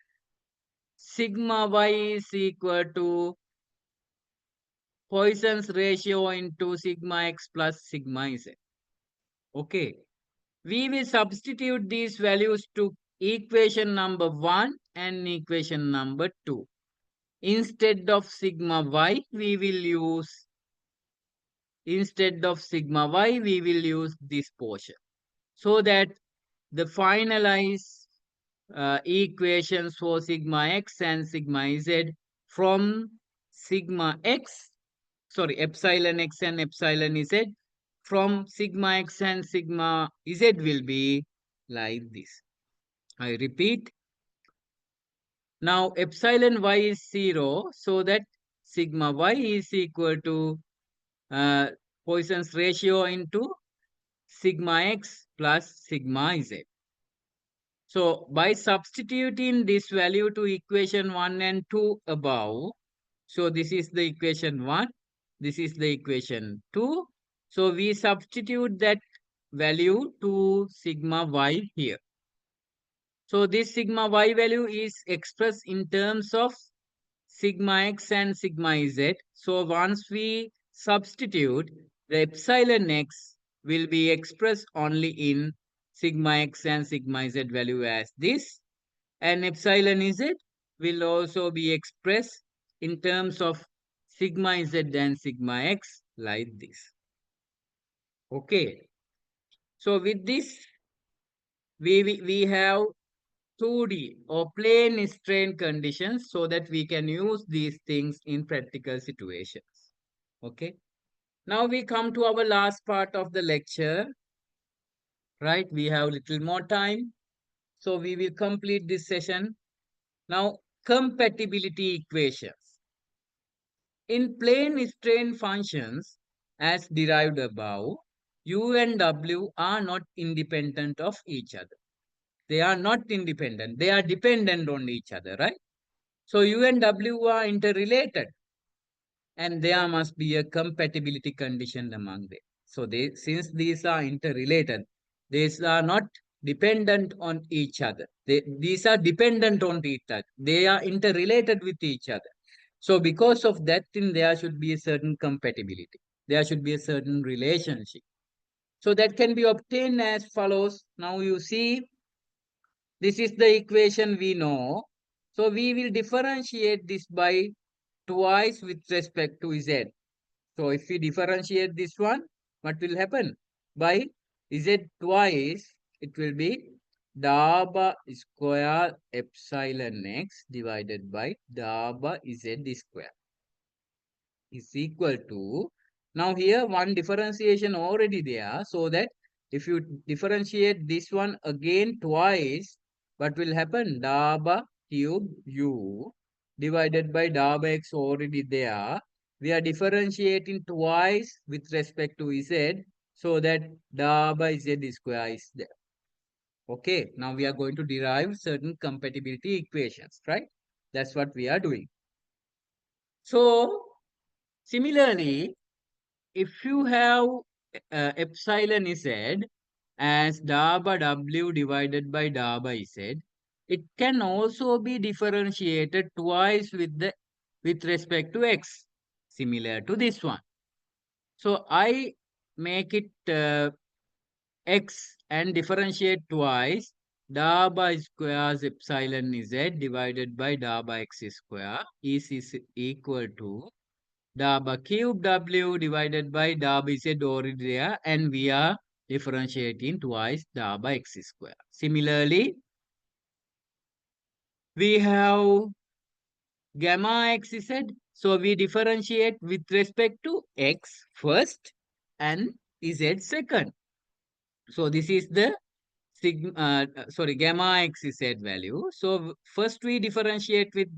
sigma y is equal to Poisson's ratio into sigma x plus sigma z. Okay. We will substitute these values to equation number 1 and equation number 2. Instead of sigma y, we will use this portion. So that the finalized equations for sigma x and sigma z from epsilon x and epsilon z from sigma x and sigma z will be like this. I repeat. Now epsilon y is 0, so that sigma y is equal to Poisson's ratio into sigma x plus sigma z. So by substituting this value to equation 1 and 2 above, so this is the equation 1, this is the equation 2. So we substitute that value to sigma y here. So this sigma y value is expressed in terms of sigma x and sigma z. So once we substitute, the epsilon x will be expressed only in sigma x and sigma z value as this, and epsilon z will also be expressed in terms of sigma z and sigma x like this. Okay. So with this, we have 2D or plane strain conditions so that we can use these things in practical situations. Okay. Now we come to our last part of the lecture, right? We have little more time. So we will complete this session. Now, compatibility equations. In plane strain functions as derived above, U and W are not independent of each other. They are not independent. They are dependent on each other, right? So U and W are interrelated, and there must be a compatibility condition among them. So since these are interrelated, these are not dependent on each other. These are dependent on each other. They are interrelated with each other. So because of that thing, there should be a certain compatibility. There should be a certain relationship. So that can be obtained as follows. Now you see, this is the equation we know. So we will differentiate this by twice with respect to z. So if we differentiate this one, what will happen? By z twice, it will be daba square epsilon x divided by daba z square is equal to, now here one differentiation already there, so that if you differentiate this one again twice, what will happen? Daba cube u divided by daba x already there. We are differentiating twice with respect to z, so that daba z square is there. Okay, now we are going to derive certain compatibility equations, right? That's what we are doing. So similarly, if you have epsilon z as daba w divided by daba z, it can also be differentiated twice with respect to x, similar to this one. So I make it x and differentiate twice. Daba squares epsilon z divided by daba x square is equal to daba cube w divided by daba z already there, and we are differentiating twice daba x square. Similarly, we have gamma x z. So we differentiate with respect to x first and z second. So this is the gamma x z value. So first we differentiate with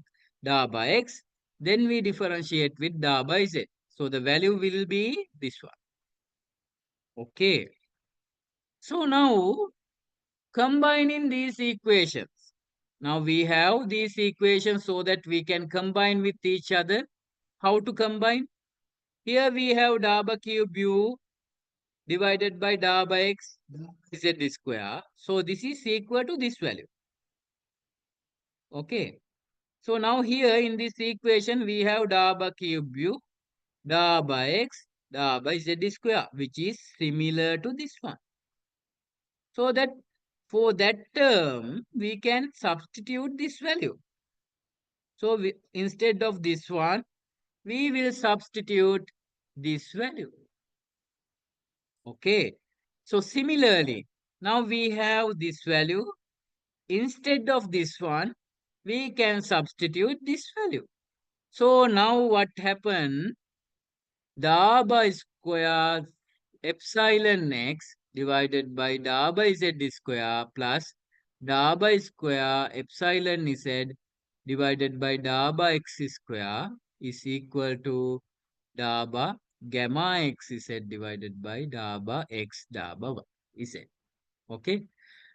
daba x, then we differentiate with daba z. So the value will be this one. Okay. So now combining these equations. Now we have these equations so that we can combine with each other. How to combine? Here we have daba cube u divided by daba x z square. So this is equal to this value. Okay. So now here in this equation we have daba cube u, daba x, daba z square, which is similar to this one. So that for that term, we can substitute this value. So instead of this one, we will substitute this value. Okay. So similarly, now we have this value. Instead of this one, we can substitute this value. So now what happened? Daba square epsilon x divided by daba z square plus daba square epsilon z divided by daba x square is equal to daba gamma x z divided by daba x daba z. Okay.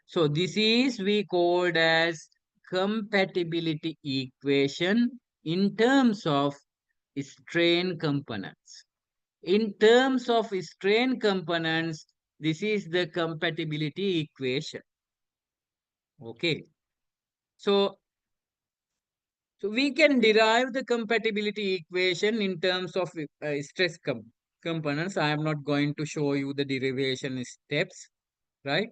So this is we called as compatibility equation in terms of strain components. In terms of strain components, this is the compatibility equation. Okay. So we can derive the compatibility equation in terms of stress components. I am not going to show you the derivation steps, right?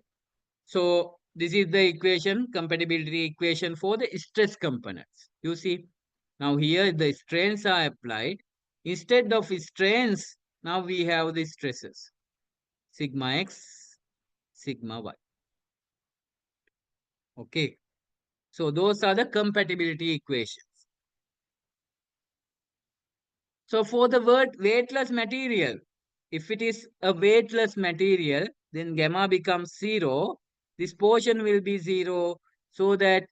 So this is the equation, compatibility equation for the stress components. You see, now here the strains are applied. Instead of strains, now we have the stresses, sigma x, sigma y. Okay. So those are the compatibility equations. So for the word weightless material, if it is a weightless material, then gamma becomes 0. This portion will be 0, so that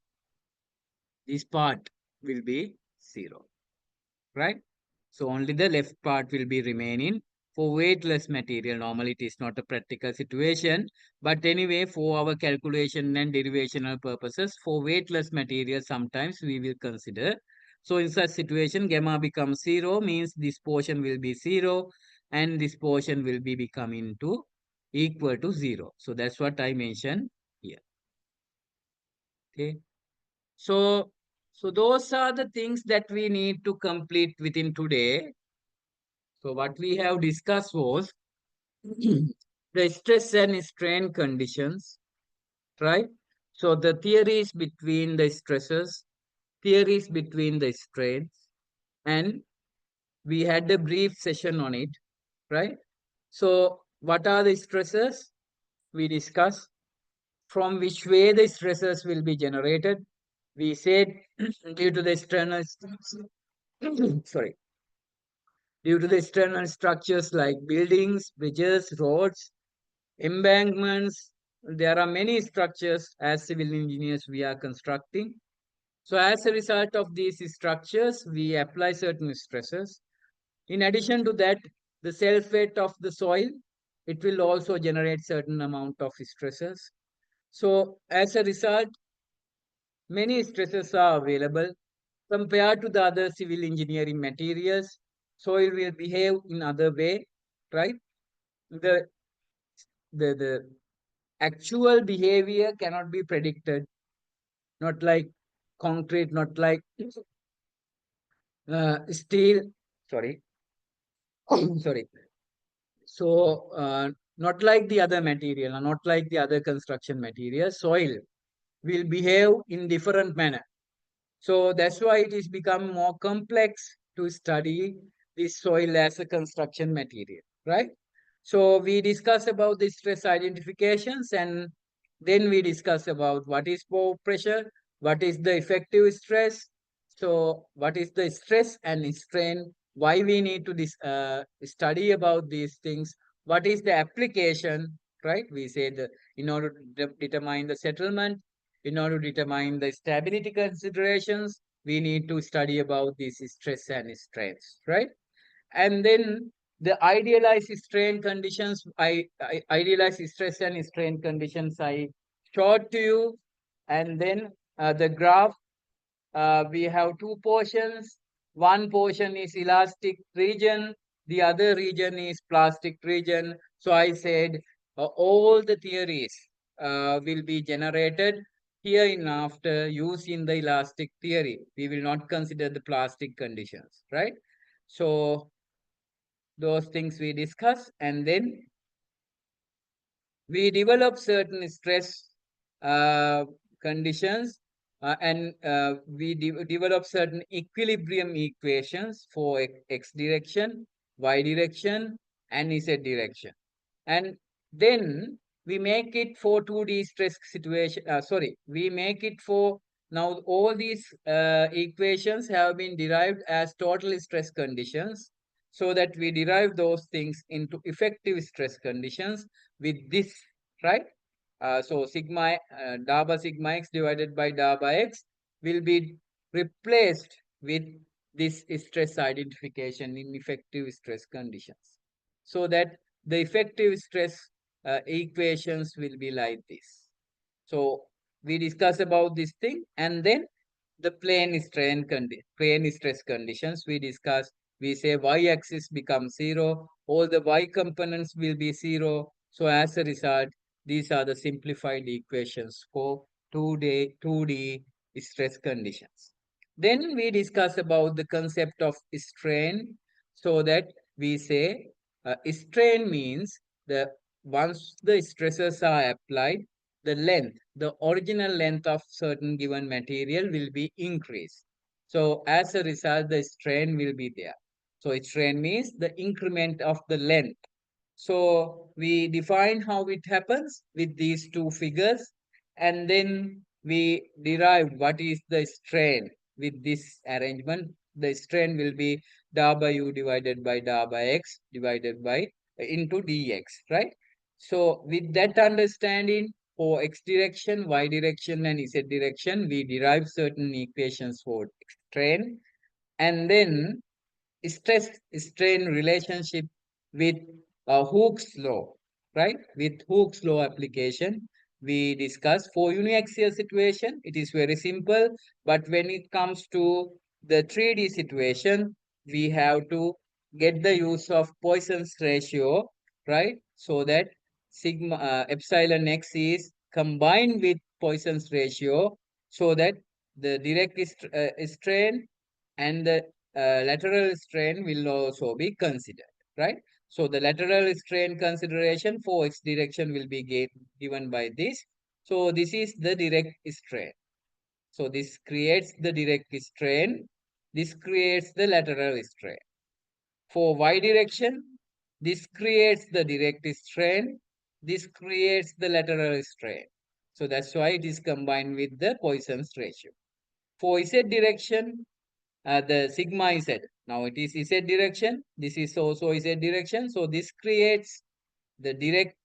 this part will be 0, right? So only the left part will be remaining. For weightless material, normally it is not a practical situation, but anyway, for our calculation and derivational purposes, for weightless material, sometimes we will consider. So in such situation, gamma becomes 0, means this portion will be 0, and this portion will be becoming to equal to 0. So that's what I mentioned here. Okay. So those are the things that we need to complete within today. So what we have discussed was the stress and strain conditions, right? So the theories between the stresses, theories between the strains, and we had a brief session on it, right? So what are the stresses? We discussed from which way the stresses will be generated. We said due to the external sorry, due to the external structures like buildings, bridges, roads, embankments. There are many structures as civil engineers we are constructing. So as a result of these structures, we apply certain stresses. In addition to that, the self-weight of the soil, it will also generate certain amount of stresses. So as a result, many stresses are available. Compared to the other civil engineering materials, soil will behave in other way, right? The, the actual behavior cannot be predicted, not like concrete, not like steel, sorry, sorry. So, not like the other material, not like the other construction material, soil will behave in different manner. So that's why it is become more complex to study this soil as a construction material, right? So we discuss about the stress identifications, and then we discuss about what is pore pressure, what is the effective stress, so what is the stress and strain, why we need to study about these things, what is the application, right? We said in order to determine the settlement, in order to determine the stability considerations, we need to study about these stress and strains, right? And then the idealized strain conditions, I idealized stress and strain conditions I showed to you. And then the graph, we have two portions. One portion is elastic region, the other region is plastic region. So I said all the theories will be generated here in after using the elastic theory. We will not consider the plastic conditions, right? So those things we discuss, and then we develop certain stress conditions, and we develop certain equilibrium equations for x direction, y direction, and z direction. And then we make it for 2D stress situation. Sorry, we make it for now all these equations have been derived as total stress conditions, so that we derive those things into effective stress conditions with this, right? So sigma daba sigma x divided by daba x will be replaced with this stress identification in effective stress conditions, so that the effective stress equations will be like this. So we discuss about this thing, and then the plane stress conditions we discuss. We say y-axis becomes 0, all the y components will be 0. So as a result, these are the simplified equations for 2D stress conditions. Then we discuss about the concept of strain, so that we say strain means the once the stresses are applied, the length, the original length of certain given material will be increased. So as a result, the strain will be there. So strain means the increment of the length. So we define how it happens with these two figures, and then we derive what is the strain with this arrangement. The strain will be dou by u divided by dou by x divided by into dx, right? So with that understanding, for x direction, y direction, and z direction, we derive certain equations for strain, and then stress strain relationship with Hooke's law, right? With Hooke's law application, we discuss for uniaxial situation, it is very simple. But when it comes to the 3D situation, we have to get the use of Poisson's ratio, right? So that sigma epsilon x is combined with Poisson's ratio, so that the direct strain and the lateral strain will also be considered, right? So the lateral strain consideration for x direction will be given by this. So this is the direct strain. So this creates the direct strain. This creates the lateral strain. For y direction, this creates the direct strain. This creates the lateral strain. So that's why it is combined with the Poisson's ratio. For z direction, the sigma z. Now it is z direction. This is also z direction. So this creates the direct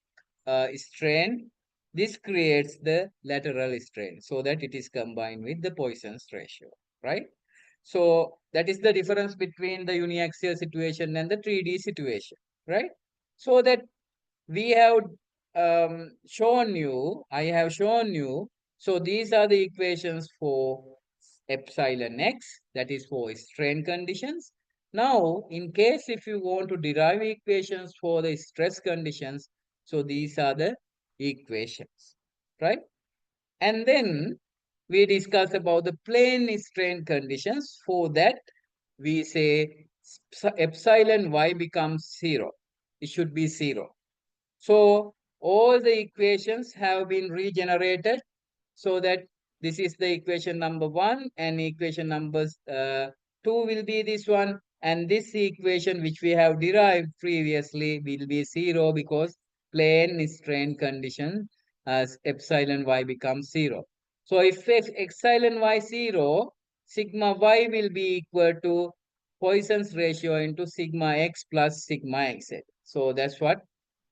strain. This creates the lateral strain, so that it is combined with the Poisson's ratio, right? So that is the difference between the uniaxial situation and the 3D situation, right? So that we have shown you, I have shown you, so these are the equations for epsilon x, that is for strain conditions. Now, in case if you want to derive equations for the stress conditions, so these are the equations, right? And then we discuss about the plane strain conditions. For that, we say epsilon y becomes 0. It should be 0. So all the equations have been regenerated, so that this is the equation number 1, and equation number 2 will be this one, and this equation which we have derived previously will be 0, because plane strain condition as epsilon y becomes 0. So if epsilon y 0, sigma y will be equal to Poisson's ratio into sigma x plus sigma xz. So that's what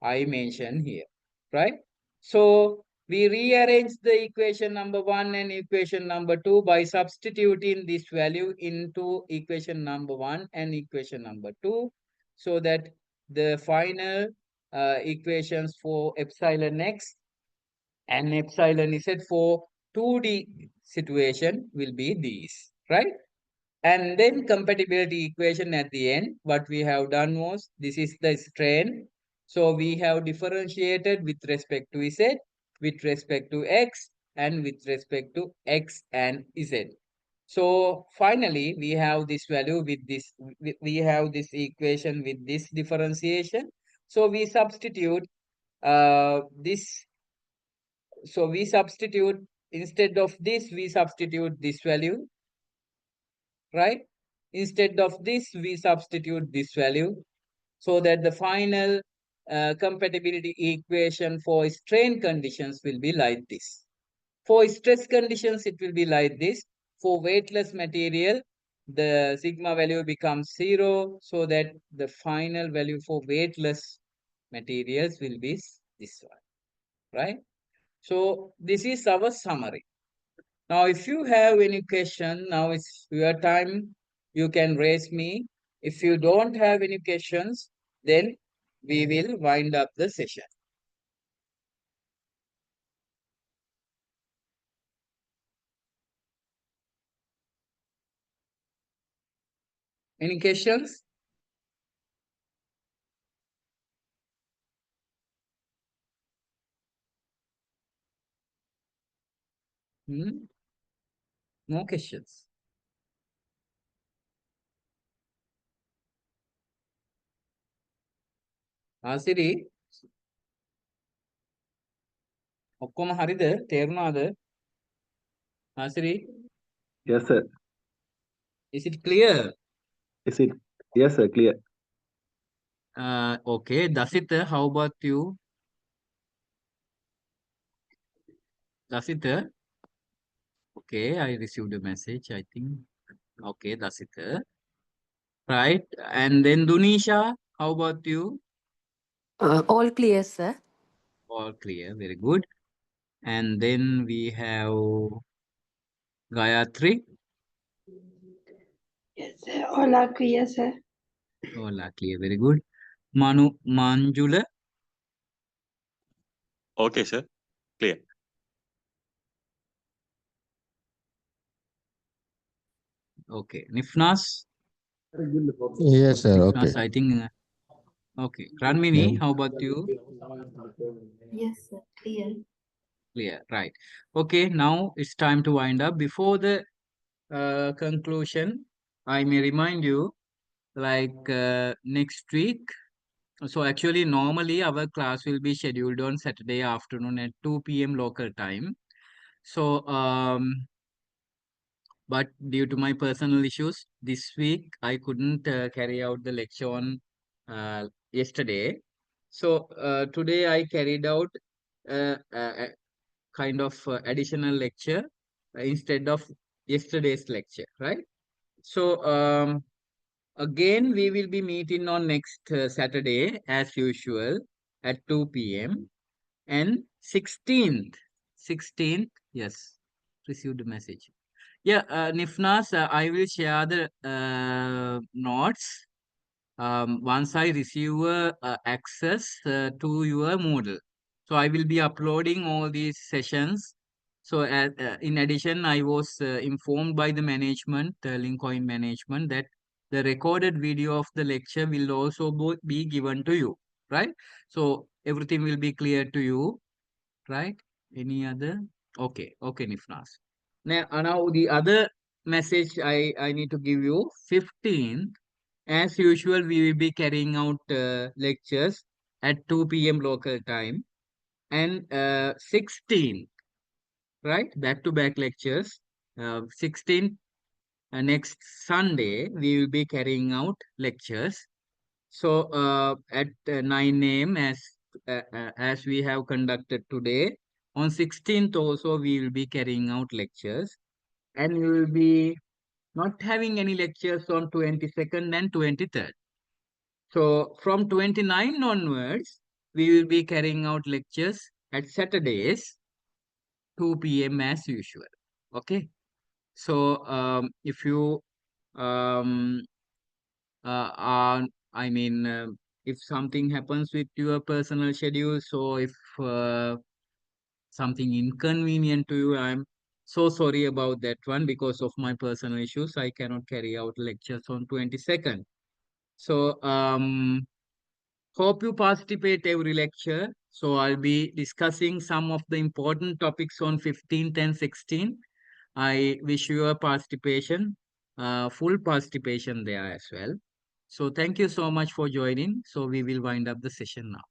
I mentioned here, right? So we rearrange the equation number 1 and equation number 2 by substituting this value into equation number 1 and equation number 2, so that the final equations for epsilon x and epsilon z for 2D situation will be these, right? And then compatibility equation at the end, what we have done was, this is the strain. So we have differentiated with respect to Z, with respect to X, and with respect to X and Z. So finally, we have this value with this, we have this equation with this differentiation. So we substitute this, so we substitute, instead of this, we substitute this value, right? Instead of this, we substitute this value, so that the final compatibility equation for strain conditions will be like this. For stress conditions, it will be like this. For weightless material, the sigma value becomes 0, so that the final value for weightless materials will be this one, right? So this is our summary. Now, if you have any question, now it's your time. You can raise me. If you don't have any questions, then we will wind up the session. Any questions? Hmm? No questions. ආසිරි ඔක්කොම හරිද? තේරුණාද? ආසිරි, Yes, sir. is it clear? Is it? Yes, sir. Clear. Okay, Dasita, how about you? Dasita, okay, I received a message, I think. Okay, Dasita. Right, and then Dunisha, how about you? All clear, sir. All clear, very good. And then we have Gayatri. Yes, sir. All are clear, sir. All are clear, very good. Manjula. Okay, sir. Clear. Okay, Nifnas. Yes, sir. Okay. Nifnas, I think. Okay, Ranmini, how about you? Yes, sir. Clear. Clear, right. Okay, now it's time to wind up. Before the conclusion, I may remind you, like next week. So actually, normally our class will be scheduled on Saturday afternoon at 2 p.m. local time. So, but due to my personal issues, this week I couldn't carry out the lecture on yesterday. So today I carried out a kind of additional lecture instead of yesterday's lecture, right? So again, we will be meeting on next Saturday as usual at 2 p.m. and 16th, yes, received the message. Yeah, Nifnas, I will share the notes once I receive access to your Moodle. So I will be uploading all these sessions. So in addition, I was informed by the management, Lincoin management, that the recorded video of the lecture will also be given to you, right? So everything will be clear to you, right? Any other? Okay, okay, Nifnas. Now the other message I need to give you, 15th, as usual, we will be carrying out lectures at 2 p.m. local time, and 16th, right? Back-to-back lectures. 16th, next Sunday, we will be carrying out lectures. So at 9 a.m. As we have conducted today, on 16th also we will be carrying out lectures, and we will be not having any lectures on 22nd and 23rd. So from 29 onwards, we will be carrying out lectures at Saturdays, 2 p.m. as usual. Okay. So if you um, I mean, if something happens with your personal schedule, so if something inconvenient to you, I'm so sorry about that one. Because of my personal issues, I cannot carry out lectures on 22nd. So hope you participate every lecture. So I'll be discussing some of the important topics on 15th and 16th. I wish you a participation, full participation there as well. So thank you so much for joining. So we will wind up the session now.